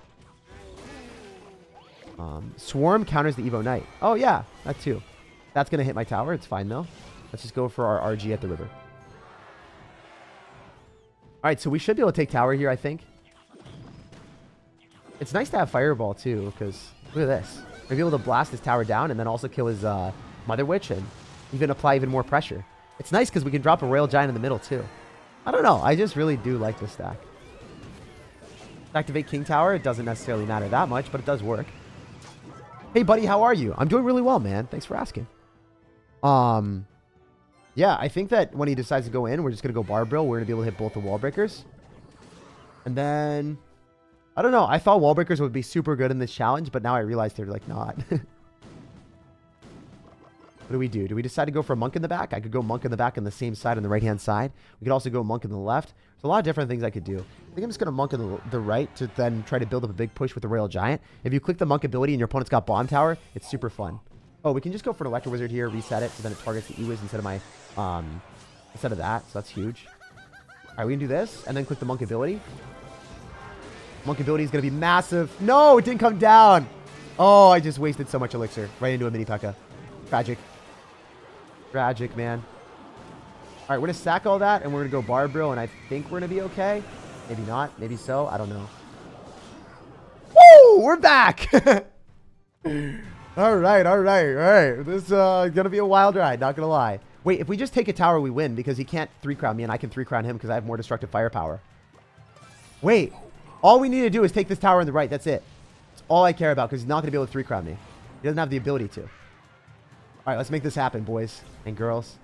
Swarm counters the Evo Knight. Oh, yeah, that too. That's going to hit my tower. It's fine, though. Let's just go for our RG at the river. All right, so we should be able to take tower here, I think. It's nice to have Fireball, too, because look at this. We'll be able to blast this tower down and then also kill his Mother Witch and even apply even more pressure. It's nice because we can drop a Royal Giant in the middle, too. I don't know. I just really do like this stack. Activate King Tower. It doesn't necessarily matter that much, but it does work. Hey, buddy, how are you? I'm doing really well, man. Thanks for asking. Yeah, I think that when he decides to go in, we're just going to go Barbrill. We're going to be able to hit both the wall breakers. And then... I don't know. I thought wall breakers would be super good in this challenge, but now I realize they're like not. What do we do? Do we decide to go for a monk in the back? I could go monk in the back on the same side on the right-hand side. We could also go monk in the left. There's a lot of different things I could do. I think I'm just going to monk in the right to then try to build up a big push with the Royal Giant. If you click the monk ability and your opponent's got bomb tower, it's super fun. Oh, we can just go for an Electro Wizard here, reset it, so then it targets the E-Wiz instead of my, instead of that. So that's huge. All right, we can do this and then click the monk ability. Monk ability is going to be massive. No, it didn't come down. Oh, I just wasted so much elixir right into a mini P.E.K.K.A. Tragic. Tragic, man. All right, we're going to sack all that, and we're going to go Barbro, and I think we're going to be okay. Maybe not. Maybe so. I don't know. Woo! We're back! All right, all right, all right. This is going to be a wild ride, not going to lie. Wait, if we just take a tower, we win, because he can't 3-crown me, and I can 3-crown him because I have more destructive firepower. Wait. All we need to do is take this tower on the right. That's it. That's all I care about, because he's not going to be able to 3-crown me. He doesn't have the ability to. All right, let's make this happen, boys and girls.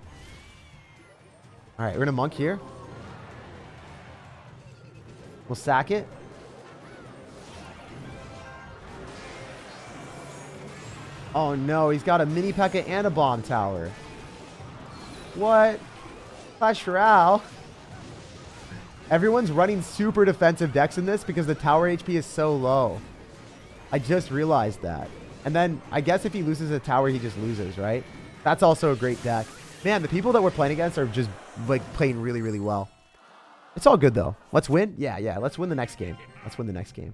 All right, we're going to monk here. We'll sack it. Oh, no. He's got a mini P.E.K.K.A. and a bomb tower. What? Clash Royale. Everyone's running super defensive decks in this because the tower HP is so low. I just realized that. And then I guess if he loses a tower, he just loses, right? That's also a great deck. Man, the people that we're playing against are just like playing really, really well. It's all good though. Let's win. Yeah. Let's win the next game. Let's win the next game.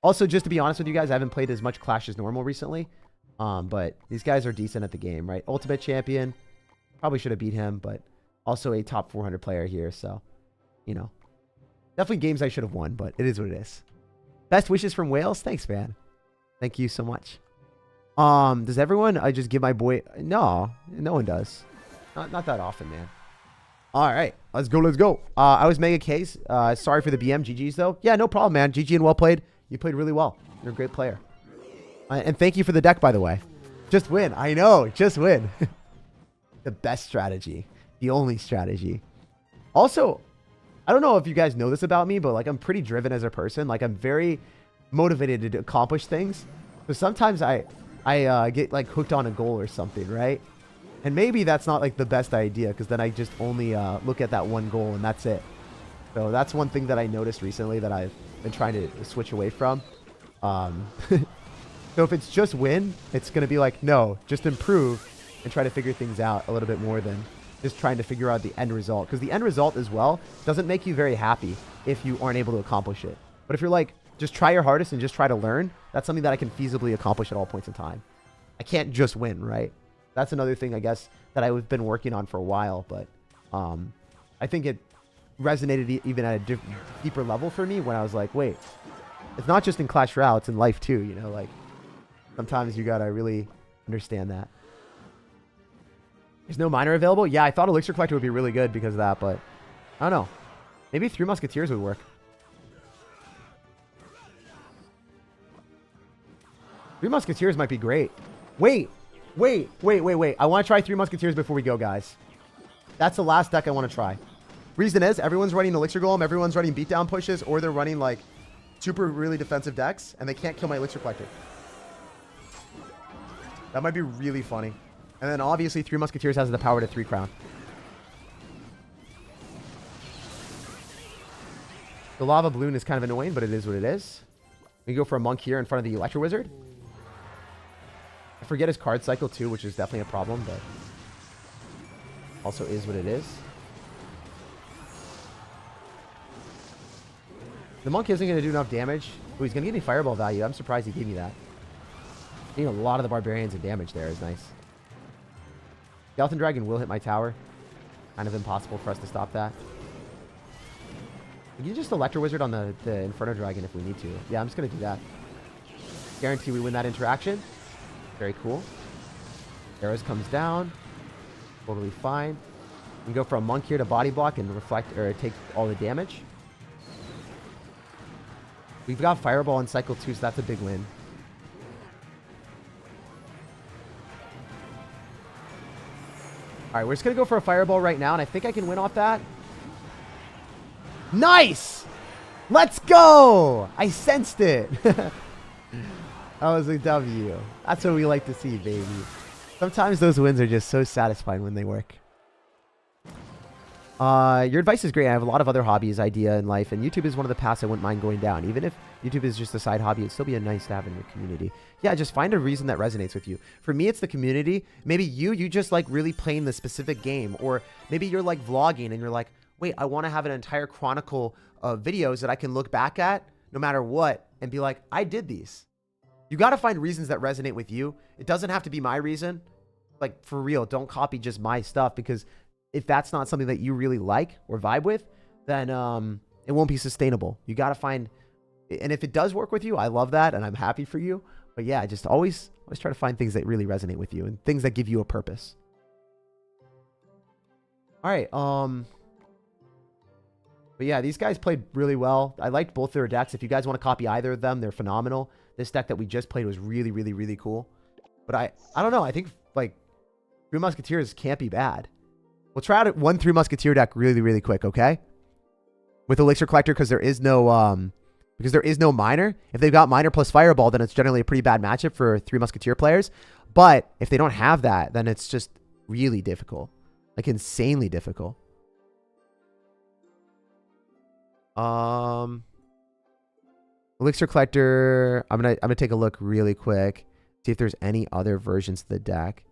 Also, just to be honest with you guys, I haven't played as much Clash as normal recently. But these guys are decent at the game, right? Ultimate champion. Probably should have beat him, but also a top 400 player here. So, you know. Definitely games I should have won, but it is what it is. Best wishes from Wales. Thanks, man. Thank you so much. Does everyone, I just give my boy, no one does. Not that often, man. All right, let's go. Let's go. I was Mega Case. Sorry for the BM. GG's though. Yeah, no problem, man. GG and well played. You played really well. You're a great player. And thank you for the deck, by the way. Just win. I know. Just win. The best strategy. The only strategy. Also, I don't know if you guys know this about me, but like I'm pretty driven as a person. Like I'm very motivated to accomplish things. So sometimes I get like hooked on a goal or something, right? And maybe that's not like the best idea because then I just only look at that one goal and that's it. So that's one thing that I noticed recently that I've been trying to switch away from. So if it's just win, it's going to be like, no, just improve and try to figure things out a little bit more than just trying to figure out the end result. Because the end result as well doesn't make you very happy if you aren't able to accomplish it. But if you're like, just try your hardest and just try to learn, that's something that I can feasibly accomplish at all points in time. I can't just win, right? That's another thing, I guess, that I've been working on for a while. But I think it resonated even at a deeper level for me when I was like, wait, it's not just in Clash Royale, it's in life too, you know? Like, sometimes you gotta really understand that. There's no miner available? Yeah, I thought Elixir Collector would be really good because of that, but I don't know. Maybe 3 Musketeers would work. 3 Musketeers might be great. Wait. I want to try 3 Musketeers before we go, guys. That's the last deck I want to try. Reason is, everyone's running Elixir Golem, everyone's running beatdown pushes, or they're running, like, super really defensive decks, and they can't kill my Elixir Collector. That might be really funny. And then, obviously, 3 Musketeers has the power to 3-crown. The Lava Balloon is kind of annoying, but it is what it is. We go for a Monk here in front of the Electro Wizard. I forget his card cycle, too, which is definitely a problem, but also is what it is. The Monk isn't going to do enough damage. Oh, he's going to give me Fireball value. I'm surprised he gave me that. Getting a lot of the Barbarians and damage there is nice. Skeleton Dragon will hit my tower. Kind of impossible for us to stop that. We can just Electro Wizard on the Inferno Dragon if we need to. Yeah, I'm just going to do that. Guarantee we win that interaction. Very cool. Arrows comes down. Totally fine. We can go for a Monk here to body block and reflect or take all the damage. We've got Fireball in cycle 2, so that's a big win. All right, we're just going to go for a Fireball right now, and I think I can win off that. Nice! Let's go! I sensed it. That was a W. That's what we like to see, baby. Sometimes those wins are just so satisfying when they work. Your advice is great. I have a lot of other hobbies, idea in life, and YouTube is one of the paths I wouldn't mind going down. Even if YouTube is just a side hobby, it'd still be nice to have in your community. Yeah, just find a reason that resonates with you. For me, it's the community. Maybe you just like really playing the specific game, or maybe you're like vlogging and you're like, wait, I want to have an entire chronicle of videos that I can look back at no matter what and be like, I did these. You got to find reasons that resonate with you. It doesn't have to be my reason. Like, for real, don't copy just my stuff, because if that's not something that you really like or vibe with, then it won't be sustainable. You got to find, and if it does work with you, I love that and I'm happy for you. But yeah, just always try to find things that really resonate with you and things that give you a purpose. All right. But yeah, these guys played really well. I liked both their decks. If you guys want to copy either of them, they're phenomenal. This deck that we just played was really, really, really cool. But I don't know. I think like Three Musketeers can't be bad. We'll try out one Three Musketeer deck really, really quick, okay? With Elixir Collector, because there is no Miner. If they've got Miner plus Fireball, then it's generally a pretty bad matchup for Three Musketeer players. But if they don't have that, then it's just really difficult. Like insanely difficult. Elixir Collector, I'm gonna take a look really quick, see if there's any other versions of the deck.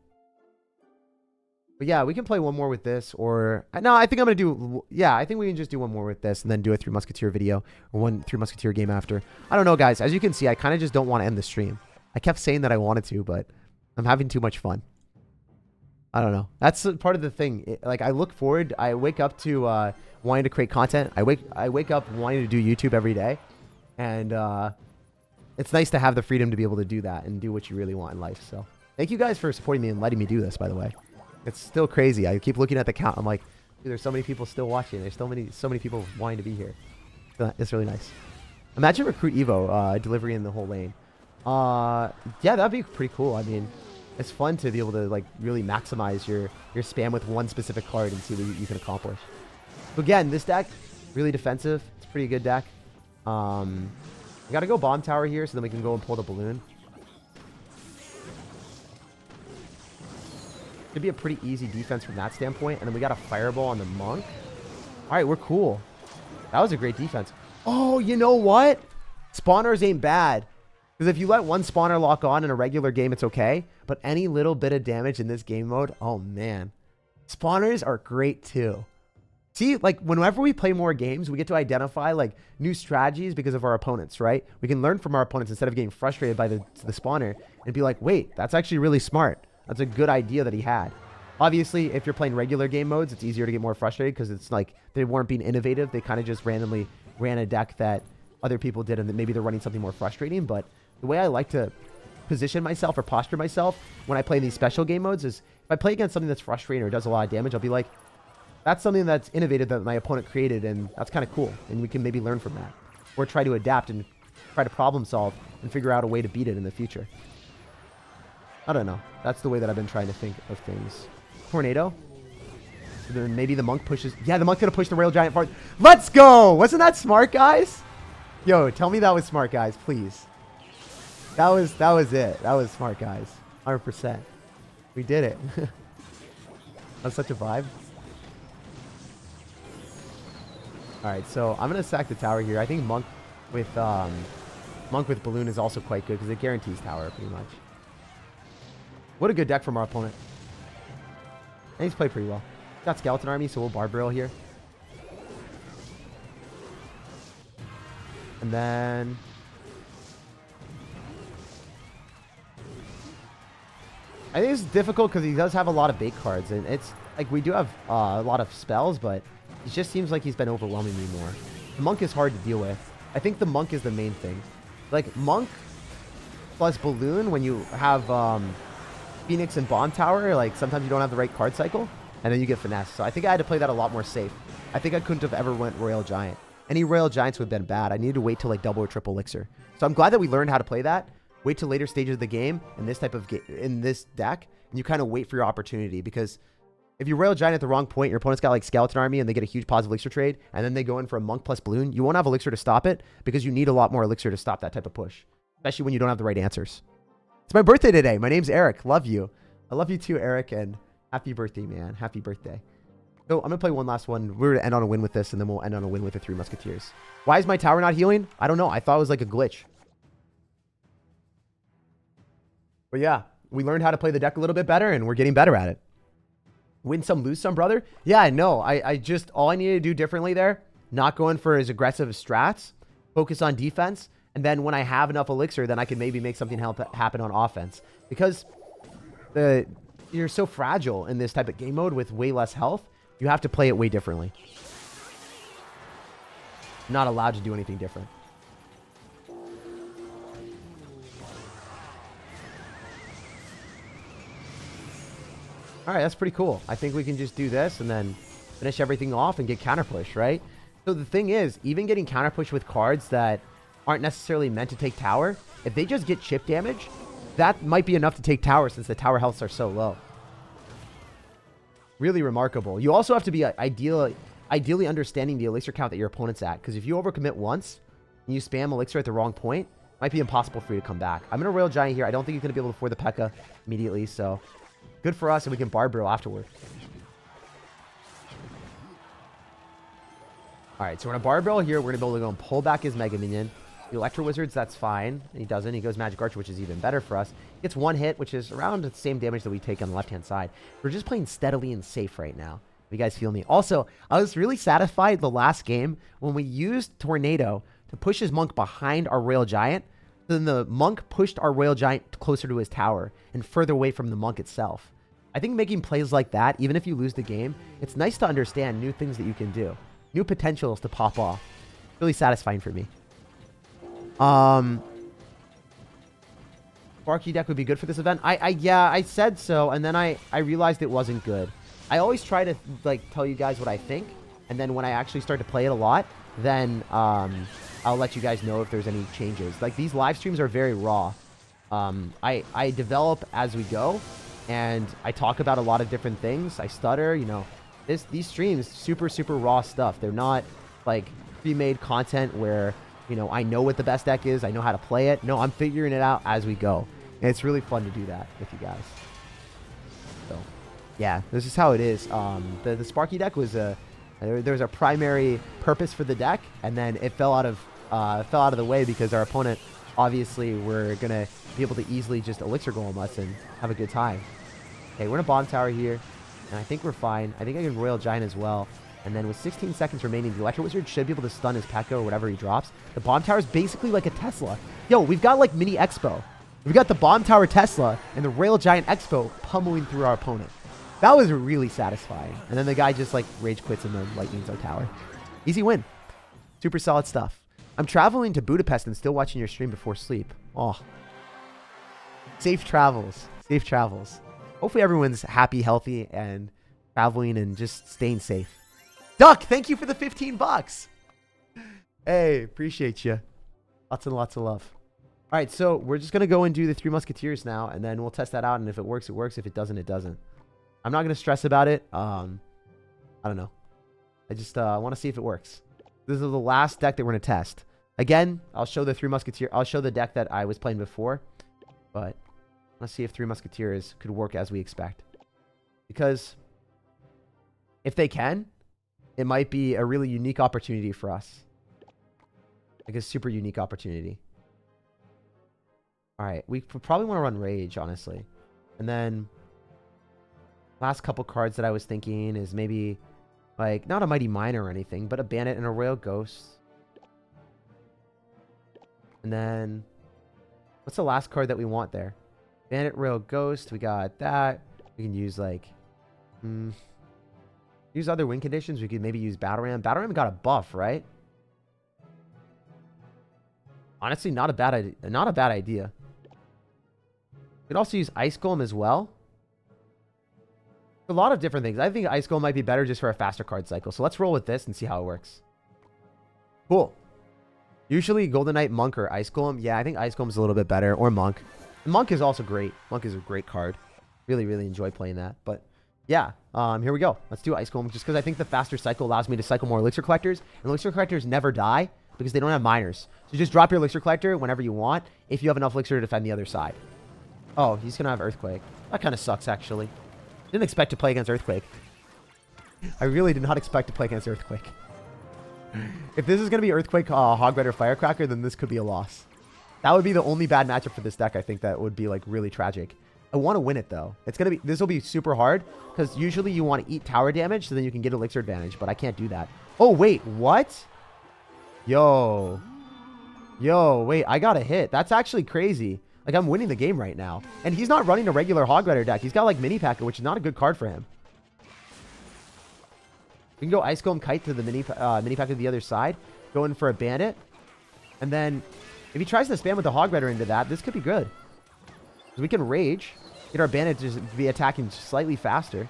But yeah, we can play one more with this, or no, I think I'm gonna do, yeah, I think we can just do one more with this and then do a Three Musketeer video, or one Three Musketeer game after. I don't know, guys. As you can see, I kind of just don't want to end the stream. I kept saying that I wanted to, but I'm having too much fun. I don't know. That's part of the thing. Like, I look forward. I wake up to wanting to create content. I wake up wanting to do YouTube every day, and it's nice to have the freedom to be able to do that and do what you really want in life. So thank you guys for supporting me and letting me do this. By the way, it's still crazy. I keep looking at the count. I'm like, dude, there's so many people still watching. There's so many people wanting to be here. It's really nice. Imagine Recruit Evo delivery in the whole lane. Yeah, that'd be pretty cool. I mean, it's fun to be able to like really maximize your spam with one specific card and see what you can accomplish. So again, this deck, really defensive. It's a pretty good deck. We gotta go Bomb Tower here so then we can go and pull the balloon. Could be a pretty easy defense from that standpoint. And then we got a Fireball on the Monk. All right, we're cool. That was a great defense. Oh, you know what? Spawners ain't bad. Because if you let one spawner lock on in a regular game, it's okay. But any little bit of damage in this game mode, oh man. Spawners are great too. See, like whenever we play more games, we get to identify like new strategies because of our opponents, right? We can learn from our opponents instead of getting frustrated by the spawner and be like, wait, that's actually really smart. That's a good idea that he had. Obviously, if you're playing regular game modes, it's easier to get more frustrated because it's like they weren't being innovative. They kind of just randomly ran a deck that other people did, and then maybe they're running something more frustrating. But the way I like to position myself or posture myself when I play these special game modes is if I play against something that's frustrating or does a lot of damage, I'll be like, that's something that's innovative that my opponent created, and that's kind of cool. And we can maybe learn from that. Or try to adapt and try to problem solve and figure out a way to beat it in the future. I don't know. That's the way that I've been trying to think of things. Tornado. So then maybe the Monk pushes. Yeah, the Monk's going to push the Royal Giant forward. Let's go! Wasn't that smart, guys? Yo, tell me that was smart, guys, please. That was it. That was smart, guys. 100%. We did it. That's such a vibe. All right, so I'm gonna sack the tower here. I think Monk with Balloon is also quite good because it guarantees tower pretty much. What a good deck from our opponent. And he's played pretty well. Got Skeleton Army, so we'll Barbarrel here. And then I think it's difficult because he does have a lot of bait cards, and it's like we do have a lot of spells, but it just seems like he's been overwhelming me more. The Monk is hard to deal with. I think the Monk is the main thing. Like Monk plus Balloon, when you have Phoenix and Bomb Tower, like sometimes you don't have the right card cycle, and then you get finesse. So I think I had to play that a lot more safe. I think I couldn't have ever went Royal Giant. Any Royal Giants would have been bad. I needed to wait till like double or triple Elixir. So I'm glad that we learned how to play that. Wait till later stages of the game in this type of in this deck, and you kind of wait for your opportunity, because If you Royal Giant at the wrong point, your opponent's got like Skeleton Army and they get a huge positive elixir trade, and then they go in for a Monk plus Balloon, you won't have elixir to stop it because you need a lot more elixir to stop that type of push, especially when you don't have the right answers. It's my birthday today. My name's Eric. Love you. I love you too, Eric, and happy birthday, man. Happy birthday. So I'm going to play one last one. We're going to end on a win with this, and then we'll end on a win with the Three Musketeers. Why is my tower not healing? I don't know. I thought it was like a glitch. But yeah, we learned how to play the deck a little bit better, and we're getting better at it. Win some, lose some, brother? Yeah, I know. I just, all I needed to do differently there, not going for as aggressive strats, focus on defense, and then when I have enough elixir, then I can maybe make something happen on offense. Because you're so fragile in this type of game mode with way less health, you have to play it way differently. Not allowed to do anything different. All right, that's pretty cool. I think we can just do this and then finish everything off and get counter push, right? So the thing is, even getting counter push with cards that aren't necessarily meant to take tower, if they just get chip damage, that might be enough to take tower since the tower healths are so low. Really remarkable. You also have to be ideally understanding the elixir count that your opponent's at, because if you overcommit once and you spam elixir at the wrong point, it might be impossible for you to come back. I'm going to Royal Giant here. I don't think he's going to be able to afford the P.E.K.K.A. immediately, so good for us, and we can Barbaro afterward. All right, so we're going to Barbaro here. We're going to be able to go and pull back his Mega Minion. The Electro Wizards, that's fine. He doesn't. He goes Magic Archer, which is even better for us. He gets one hit, which is around the same damage that we take on the left-hand side. We're just playing steadily and safe right now. You guys feel me? Also, I was really satisfied the last game when we used Tornado to push his Monk behind our Royal Giant. Then the Monk pushed our Royal Giant closer to his tower and further away from the Monk itself. I think making plays like that, even if you lose the game, it's nice to understand new things that you can do. New potentials to pop off. Really satisfying for me. Sparky deck would be good for this event. Yeah, I said so, and then I realized it wasn't good. I always try to like tell you guys what I think, and then when I actually start to play it a lot, then I'll let you guys know if there's any changes. Like, these live streams are very raw. I develop as we go, and I talk about a lot of different things. I stutter, you know. These streams, super raw stuff. They're not like pre-made content where, you know, I know what the best deck is. I know how to play it. No, I'm figuring it out as we go. And it's really fun to do that with you guys. So, yeah, this is how it is. The Sparky deck was there was a primary purpose for the deck, and then it fell out of the way because our opponent, obviously, were going to be able to easily just Elixir Golem us and have a good time. Okay, we're in a bottom tower here, and I think we're fine. I think I can Royal Giant as well. And then with 16 seconds remaining, the Electro Wizard should be able to stun his P.E.K.K.A. or whatever he drops. The Bomb Tower is basically like a Tesla. Yo, we've got like mini Expo. We've got the Bomb Tower Tesla and the Royal Giant Expo pummeling through our opponent. That was really satisfying. And then the guy just like rage quits and then lightnings our tower. Easy win. Super solid stuff. I'm traveling to Budapest and still watching your stream before sleep. Oh. Safe travels. Safe travels. Hopefully everyone's happy, healthy, and traveling and just staying safe. Duck, thank you for the 15 bucks. Hey, appreciate you. Lots and lots of love. All right, so we're just going to go and do the Three Musketeers now, and then we'll test that out, and if it works, it works. If it doesn't, it doesn't. I'm not going to stress about it. I don't know. I just want to see if it works. This is the last deck that we're going to test. Again, I'll show the Three Musketeers. I'll show the deck that I was playing before, but let's see if Three Musketeers could work as we expect. Because if they can, it might be a really unique opportunity for us. Like a super unique opportunity. All right, we probably want to run Rage, honestly. And then last couple cards that I was thinking is maybe like not a Mighty Miner or anything, but a Bandit and a Royal Ghost. And then what's the last card that we want there? Bandit, Royal Ghost. We got that. We can use like use other win conditions. We could maybe use Battle Ram. Battle Ram got a buff, right? Honestly, not a bad idea. We could also use Ice Golem as well. A lot of different things. I think Ice Golem might be better just for a faster card cycle. So let's roll with this and see how it works. Cool. Usually Golden Knight, Monk, or Ice Golem. Yeah, I think Ice Golem is a little bit better. Or Monk. Monk is also great. Monk is a great card. Really enjoy playing that. But Yeah. Here we go. Let's do Ice Golem just because I think the faster cycle allows me to cycle more Elixir Collectors. And Elixir Collectors never die because they don't have miners. So just drop your Elixir Collector whenever you want if you have enough Elixir to defend the other side. Oh, he's going to have Earthquake. That kind of sucks, actually. Didn't expect to play against Earthquake. I really did not expect to play against Earthquake. If this is going to be Earthquake, Hog Rider, Firecracker, then this could be a loss. That would be the only bad matchup for this deck, I think, that would be, like, really tragic. I want to win it, though. It's going to be... This will be super hard, because usually you want to eat tower damage, so then you can get Elixir advantage, but I can't do that. Oh, wait, what? Yo, wait, I got a hit. That's actually crazy. Like, I'm winning the game right now. And he's not running a regular Hog Rider deck. He's got, like, Mini Packer, which is not a good card for him. We can go Ice Golem Kite to the Mini Packer to the other side. Go in for a Bandit. And then, if he tries to spam with the Hog Rider into that, this could be good. Because we can Rage. Get our Bandit to just be attacking slightly faster. And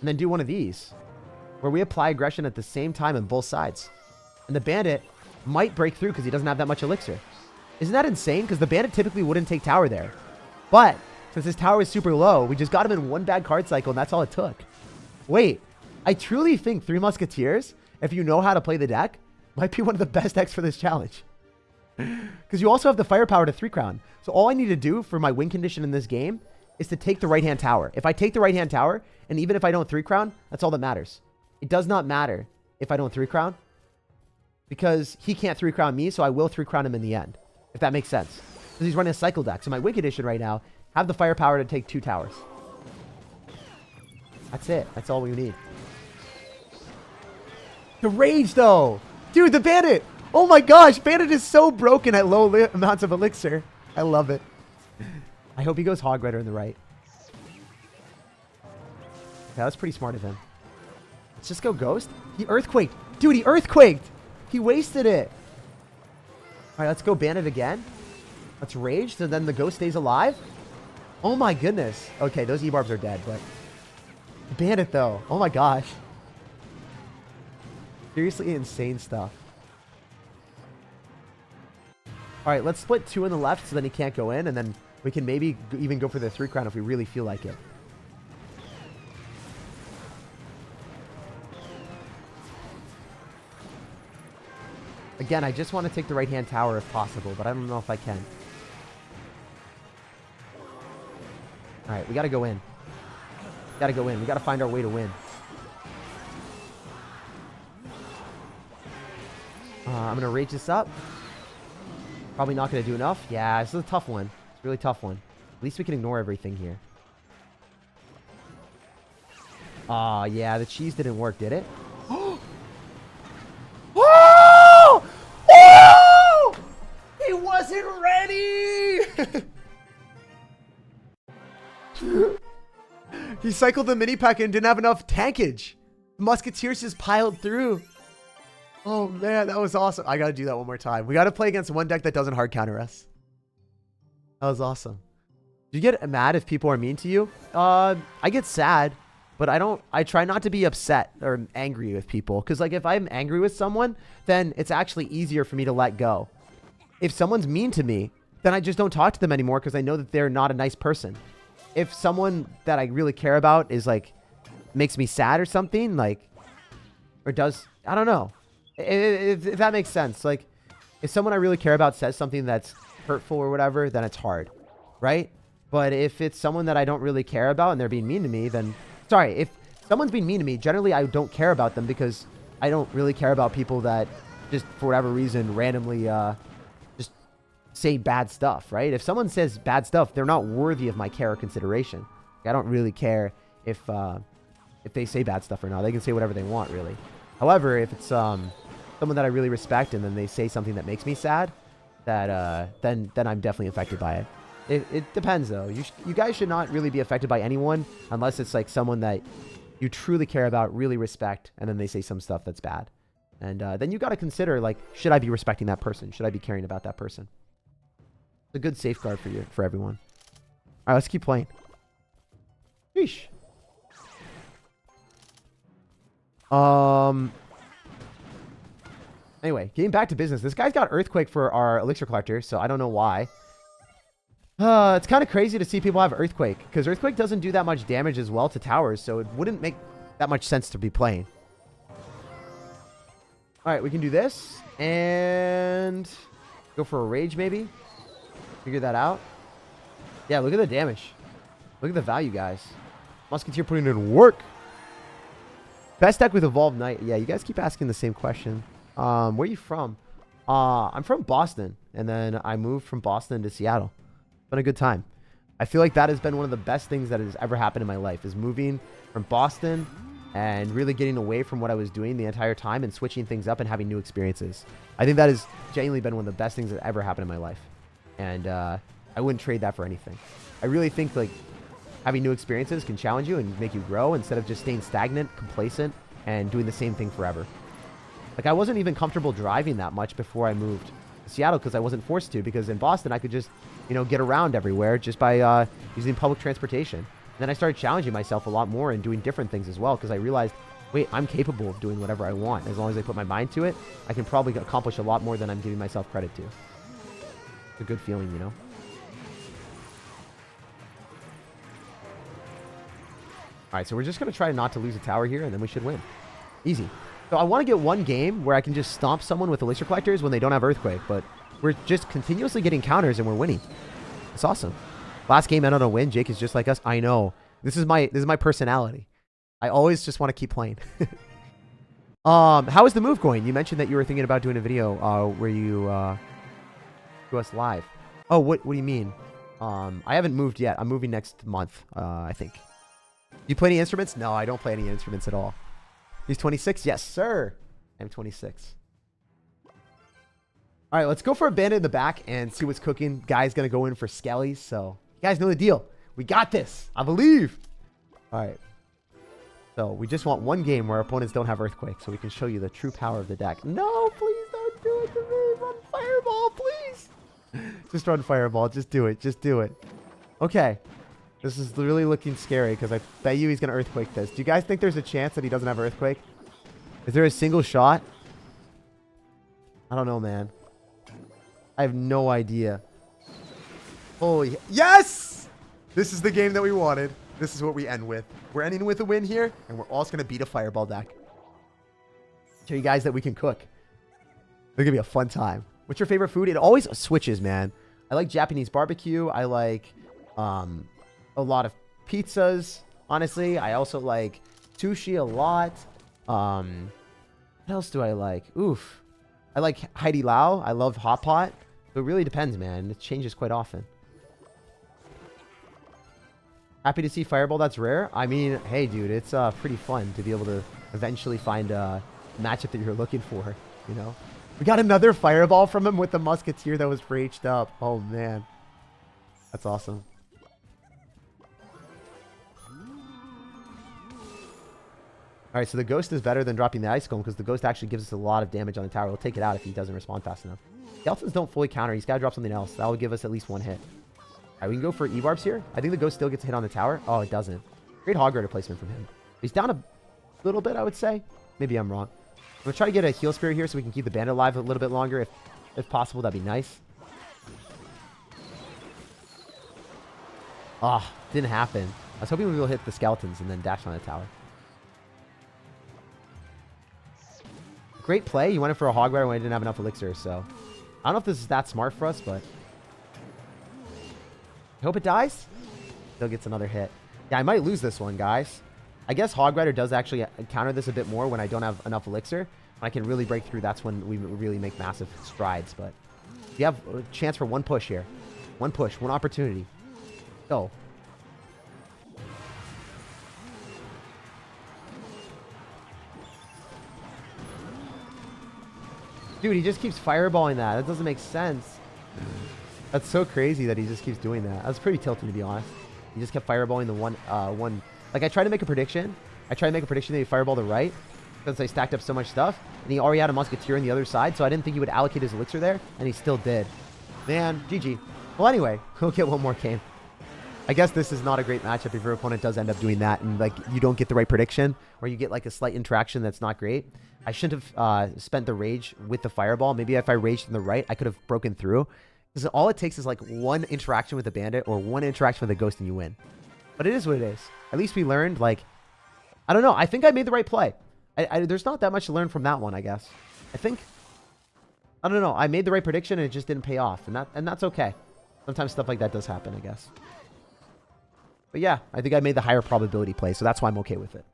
then do one of these. Where we apply aggression at the same time on both sides. And the Bandit might break through because he doesn't have that much Elixir. Isn't that insane? Because the Bandit typically wouldn't take tower there. But, since his tower is super low, we just got him in one bad card cycle and that's all it took. Wait, I truly think 3 Musketeers, if you know how to play the deck, might be one of the best decks for this challenge. Because you also have the firepower to 3 crown. So all I need to do for my win condition in this game is to take the right-hand tower. If I take the right-hand tower, and even if I don't 3 crown, that's all that matters. It does not matter if I don't 3 crown. Because he can't 3 crown me, so I will 3 crown him in the end. If that makes sense. Because he's running a cycle deck. So my win condition right now, have the firepower to take 2 towers. That's it. That's all we need. The Rage, though. Dude, the Bandit. Oh my gosh. Bandit is so broken at low amounts of Elixir. I love it. I hope he goes Hog Rider in the right. Yeah, that's pretty smart of him. Let's just go Ghost. He Earthquaked. Dude, he Earthquaked. He wasted it. All right, let's go Bandit again. Let's Rage, so then the Ghost stays alive. Oh my goodness. Okay, those E-Barbs are dead, but... Bandit, though. Oh my gosh. Seriously insane stuff. All right, let's split 2 on the left so then he can't go in, and then we can maybe even go for the 3 crown if we really feel like it. Again, I just want to take the right-hand tower if possible, but I don't know if I can. All right, we got to go in. Got to go in. We got to find our way to win. I'm going to rage this up. Probably not going to do enough. Yeah, this is a tough one. It's a really tough one. At least we can ignore everything here. Yeah, the cheese didn't work, did it? Oh! Oh! He wasn't ready! He cycled the mini pack and didn't have enough tankage. Musketeers just piled through. Oh man, that was awesome. I gotta do that one more time. We gotta play against one deck that doesn't hard counter us. That was awesome. Do you get mad if people are mean to you? I get sad, but I try not to be upset or angry with people. Because like if I'm angry with someone, then it's actually easier for me to let go. If someone's mean to me, then I just don't talk to them anymore because I know that they're not a nice person. If someone that I really care about is like, makes me sad or something, like, or does, I don't know. If that makes sense. Like, if someone I really care about says something that's hurtful or whatever, then it's hard, right? But if it's someone that I don't really care about and they're being mean to me, then... Sorry, if someone's being mean to me, generally I don't care about them because I don't really care about people that just, for whatever reason, randomly just say bad stuff, right? If someone says bad stuff, they're not worthy of my care or consideration. I don't really care if they say bad stuff or not. They can say whatever they want, really. However, if it's someone that I really respect and then they say something that makes me sad, that then I'm definitely affected by it. It depends, though. You guys should not really be affected by anyone unless it's like someone that you truly care about, really respect, and then they say some stuff that's bad. And then you got to consider, like, should I be respecting that person? Should I be caring about that person? It's a good safeguard for everyone. All right, let's keep playing. Sheesh. Anyway, getting back to business. This guy's got Earthquake for our Elixir Collector, so I don't know why. It's kind of crazy to see people have Earthquake, because Earthquake doesn't do that much damage as well to towers, so it wouldn't make that much sense to be playing. All right, we can do this, and go for a Rage maybe. Figure that out. Yeah, look at the damage. Look at the value, guys. Musketeer putting in work. Best deck with Evolved Knight. Yeah, you guys keep asking the same question. Where are you from? I'm from Boston, and then I moved from Boston to Seattle. Been a good time. I feel like that has been one of the best things that has ever happened in my life, is moving from Boston and really getting away from what I was doing the entire time and switching things up and having new experiences. I think that has genuinely been one of the best things that ever happened in my life. And I wouldn't trade that for anything. I really think like having new experiences can challenge you and make you grow instead of just staying stagnant, complacent, and doing the same thing forever. Like, I wasn't even comfortable driving that much before I moved to Seattle because I wasn't forced to, because in Boston I could just, you know, get around everywhere just by using public transportation. And then I started challenging myself a lot more and doing different things as well, because I realized, wait, I'm capable of doing whatever I want. As long as I put my mind to it, I can probably accomplish a lot more than I'm giving myself credit to. It's a good feeling, you know? All right, so we're just going to try not to lose a tower here, and then we should win. Easy. So I want to get one game where I can just stomp someone with Elixir Collectors when they don't have Earthquake, but we're just continuously getting counters and we're winning. It's awesome. Last game ended on a win. Jake is just like us. I know. This is my personality. I always just want to keep playing. How is the move going? You mentioned that you were thinking about doing a video where you do us live. Oh, what do you mean? I haven't moved yet. I'm moving next month, I think. You play any instruments? No, I don't play any instruments at all. He's 26? Yes, sir. I'm 26. All right, let's go for a bandit in the back and see what's cooking. Guy's going to go in for skellies, so you guys know the deal. We got this. I believe. All right. So we just want one game where our opponents don't have Earthquake, so we can show you the true power of the deck. No, please don't do it to me. Run Fireball, please. Just run Fireball. Just do it. Just do it. Okay. This is really looking scary because I bet you he's going to Earthquake this. Do you guys think there's a chance that he doesn't have Earthquake? Is there a single shot? I don't know, man. I have no idea. Holy... Yes! This is the game that we wanted. This is what we end with. We're ending with a win here, and we're also going to beat a Fireball deck. Show you guys that we can cook. It's going to be a fun time. What's your favorite food? It always switches, man. I like Japanese barbecue. I like... a lot of pizzas, honestly. I also like sushi a lot. What else do I like? Oof. I like Haidi Lao. I love hot pot. It really depends, man. It changes quite often. Happy to see Fireball. That's rare. I mean, hey, dude, it's pretty fun to be able to eventually find a matchup that you're looking for, you know? We got another Fireball from him with the Musketeer that was raged up. Oh, man. That's awesome. All right, so the Ghost is better than dropping the Ice Golem because the Ghost actually gives us a lot of damage on the tower. We'll take it out if he doesn't respond fast enough. Skeletons don't fully counter. He's got to drop something else. That will give us at least one hit. All right, we can go for E-Barbs here. I think the Ghost still gets a hit on the tower. Oh, it doesn't. Great Hog Rider placement from him. He's down a little bit, I would say. Maybe I'm wrong. I'm going to try to get a Heal Spirit here so we can keep the Bandit alive a little bit longer. If possible, that'd be nice. Ah, didn't happen. I was hoping we will hit the Skeletons and then dash on the tower. Great play. You went in for a Hog Rider when I didn't have enough Elixir, so... I don't know if this is that smart for us, but... I hope it dies. Still gets another hit. Yeah, I might lose this one, guys. I guess Hog Rider does actually counter this a bit more when I don't have enough Elixir. When I can really break through, that's when we really make massive strides, but... You have a chance for one push here. One push, one opportunity. Go. Dude, he just keeps fireballing that. That doesn't make sense. That's so crazy that he just keeps doing that. That's pretty tilting, to be honest. He just kept fireballing the one... Like, I tried to make a prediction. I tried to make a prediction that he'd fireball the right, since I stacked up so much stuff. And he already had a Musketeer on the other side, so I didn't think he would allocate his Elixir there, and he still did. Man, GG. Well, anyway, we'll get one more game. I guess this is not a great matchup if your opponent does end up doing that, and, like, you don't get the right prediction, or you get, like, a slight interaction that's not great. I shouldn't have spent the rage with the fireball. Maybe if I raged in the right, I could have broken through Because all it takes is like one interaction with a bandit or one interaction with a ghost and you win. But it is what it is. At least we learned, like, I don't know. I think I made the right play. There's not that much to learn from that one, I guess. I don't know. I made the right prediction and it just didn't pay off. And that's okay. Sometimes stuff like that does happen, I guess. But yeah, I think I made the higher probability play, so that's why I'm okay with it.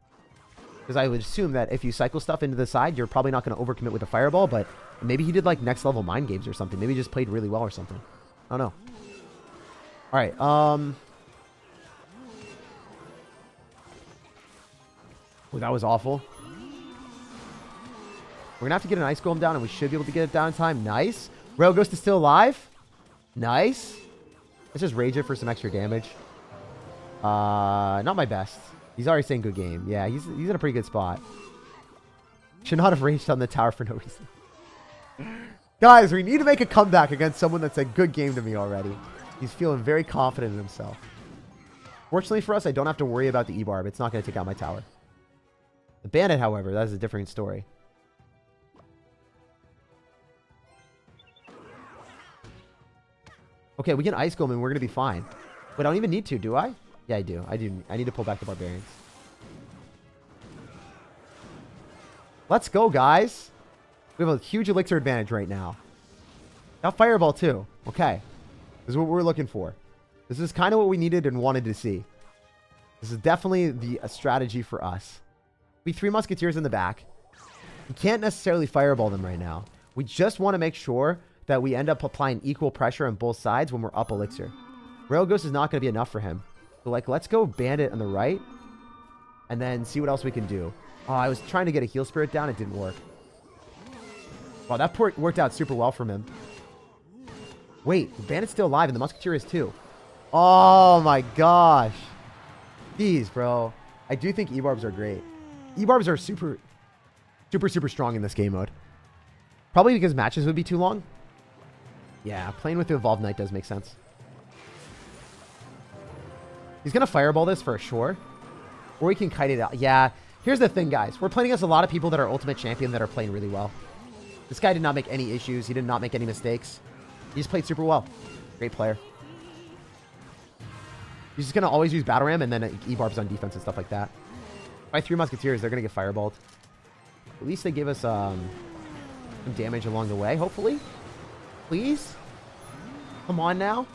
Because I would assume that if you cycle stuff into the side, you're probably not going to overcommit with a fireball, but maybe he did like next level mind games or something. Maybe he just played really well or something. I don't know. All right. Oh, that was awful. We're going to have to get an ice golem down, and we should be able to get it down in time. Nice. Rail Ghost is still alive. Nice. Let's just rage it for some extra damage. Not my best. He's already saying good game. Yeah, he's in a pretty good spot. Should not have raged on the tower for no reason. Guys, we need to make a comeback against someone that said good game to me already. He's feeling very confident in himself. Fortunately for us, I don't have to worry about the E-Barb. It's not going to take out my tower. The bandit, however, that's a different story. Okay, we can ice golem and we're going to be fine. Wait, I don't even need to, do I? Yeah, I do. I need to pull back the barbarians. Let's go, guys. We have a huge elixir advantage right now. Got fireball, too. Okay. This is what we're looking for. This is kind of what we needed and wanted to see. This is definitely a strategy for us. We 3 musketeers in the back. We can't necessarily fireball them right now. We just want to make sure that we end up applying equal pressure on both sides when we're up elixir. Rail Ghost is not going to be enough for him. So, like, let's go bandit on the right. And then see what else we can do. Oh, I was trying to get a heal spirit down. It didn't work. Wow, that worked out super well from him. Wait, the bandit's still alive and the musketeer is too. Oh my gosh. Jeez, bro. I do think E-Barbs are great. E-Barbs are super strong in this game mode. Probably because matches would be too long. Yeah, playing with the Evolved Knight does make sense. He's going to fireball this for sure. Or he can kite it out. Yeah, here's the thing, guys. We're playing against a lot of people that are Ultimate Champion that are playing really well. This guy did not make any issues. He did not make any mistakes. He just played super well. Great player. He's just going to always use Battle Ram and then E-Barbs on defense and stuff like that. By 3 Musketeers, they're going to get fireballed. At least they give us some damage along the way, hopefully. Please? Come on now.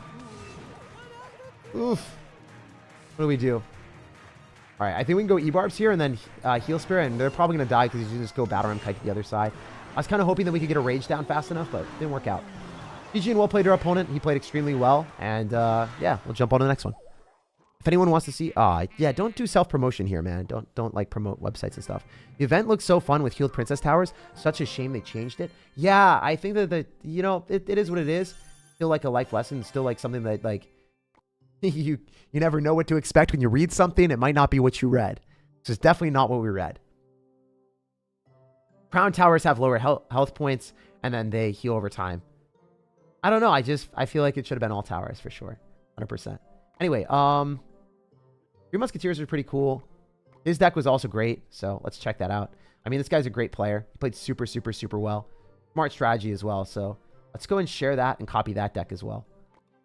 Oof. What do we do? All right, I think we can go E-Barbs here and then Heal Spirit, and they're probably going to die because you just go Battle Ram Kite to the other side. I was kind of hoping that we could get a Rage down fast enough, but it didn't work out. GG and well played our opponent. He played extremely well, and yeah, we'll jump on to the next one. If anyone wants to see, yeah, don't do self-promotion here, man. Don't like promote websites and stuff. The event looks so fun with Healed Princess Towers. Such a shame they changed it. Yeah, I think that you know, it is what it is. Still like a life lesson. Still like something that like you never know what to expect when you read something. It might not be what you read. So it's definitely not what we read. Crown Towers have lower health points, and then they heal over time. I don't know. I feel like it should have been all towers for sure. 100%. Anyway, your Musketeers are pretty cool. His deck was also great, so let's check that out. I mean, this guy's a great player. He played super well. Smart strategy as well, so let's go and share that and copy that deck as well.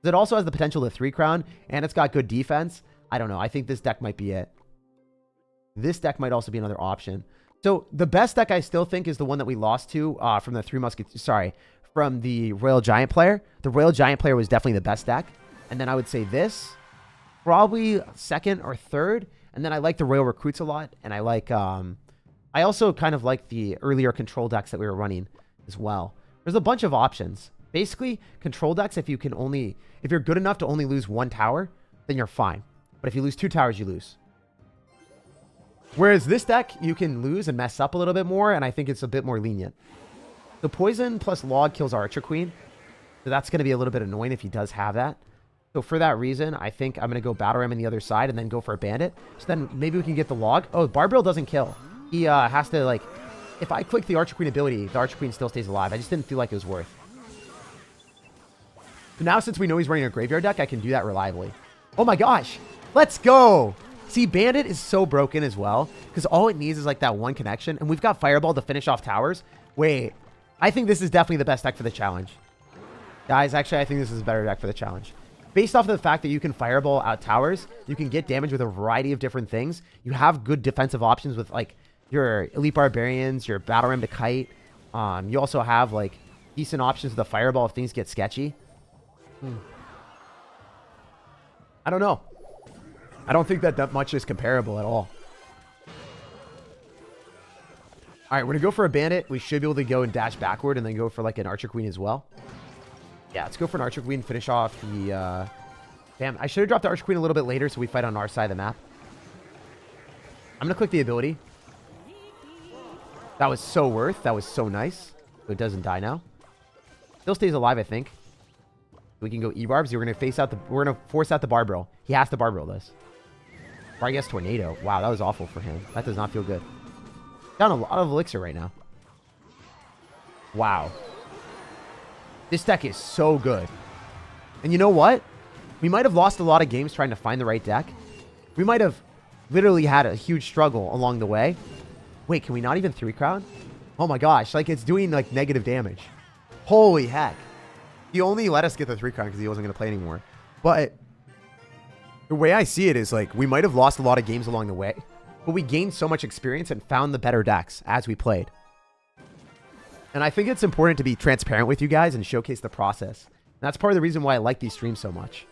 It also has the potential to 3 crown, and it's got good defense. I don't know. I think this deck might be it. This deck might also be another option. So the best deck I still think is the one that we lost to from the 3 Musketeers. Sorry, from the Royal Giant player. The Royal Giant player was definitely the best deck. And then I would say this, probably second or third. And then I like the Royal Recruits a lot. And I like, I also kind of like the earlier control decks that we were running as well. There's a bunch of options. Basically, control decks, if you're good enough to only lose 1 tower, then you're fine. But if you lose 2 towers, you lose. Whereas this deck, you can lose and mess up a little bit more, and I think it's a bit more lenient. The poison plus log kills Archer Queen, so that's going to be a little bit annoying if he does have that. So for that reason, I think I'm going to go Battle Ram on the other side and then go for a Bandit. So then maybe we can get the log. Oh, Barbarrel doesn't kill. He has to, like, if I click the Archer Queen ability, the Archer Queen still stays alive. I just didn't feel like it was worth. So now since we know he's running a graveyard deck, I can do that reliably. Oh my gosh. Let's go. See, Bandit is so broken as well because all it needs is like that one connection. And we've got Fireball to finish off towers. Wait, I think this is definitely the best deck for the challenge. Guys, actually, I think this is a better deck for the challenge. Based off of the fact that you can fireball out towers, you can get damage with a variety of different things. You have good defensive options with, like, your Elite Barbarians, your Battle Ram to Kite. You also have, like, decent options with the fireball if things get sketchy. I don't know. I don't think that much is comparable at all. All right, we're going to go for a Bandit. We should be able to go and dash backward and then go for, like, an Archer Queen as well. Yeah, let's go for an Archer Queen, finish off the... Damn, I should have dropped the Archer Queen a little bit later so we fight on our side of the map. I'm going to click the ability. That was so worth. That was so nice. So it doesn't die now. Still stays alive, I think. We can go E-Barbs. We're going to face out the... We're going to force out the Barbarrel. He has to Barbarrel this. Or I guess Tornado. Wow, that was awful for him. That does not feel good. Down a lot of elixir right now. Wow. This deck is so good. And you know what? We might have lost a lot of games trying to find the right deck. We might have literally had a huge struggle along the way. Wait, can we not even 3-crown? Oh my gosh, like it's doing like negative damage. Holy heck. He only let us get the 3-crown because he wasn't going to play anymore. But the way I see it is like we might have lost a lot of games along the way. But we gained so much experience and found the better decks as we played. And I think it's important to be transparent with you guys and showcase the process. And that's part of the reason why I like these streams so much.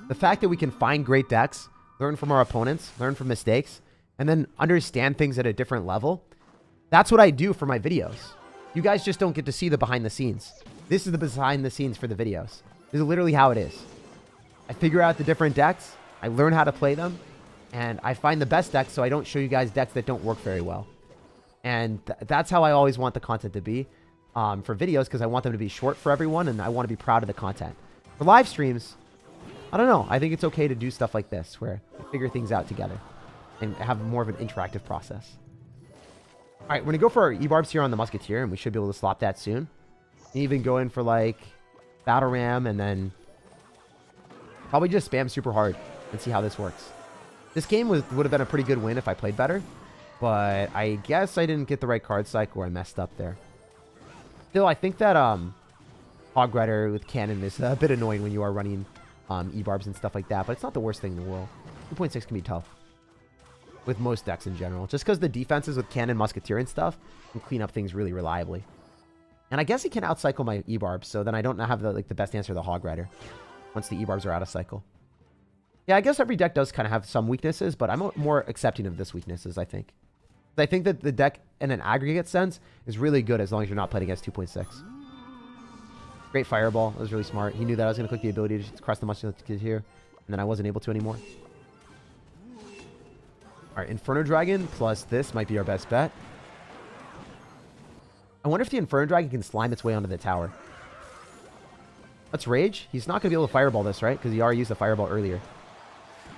The fact that we can find great decks, learn from our opponents, learn from mistakes, and then understand things at a different level. That's what I do for my videos. You guys just don't get to see the behind the scenes. This is the behind the scenes for the videos. This is literally how it is. I figure out the different decks. I learn how to play them. And I find the best decks so I don't show you guys decks that don't work very well. And that's how I always want the content to be for videos, because I want them to be short for everyone and I want to be proud of the content. For live streams, I don't know. I think it's okay to do stuff like this where we figure things out together and have more of an interactive process. All right, we're going to go for our E-Barbs here on the Musketeer, and we should be able to slot that soon. Even go in for like Battle Ram and then probably just spam super hard and see how this works. This game would have been a pretty good win if I played better. But I guess I didn't get the right card cycle or I messed up there. Still, I think that Hog Rider with Cannon is a bit annoying when you are running E-Barbs and stuff like that. But it's not the worst thing in the world. 2.6 can be tough. With most decks in general. Just because the defenses with Cannon, Musketeer, and stuff can clean up things really reliably. And I guess he can outcycle my E-Barbs. So then I don't have the best answer to the Hog Rider. Once the E-Barbs are out of cycle. Yeah, I guess every deck does kind of have some weaknesses. But I'm more accepting of this weaknesses, I think. I think that the deck, in an aggregate sense, is really good as long as you're not playing against 2.6. Great Fireball. That was really smart. He knew that I was going to click the ability to cross the Musketeer here. And then I wasn't able to anymore. Alright, Inferno Dragon plus this might be our best bet. I wonder if the Inferno Dragon can slime its way onto the tower. Let's Rage. He's not going to be able to Fireball this, right? Because he already used the Fireball earlier.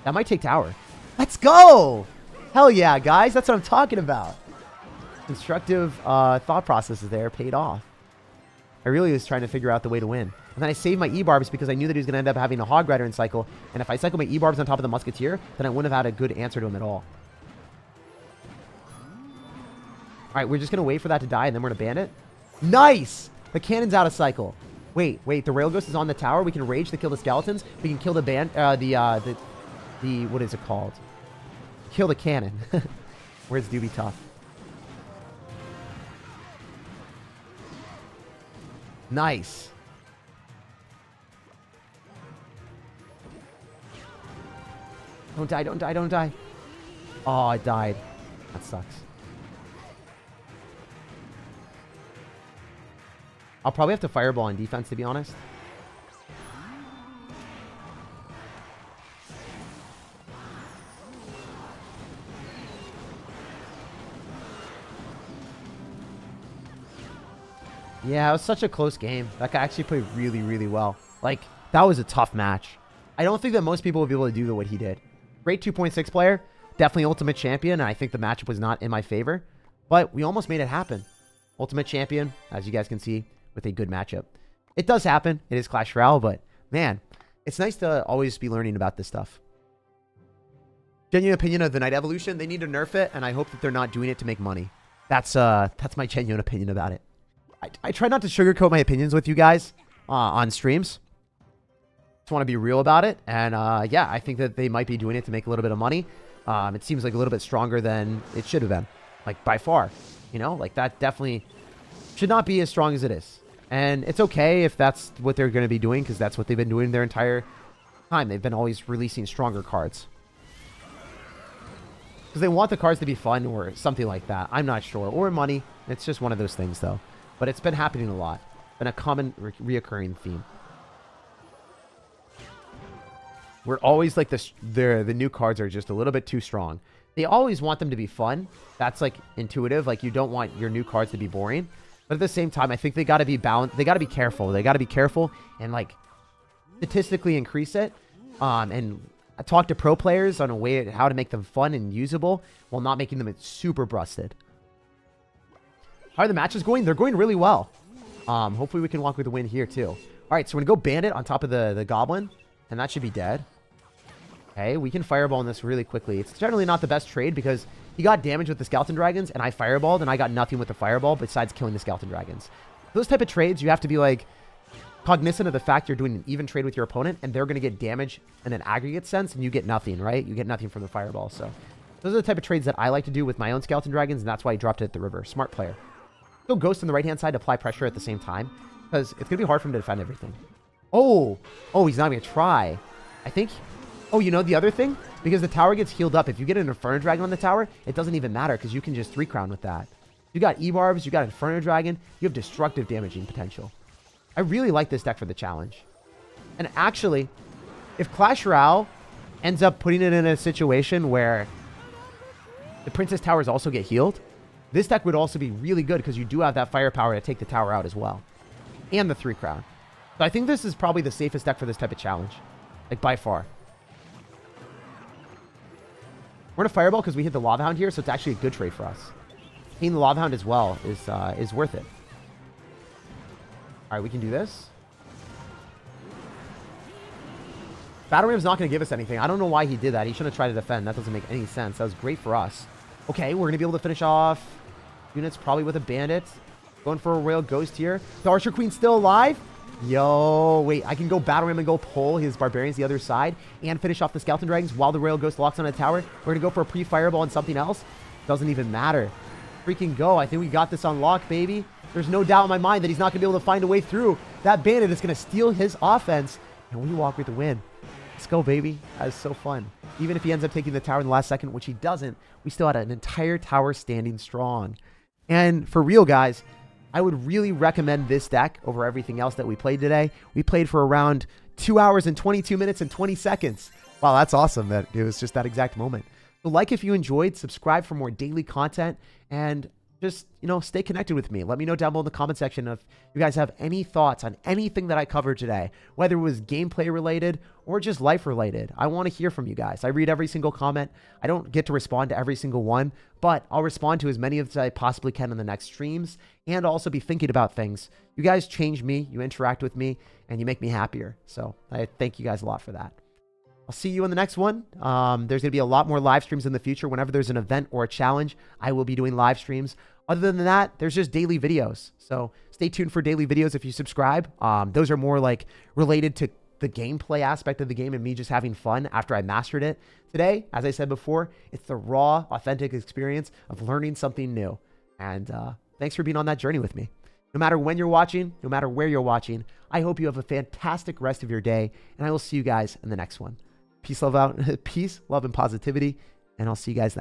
That might take tower. Let's go! Hell yeah, guys. That's what I'm talking about. Constructive thought processes there paid off. I really was trying to figure out the way to win. And then I saved my E-Barbs because I knew that he was going to end up having a Hog Rider in cycle. And if I cycle my E-Barbs on top of the Musketeer, then I wouldn't have had a good answer to him at all. Alright, we're just going to wait for that to die and then we're going to ban it. Nice! The cannon's out of cycle. Wait. The Rail Ghost is on the tower. We can Rage to kill the skeletons. We can kill the what is it called? Kill the cannon. Where's Doobie Tough? Nice. Don't die, don't die, don't die. Oh, I died. That sucks. I'll probably have to Fireball on defense, to be honest. Yeah, it was such a close game. That guy actually played really, really well. Like, that was a tough match. I don't think that most people would be able to do what he did. Great 2.6 player. Definitely Ultimate Champion. And I think the matchup was not in my favor. But we almost made it happen. Ultimate Champion, as you guys can see, with a good matchup. It does happen. It is Clash Royale, but man, it's nice to always be learning about this stuff. Genuine opinion of the Night Evolution. They need to nerf it, and I hope that they're not doing it to make money. That's my genuine opinion about it. I try not to sugarcoat my opinions with you guys. on streams. Just want to be real about it. And yeah, I think that they might be doing it to make a little bit of money. It seems like a little bit stronger than it should have been, like by far. You know, like that definitely should not be as strong as it is. And it's okay if that's what they're going to be doing, because that's what they've been doing their entire time. They've been always releasing stronger cards. Because they want the cards to be fun or something like that. I'm not sure. Or money. It's just one of those things, though. But it's been happening a lot. Been a common reoccurring theme. We're always like the new cards are just a little bit too strong. They always want them to be fun. That's like intuitive. Like you don't want your new cards to be boring. But at the same time, I think they got to be balanced. They got to be careful. They got to be careful and like statistically increase it. And talk to pro players on a way how to make them fun and usable while not making them super busted. How are the matches going? They're going really well. Hopefully we can walk with a win here too. All right, so we're going to go Bandit on top of the Goblin, and that should be dead. Okay, we can Fireball in this really quickly. It's generally not the best trade because he got damage with the Skeleton Dragons, and I Fireballed, and I got nothing with the Fireball besides killing the Skeleton Dragons. Those type of trades, you have to be like cognizant of the fact you're doing an even trade with your opponent, and they're going to get damage in an aggregate sense, and you get nothing, right? You get nothing from the Fireball, so those are the type of trades that I like to do with my own Skeleton Dragons, and that's why I dropped it at the river. Smart player. Go Ghost on the right-hand side to apply pressure at the same time, because it's going to be hard for him to defend everything. Oh, he's not going to try. I think... Oh, you know the other thing? Because the tower gets healed up. If you get an Inferno Dragon on the tower, it doesn't even matter, because you can just 3-crown with that. You got E-Barbs, you got Inferno Dragon, you have destructive damaging potential. I really like this deck for the challenge. And actually, if Clash Royale ends up putting it in a situation where the Princess Towers also get healed, this deck would also be really good because you do have that firepower to take the tower out as well. And the 3-crown. So I think this is probably the safest deck for this type of challenge. Like, by far. We're going to Fireball because we hit the Lava Hound here, so it's actually a good trade for us. Hitting the Lava Hound as well is worth it. All right, we can do this. Battle Ram's not going to give us anything. I don't know why he did that. He shouldn't have tried to defend. That doesn't make any sense. That was great for us. Okay, we're going to be able to finish off units probably with a Bandit. Going for a Royal Ghost here. The Archer Queen's still alive. Yo, wait. I can go Battle Ram and go pull his Barbarians the other side and finish off the Skeleton Dragons while the Royal Ghost locks on a tower. We're going to go for a pre-Fireball and something else. Doesn't even matter. Freaking go. I think we got this on lock, baby. There's no doubt in my mind that he's not going to be able to find a way through. That Bandit is going to steal his offense. And we walk with the win. Let's go, baby. That is so fun. Even if he ends up taking the tower in the last second, which he doesn't, we still had an entire tower standing strong. And for real, guys, I would really recommend this deck over everything else that we played today. We played for around 2 hours and 22 minutes and 20 seconds. Wow, that's awesome that it was just that exact moment. So like if you enjoyed, subscribe for more daily content, and just, you know, stay connected with me. Let me know down below in the comment section if you guys have any thoughts on anything that I covered today, whether it was gameplay related or just life related. I want to hear from you guys. I read every single comment. I don't get to respond to every single one, but I'll respond to as many as I possibly can in the next streams and also be thinking about things. You guys change me, you interact with me, and you make me happier. So I thank you guys a lot for that. I'll see you in the next one. There's going to be a lot more live streams in the future. Whenever there's an event or a challenge, I will be doing live streams. Other than that, there's just daily videos. So stay tuned for daily videos if you subscribe. Those are more like related to the gameplay aspect of the game and me just having fun after I mastered it. Today, as I said before, it's the raw, authentic experience of learning something new. And thanks for being on that journey with me. No matter when you're watching, no matter where you're watching, I hope you have a fantastic rest of your day, and I will see you guys in the next one. Peace, love, and positivity, and I'll see you guys then.